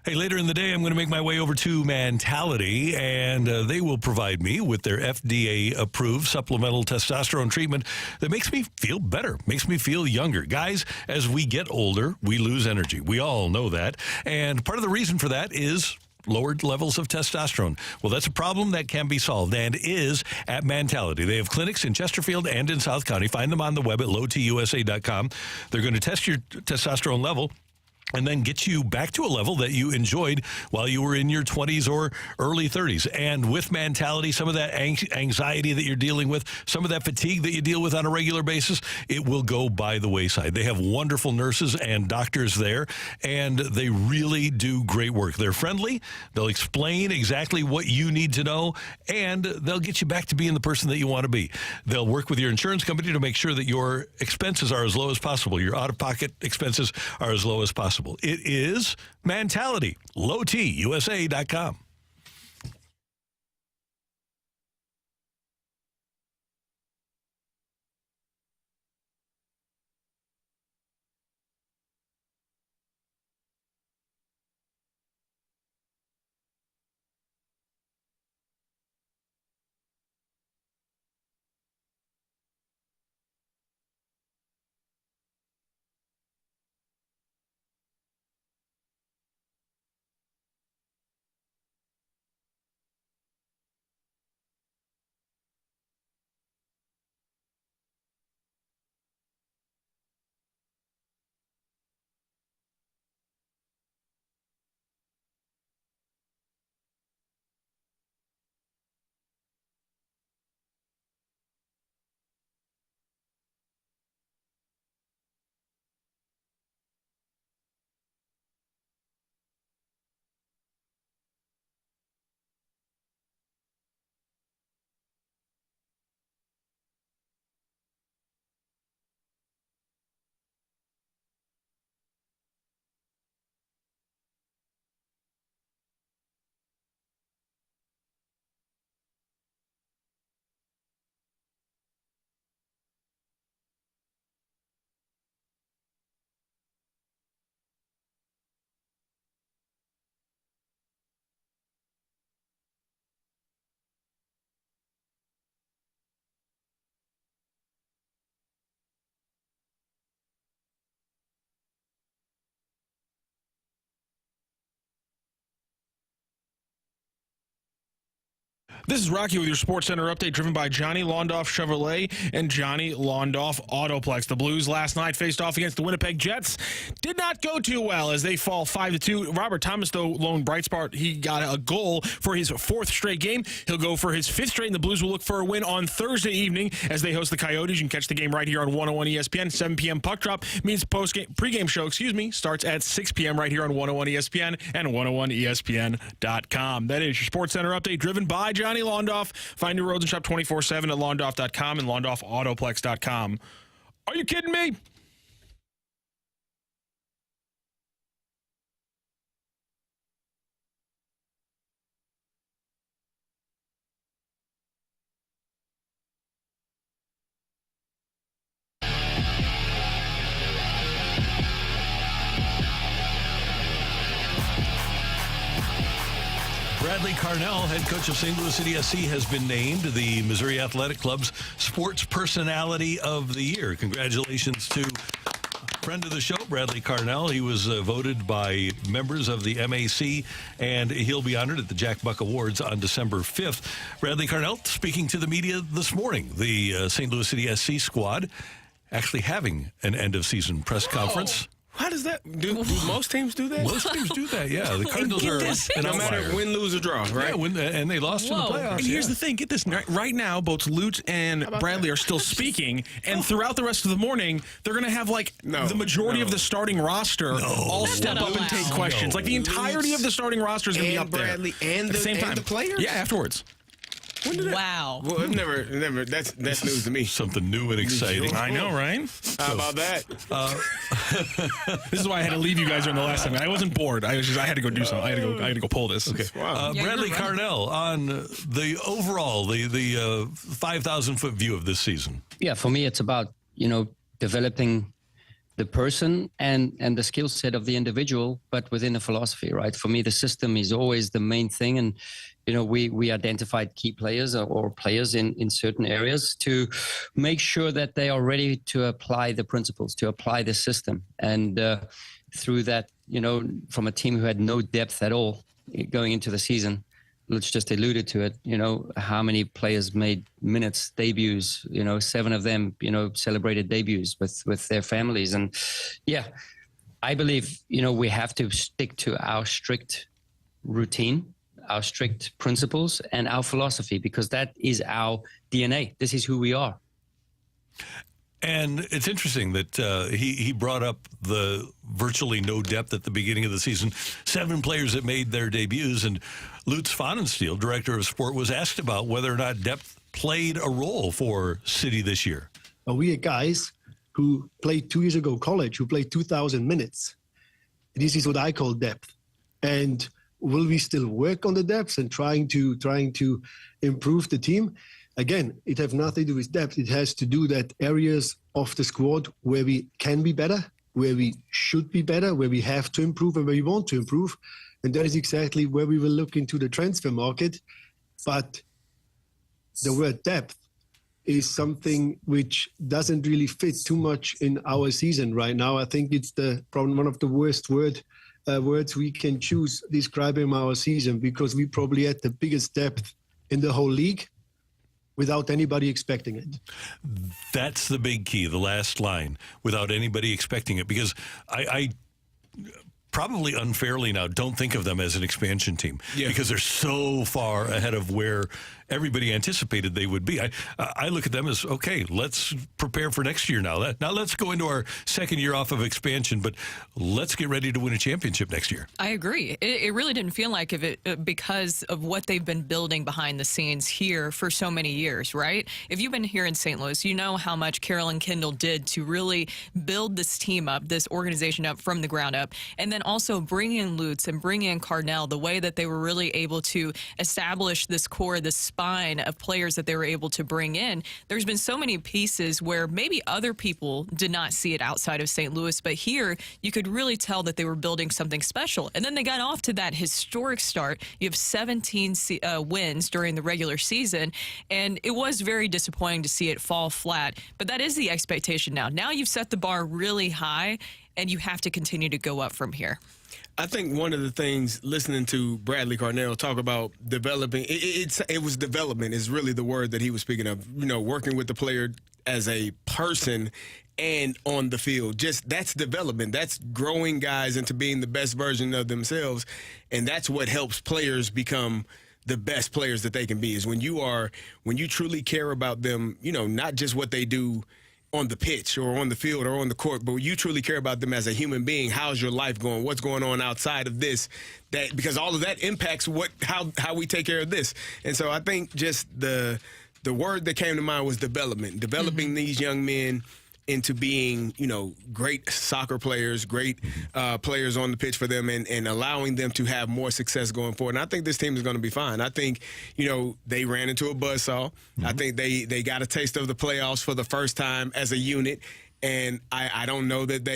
Hey, later in the day, I'm going to make my way over to Mentality, and they will provide me with their FDA-approved supplemental testosterone treatment that makes me feel better, makes me feel younger. Guys, as we get older, we lose energy. We all know that. And part of the reason for that is lowered levels of testosterone. Well, that's a problem that can be solved and is at Mentality. They have clinics in Chesterfield and in South County. Find them on the web at lowtusa.com. They're going to test your testosterone level and then get you back to a level that you enjoyed while you were in your 20s or early 30s. And with Mentality, some of that anxiety that you're dealing with, some of that fatigue that you deal with on a regular basis, it will go by the wayside. They have wonderful nurses and doctors there, and they really do great work. They're friendly. They'll explain exactly what you need to know, and they'll get you back to being the person that you want to be. They'll work with your insurance company to make sure that your expenses are as low as possible. Your out-of-pocket expenses are as low as possible. It is Mentality. lowtusa.com. This is Rocky with your Sports Center update, driven by Johnny Londoff Chevrolet and Johnny Londoff Autoplex. The Blues last night faced off against the Winnipeg Jets. Did not go too well as they fall 5-2. Robert Thomas, though, lone bright spot. He got a goal for his fourth straight game. He'll go for his fifth straight, and the Blues will look for a win on Thursday evening as they host the Coyotes. You can catch the game right here on 101 ESPN. 7 p.m. puck drop means pregame show, starts at 6 p.m. right here on 101 ESPN and 101ESPN.com. That is your Sports Center update, driven by Johnny Londoff. Find new roads and shop 24/7 at londoff.com and londoffautoplex.com. Are you kidding me? Randy Karraker, head coach of St. Louis City SC, has been named the Missouri Athletic Club's Sports Personality of the Year. Congratulations to friend of the show, Randy Karraker. He was voted by members of the MAC, and he'll be honored at the Jack Buck Awards on December 5th. Randy Karraker speaking to the media this morning. The St. Louis City SC squad actually having an end-of-season press conference. How does that do most teams do that? Most teams do that, yeah. The Cardinals are an no outlier. matter win, lose, or draw, right? Yeah, and they lost in the playoffs. And here's the thing. Get this. Right now, both Lutz and Bradley are still speaking, and throughout the rest of the morning, they're going to have, the majority of the starting roster all step up and take questions. Like, the entirety of the starting roster is going to be up Bradley there. And at the same time. the players? Yeah, afterwards. Wow. Well, I've never. That's news to me. Something new and exciting. I know, right? How about that? This is why I had to leave you guys during the last time. I wasn't bored. I had to go do something. I had to go pull this. Okay. Wow. Bradley Karraker on the overall, the 5,000-foot view of this season. Yeah, for me, it's about, developing the person and the skill set of the individual, but within a philosophy, right? For me, the system is always the main thing. And, we identified key players or players in certain areas to make sure that they are ready to apply the principles, to apply the system. And through that, from a team who had no depth at all going into the season, Lutz just alluded to it, how many players made minutes, debuts, 7 of them, celebrated debuts with their families. And I believe, we have to stick to our strict routine, our strict principles and our philosophy, because that is our DNA. This is who we are. And it's interesting that he brought up the virtually no depth at the beginning of the season. 7 players that made their debuts, and Lutz Pfannenstiel, director of sport, was asked about whether or not depth played a role for City this year. We are guys who played 2 years ago college, who played 2,000 minutes. This is what I call depth. And will we still work on the depths and trying to improve the team? Again, it has nothing to do with depth. It has to do that areas of the squad where we can be better, where we should be better, where we have to improve and where we want to improve. And that is exactly where we will look into the transfer market. But the word depth is something which doesn't really fit too much in our season right now. I think it's probably one of the worst words we can choose describing our season, because we probably had the biggest depth in the whole league without anybody expecting it. That's the big key, the last line, without anybody expecting it, because I probably unfairly now don't think of them as an expansion team because they're so far ahead of where everybody anticipated they would be. I look at them as, okay, let's prepare for next year now. Now let's go into our second year off of expansion, but let's get ready to win a championship next year. I agree. It really didn't feel like it because of what they've been building behind the scenes here for so many years, right? If you've been here in St. Louis, you know how much Carolyn Kendall did to really build this team up, this organization up from the ground up, and then also bring in Lutz and bring in Cardinal, the way that they were really able to establish this core, this spine of players that they were able to bring in. There's been so many pieces where maybe other people did not see it outside of St. Louis, but here you could really tell that they were building something special. And then they got off to that historic start. You have 17 wins during the regular season, and it was very disappointing to see it fall flat. But that is the expectation now. Now you've set the bar really high, and you have to continue to go up from here. I think one of the things, listening to Bradley Carnell talk about developing, it was development is really the word that he was speaking of, working with the player as a person and on the field. Just that's development. That's growing guys into being the best version of themselves. And that's what helps players become the best players that they can be, is when you truly care about them, not just what they do on the pitch or on the field or on the court, but you truly care about them as a human being. How's your life going? What's going on outside of this? Because all of that impacts how we take care of this. And so I think just the word that came to mind was development. Developing these young men into being, great soccer players, great players on the pitch for them, and allowing them to have more success going forward. And I think this team is going to be fine. I think, they ran into a buzzsaw. I think they got a taste of the playoffs for the first time as a unit. And I don't know that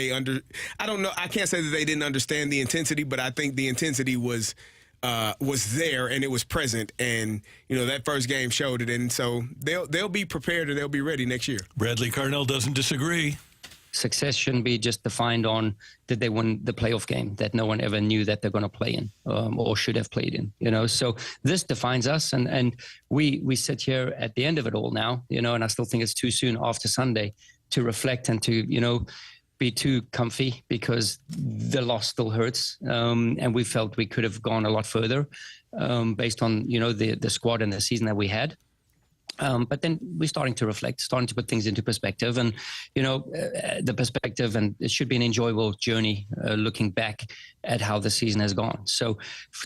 I can't say that they didn't understand the intensity, but I think the intensity was there and it was present, and that first game showed it, and so they'll be prepared and they'll be ready next year. Bradley Carnell doesn't disagree. Success shouldn't be just defined on did they win the playoff game that no one ever knew that they're going to play in or should have played in. So this defines us, and we sit here at the end of it all now, and I still think it's too soon after Sunday to reflect and to be too comfy, because the loss still hurts, and we felt we could have gone a lot further based on the squad and the season that we had. But then we're starting to reflect, starting to put things into perspective, and the perspective, and it should be an enjoyable journey looking back at how the season has gone. So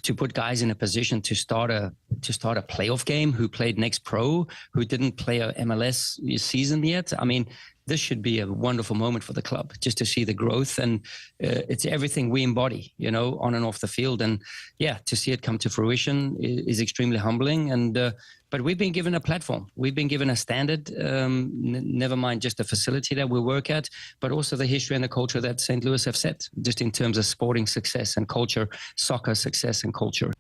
to put guys in a position to start a playoff game, who played next pro, who didn't play a MLS season yet, I mean, this should be a wonderful moment for the club, just to see the growth. And it's everything we embody, on and off the field. And yeah, to see it come to fruition is extremely humbling. And but we've been given a platform. We've been given a standard, never mind just the facility that we work at, but also the history and the culture that St. Louis have set, just in terms of sporting success and culture, soccer success and culture.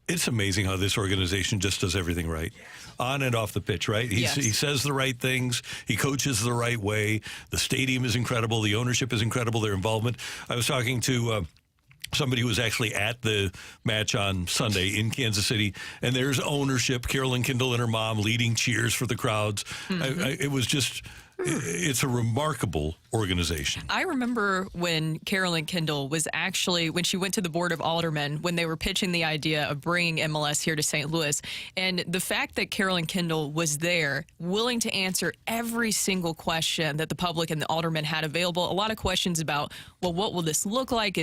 It's amazing how this organization just does everything right, on and off the pitch, right? He says the right things. He coaches the right way. The stadium is incredible. The ownership is incredible. Their involvement. I was talking to somebody who was actually at the match on Sunday in Kansas City, and there's ownership. Carolyn Kindle and her mom leading cheers for the crowds. It was just... It's a remarkable organization. I remember when Carolyn Kindle was actually, when she went to the Board of Aldermen, when they were pitching the idea of bringing MLS here to St. Louis, and the fact that Carolyn Kindle was there, willing to answer every single question that the public and the aldermen had available. A lot of questions about, well, what will this look like?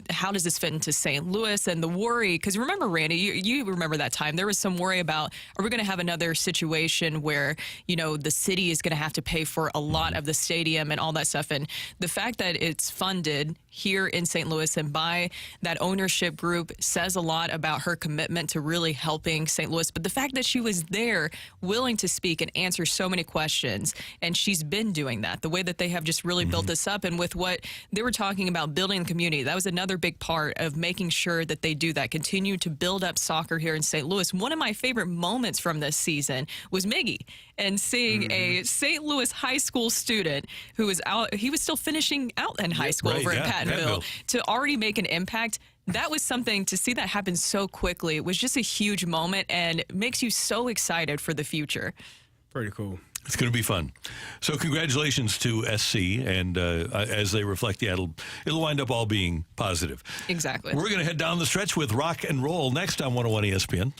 How does this fit into St. Louis? And the worry, because remember, Randy, you remember that time, there was some worry about, are we going to have another situation where, the city is going to have to pay for a lot of the stadium and all that stuff. And the fact that it's funded here in St. Louis and by that ownership group says a lot about her commitment to really helping St. Louis. But the fact that she was there willing to speak and answer so many questions, and she's been doing that, the way that they have just really built this up. And with what they were talking about building the community, that was another big part of making sure that they do that, continue to build up soccer here in St. Louis. One of my favorite moments from this season was Miggy, and seeing a St. Louis high school student who was out, he was still finishing out in high school over in Pattonville, to already make an impact. That was something, to see that happen so quickly. It was just a huge moment and makes you so excited for the future. Pretty cool. It's going to be fun. So congratulations to SC, and as they reflect, it'll wind up all being positive. Exactly. We're going to head down the stretch with rock and roll next on 101 ESPN.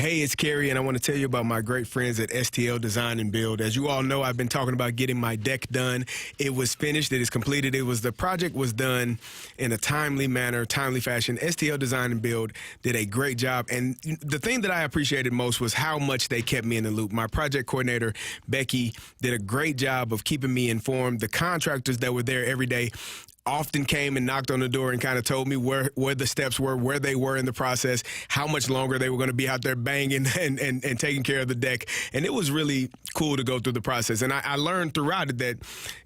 Hey, it's Carey, and I want to tell you about my great friends at STL Design and Build. As you all know, I've been talking about getting my deck done. It was finished. It is completed. The project was done in a timely manner, timely fashion. STL Design and Build did a great job. And the thing that I appreciated most was how much they kept me in the loop. My project coordinator, Becky, did a great job of keeping me informed. The contractors that were there every day often came and knocked on the door and kind of told me where the steps were, where they were in the process, how much longer they were going to be out there banging and taking care of the deck. And it was really cool to go through the process. And I learned throughout it that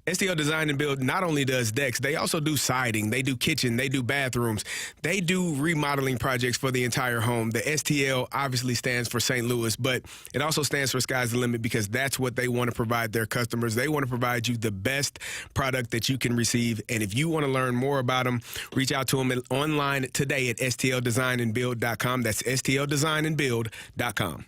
STL Design and Build not only does decks, they also do siding, they do kitchen, they do bathrooms, they do remodeling projects for the entire home. The STL obviously stands for St. Louis, but it also stands for Sky's the Limit because that's what they want to provide their customers. They want to provide you the best product that you can receive. And if you want to learn more about them, reach out to them online today at stldesignandbuild.com. That's stldesignandbuild.com.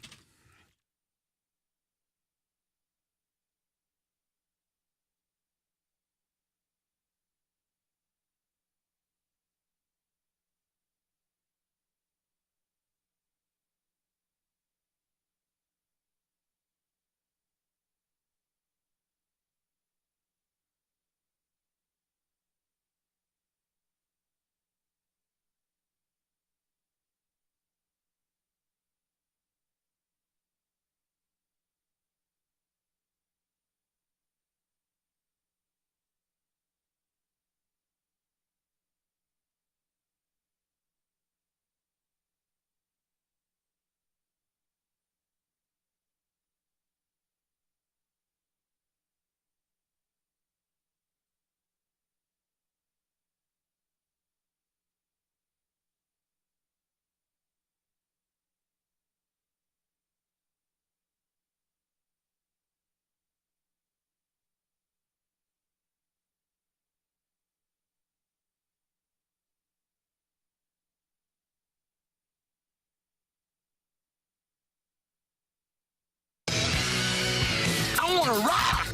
I want to rock!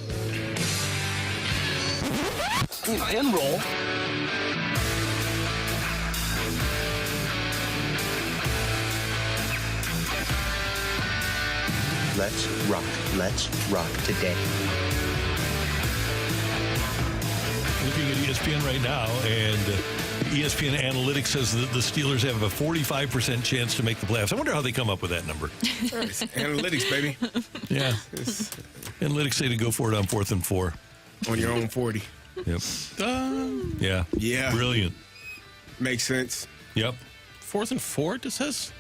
And roll. Let's rock. Let's rock today. Looking at ESPN right now, and ESPN Analytics says that the Steelers have a 45% chance to make the playoffs. I wonder how they come up with that number. Analytics, baby. Yeah. Analytics say to go for it on 4th and 4. On your own 40. Yep. Yeah. Yeah. Brilliant. Makes sense. Yep. 4th and 4, it says?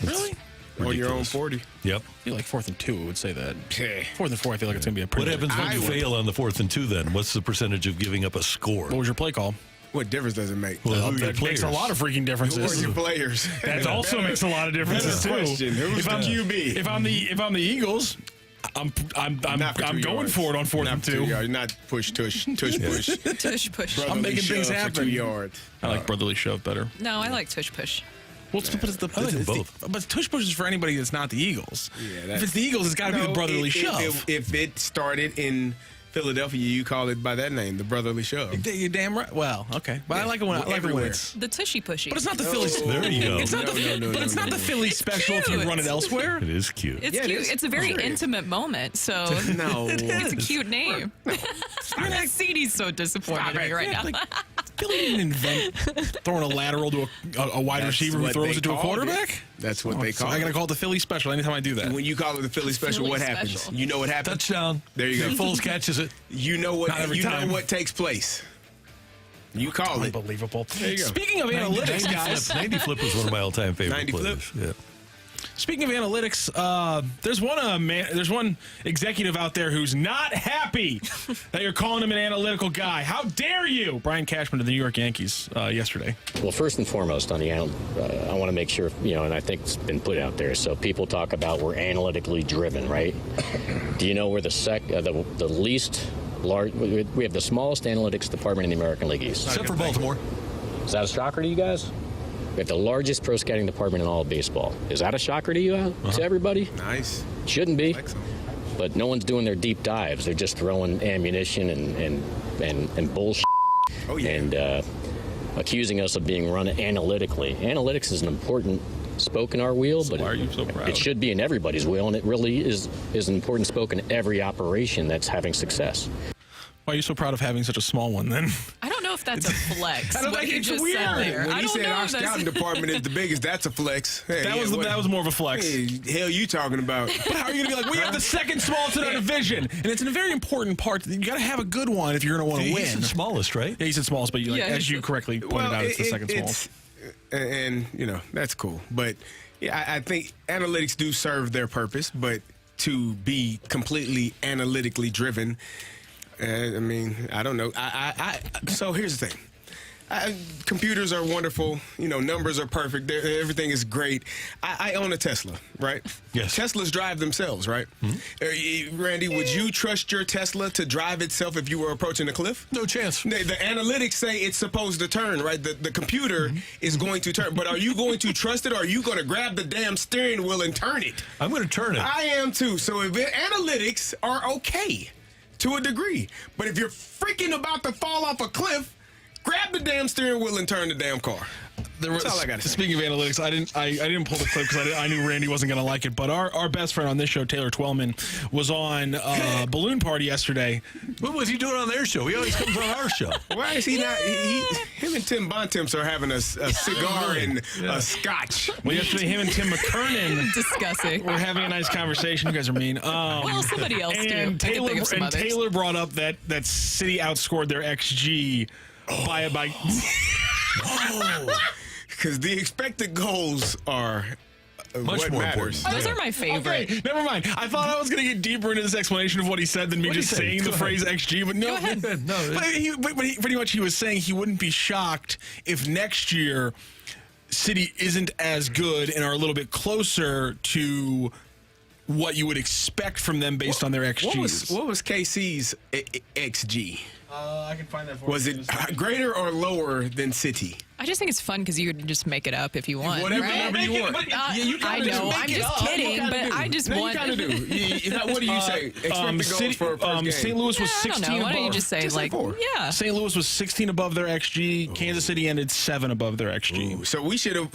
Really? On your own 40. Yep. I feel like 4th and 2 would say that. 4th and 4, I feel like it's going to be a pretty... What happens when you fail on the 4th and 2 then? What's the percentage of giving up a score? What was your play call? What difference does it make? Well, who are your that players? makes a lot of freaking differences. Who are your players? That also makes a lot of differences too. Question. Who's the QB? If I'm the Eagles, I'm going for it on 4th and 2. Not push, tush, push. Tush push. Brotherly I'm making things shove for happen. 2 yards. I like brotherly shove better. No, I like tush push. Well, but it's both. But tush push is for anybody that's not the Eagles. Yeah, if it's the Eagles, it's got to be the brotherly shove. If it started in Philadelphia, you call it by that name, the brotherly shove. You're damn right. Well, okay, but I like it when it's The tushy pushy. But it's not the Philly. There you go. It's not it's not the Philly special if you run it elsewhere. It is cute. It's cute. It's a very intimate moment. So No. it's a cute name. CD's so disappointed in me right now. Philly didn't invent throwing a lateral to a wide receiver who throws it to a quarterback. That's what they call it. I gotta call it the Philly special anytime I do that. When you call it the Philly special, what happens? You know what happens? Touchdown. There you go. Foles catches it. You know what? Not every You time. know what takes place. You call it. Unbelievable. There you go. Speaking of analytics, guys. 90 Flip was one of my all-time favorite 90 players. Flip? Yeah. Speaking of analytics, there's one executive out there who's not happy that you're calling him an analytical guy. How dare you? Brian Cashman of the New York Yankees yesterday. Well, first and foremost, on the I want to make sure, and I think it's been put out there. So people talk about we're analytically driven, right? Do you know we're the least large? We have the smallest analytics department in the American League East, except for Baltimore. Is that a shocker to you guys? We have the largest pro scouting department in all of baseball. Is that a shocker to you, to everybody? Nice. Shouldn't be. But no one's doing their deep dives. They're just throwing ammunition and bullshit. Oh, yeah. And accusing us of being run analytically. Analytics is an important spoke in our wheel, but why are you so proud? It should be in everybody's wheel, and it really is an important spoke in every operation that's having success. Why are you so proud of having such a small one, then? I don't know if that's a flex. I don't what think he it's just weird. said there. When I he don't said know our if that's- scouting department is the biggest, that's a flex. Hey, That was more of a flex. Hey, hell you talking about? But how are you going to be like, we have the second smallest in our division? And it's in a very important part. You got to have a good one if you're going to want to win. He's the smallest, right? Yeah, he said smallest, but as you correctly pointed out, it's the second it's, smallest. And, that's cool. But yeah, I think analytics do serve their purpose, but to be completely analytically driven, I don't know. So here's the thing. Computers are wonderful. Numbers are perfect. Everything is great. I own a Tesla, right? Yes. Teslas drive themselves, right? Mm-hmm. Randy, would you trust your Tesla to drive itself if you were approaching a cliff? No chance. The analytics say it's supposed to turn, right? The computer is going to turn. But are you going to trust it, or are you going to grab the damn steering wheel and turn it? I'm going to turn it. I am too. So if analytics are okay to a degree, but if you're freaking about to fall off a cliff, grab the damn steering wheel and turn the damn car. That's all I got to say. Speaking of analytics, I didn't pull the clip because I knew Randy wasn't going to like it. But our best friend on this show, Taylor Twellman, was on Balloon Party yesterday. What was he doing on their show? He always comes on our show. Why is he not? Him and Tim Bontemps are having a cigar and a scotch. Well, yesterday, him and Tim McKernan discussing. We're having a nice conversation. You guys are mean. Well, somebody else and too. Taylor brought up that City outscored their XG by because the expected goals are much what more matters. important. Those are my favorite. Okay, never mind. I thought I was going to get deeper into this explanation of what he said than me just saying the phrase XG, but no. Go ahead. But he pretty much he was saying he wouldn't be shocked if next year City isn't as good and are a little bit closer to what you would expect from them based on their XGs. What was KC's XG? I can find that for you. Was it greater or lower than City? I just think it's fun because you could just make it up if you want. Whatever right? number you want. I know. I'm just kidding, but I just want. You kind of do. What do you say? Expected goals for a first game. St. Louis was I don't 16 know. Why above. don't you just say yeah? St. Louis was 16 above their XG. Kansas City ended 7 above their XG. Ooh, so we should have.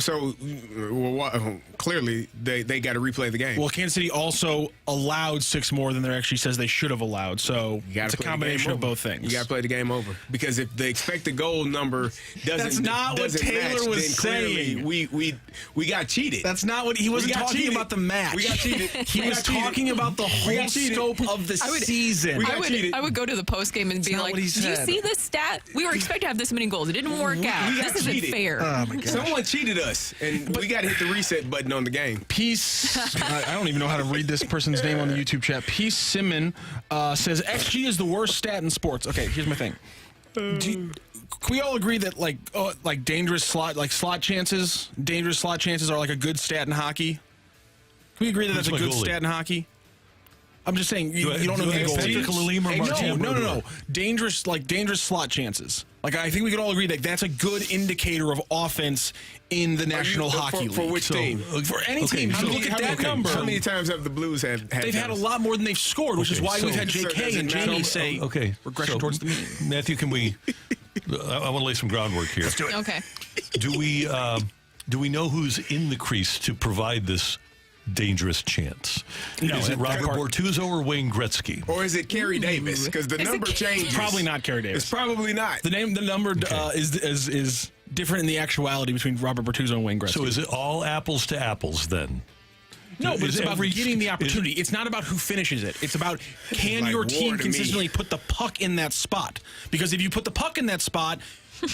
Clearly they got to replay the game. Well, Kansas City also allowed 6 more than their XG says they should have allowed. So it's a combination of both things. You got to play the game over because if the expected goal number doesn't, that's not what Taylor match, was saying. We got cheated. That's not what he wasn't talking about the match. We got cheated. He was talking about the whole scope of the season. I would go to the post game and be like, "Did you see this stat? We were expected to have this many goals. It didn't work out. This isn't fair." Oh my gosh. Someone cheated us, and we got to hit the reset button on the game. Peace. I don't even know how to read this person's name on the YouTube chat. Peace Simon says XG is the worst stat in sports. Okay, here's my thing. Can we all agree that dangerous slot chances are like a good stat in hockey? Can we agree that that's a good stat in hockey? I'm just saying you don't know the goalies. No. Dangerous slot chances. I think we could all agree that that's a good indicator of offense in the National Hockey League. For which team? For any team. Look at that number. How many times have the Blues had They've had a lot more than they've scored, which is why we've had JK and Jamie say regression towards the mean. Matthew, can we... I want to lay some groundwork here. Let's do it. Okay. Do we know who's in the crease to provide this dangerous chance? No, is it Robert Bortuzzo or Wayne Gretzky? Or is it Carey Davis? Because the number changes. Probably not Carey Davis. It's probably not. The number is different in the actuality between Robert Bortuzzo and Wayne Gretzky. So is it all apples to apples then? No, but it's about getting the opportunity. It's not about who finishes it. It's about can your team consistently put the puck in that spot? Because if you put the puck in that spot,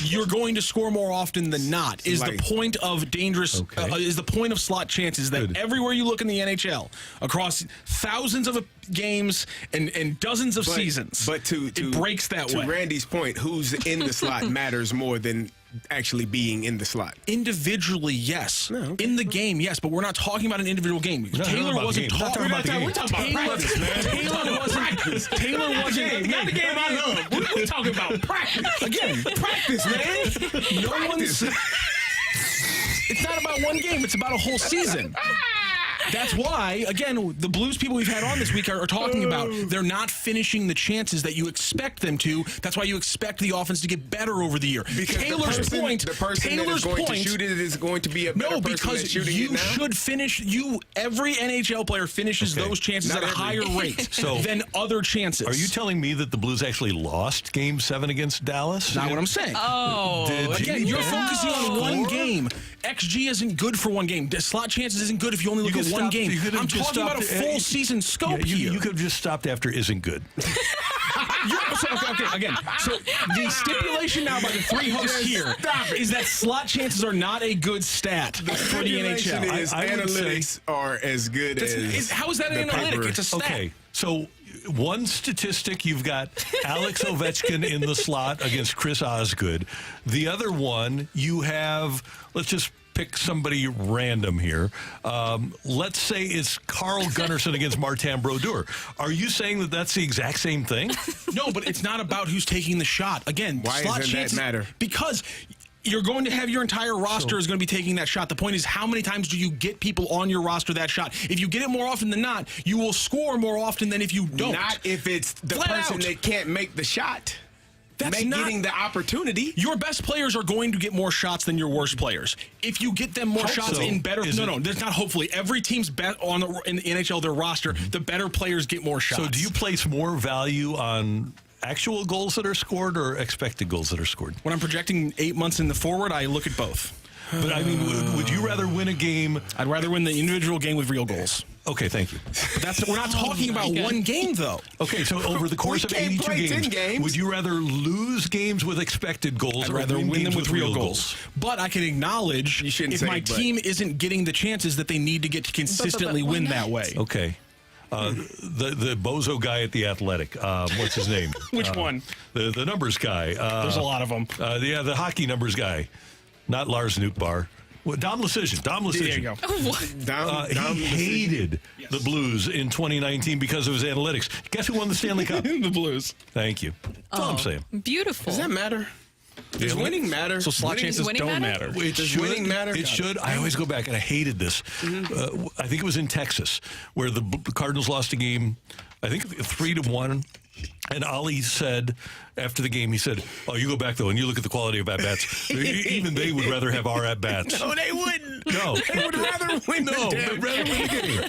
you're going to score more often than not. Is the point of is the point of slot chances that everywhere you look in the NHL, across thousands of games and dozens of seasons, it breaks that way. To Randy's point, who's in the slot matters more than actually being in the slot. Individually, yes. No, okay. In the game, yes, but we're not talking about an individual game. Taylor wasn't talking about the game. We're talking about practice, man. Taylor wasn't. Not the game I love. We're talking about practice. Again, practice, man. No one's. It's not about one game. It's about a whole season. That's why, again, the Blues people we've had on this week are talking about they're not finishing the chances that you expect them to. That's why you expect the offense to get better over the year. Because the person that is going to shoot it is going to be a better person that's shooting it now? Should finish. Every NHL player finishes those chances at a higher rate than other chances. Are you telling me that the Blues actually lost Game 7 against Dallas? Not what I'm saying. Oh. Again, you're focusing on one game. XG isn't good for one game. Slot chances isn't good if you only look at one game. I'm talking about a full season scope here. You could have just stopped after isn't good. Again, so the stipulation now by the three hosts here is that slot chances are not a good stat for the NHL. Analytics are as good as. How is that an analytic? It's a stat. Okay, so one statistic, you've got Alex Ovechkin in the slot against Chris Osgood. The other one, you have, let's just pick somebody random here. Let's say it's Carl Gunnarsson against Martin Brodeur. Are you saying that that's the exact same thing? No, but it's not about who's taking the shot. Again, why doesn't that matter? Because you're going to have your entire roster is going to be taking that shot. The point is, how many times do you get people on your roster that shot? If you get it more often than not, you will score more often than if you don't. Not if it's the person that can't make the shot. That's not getting the opportunity. Your best players are going to get more shots than your worst players. If you get them more shots in better, there's not hopefully. Every team's bet in the NHL their roster, the better players get more shots. So do you place more value on actual goals that are scored or expected goals that are scored? When I'm projecting 8 months in the forward, I look at both. But I mean, would you rather win a game? I'd rather win the individual game with real goals. Okay, thank you. But we're not talking about one game, though. Okay, so over the course of 82 games, would you rather lose games with expected goals I'd or rather win them with real goals? But I can acknowledge if my team isn't getting the chances that they need to get to consistently win that way. Okay. The bozo guy at the Athletic. What's his name? Which one? The numbers guy. There's a lot of them. The hockey numbers guy. Not Lars Nootbaar. Dom Lucian. There you go. He hated the Blues in 2019 because of his analytics. Guess who won the Stanley Cup? The Blues. Thank you. That's all I'm saying. Beautiful. Does that matter? Does winning matter? So slot chances don't matter. Does winning matter? It should. I always go back, and I hated this. I think it was in Texas where the Cardinals lost a game, I think 3-1. And Ollie said after the game, he said, "Oh, you go back though, and you look at the quality of at bats. Even they would rather have our at bats." No, they wouldn't. No, they would rather win. They'd rather win the game.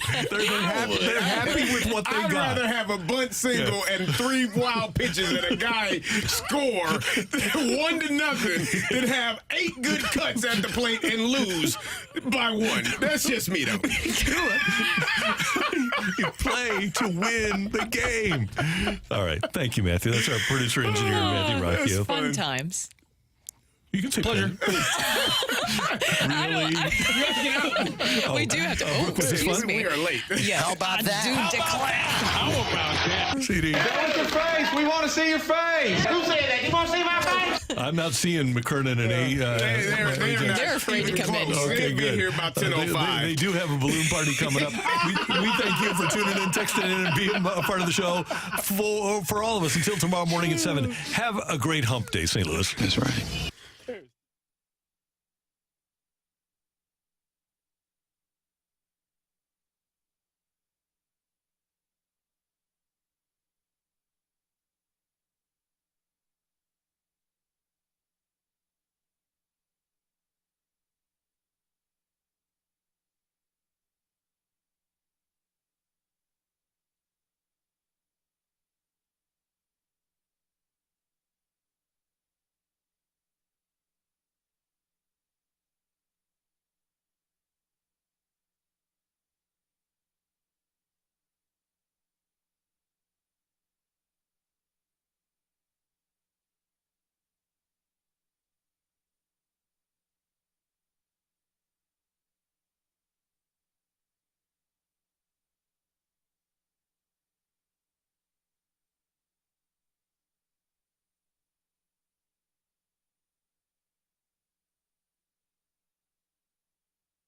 They're happy with what they got. I'd rather have a bunt single and 3 wild pitches and a guy score 1-0 than have 8 good cuts at the plate and lose by 1. That's just me, though. You play to win the game. All right. Thank you, Matthew. That's our producer engineer, Matthew Rocchio. Fun times. You can say pleasure. Really? We do have to. Excuse me. We are late. Yeah. How about that? How about that? CD. What's your face? We want to see your face. Who said that? You want to see my face? I'm not seeing McKernan and They're afraid to come in. Okay, They'll be good. here about 10:05. They do have a balloon party coming up. We thank you for tuning in, texting in, and being a part of the show. For all of us, until tomorrow morning at 7. Have a great hump day, St. Louis. That's right.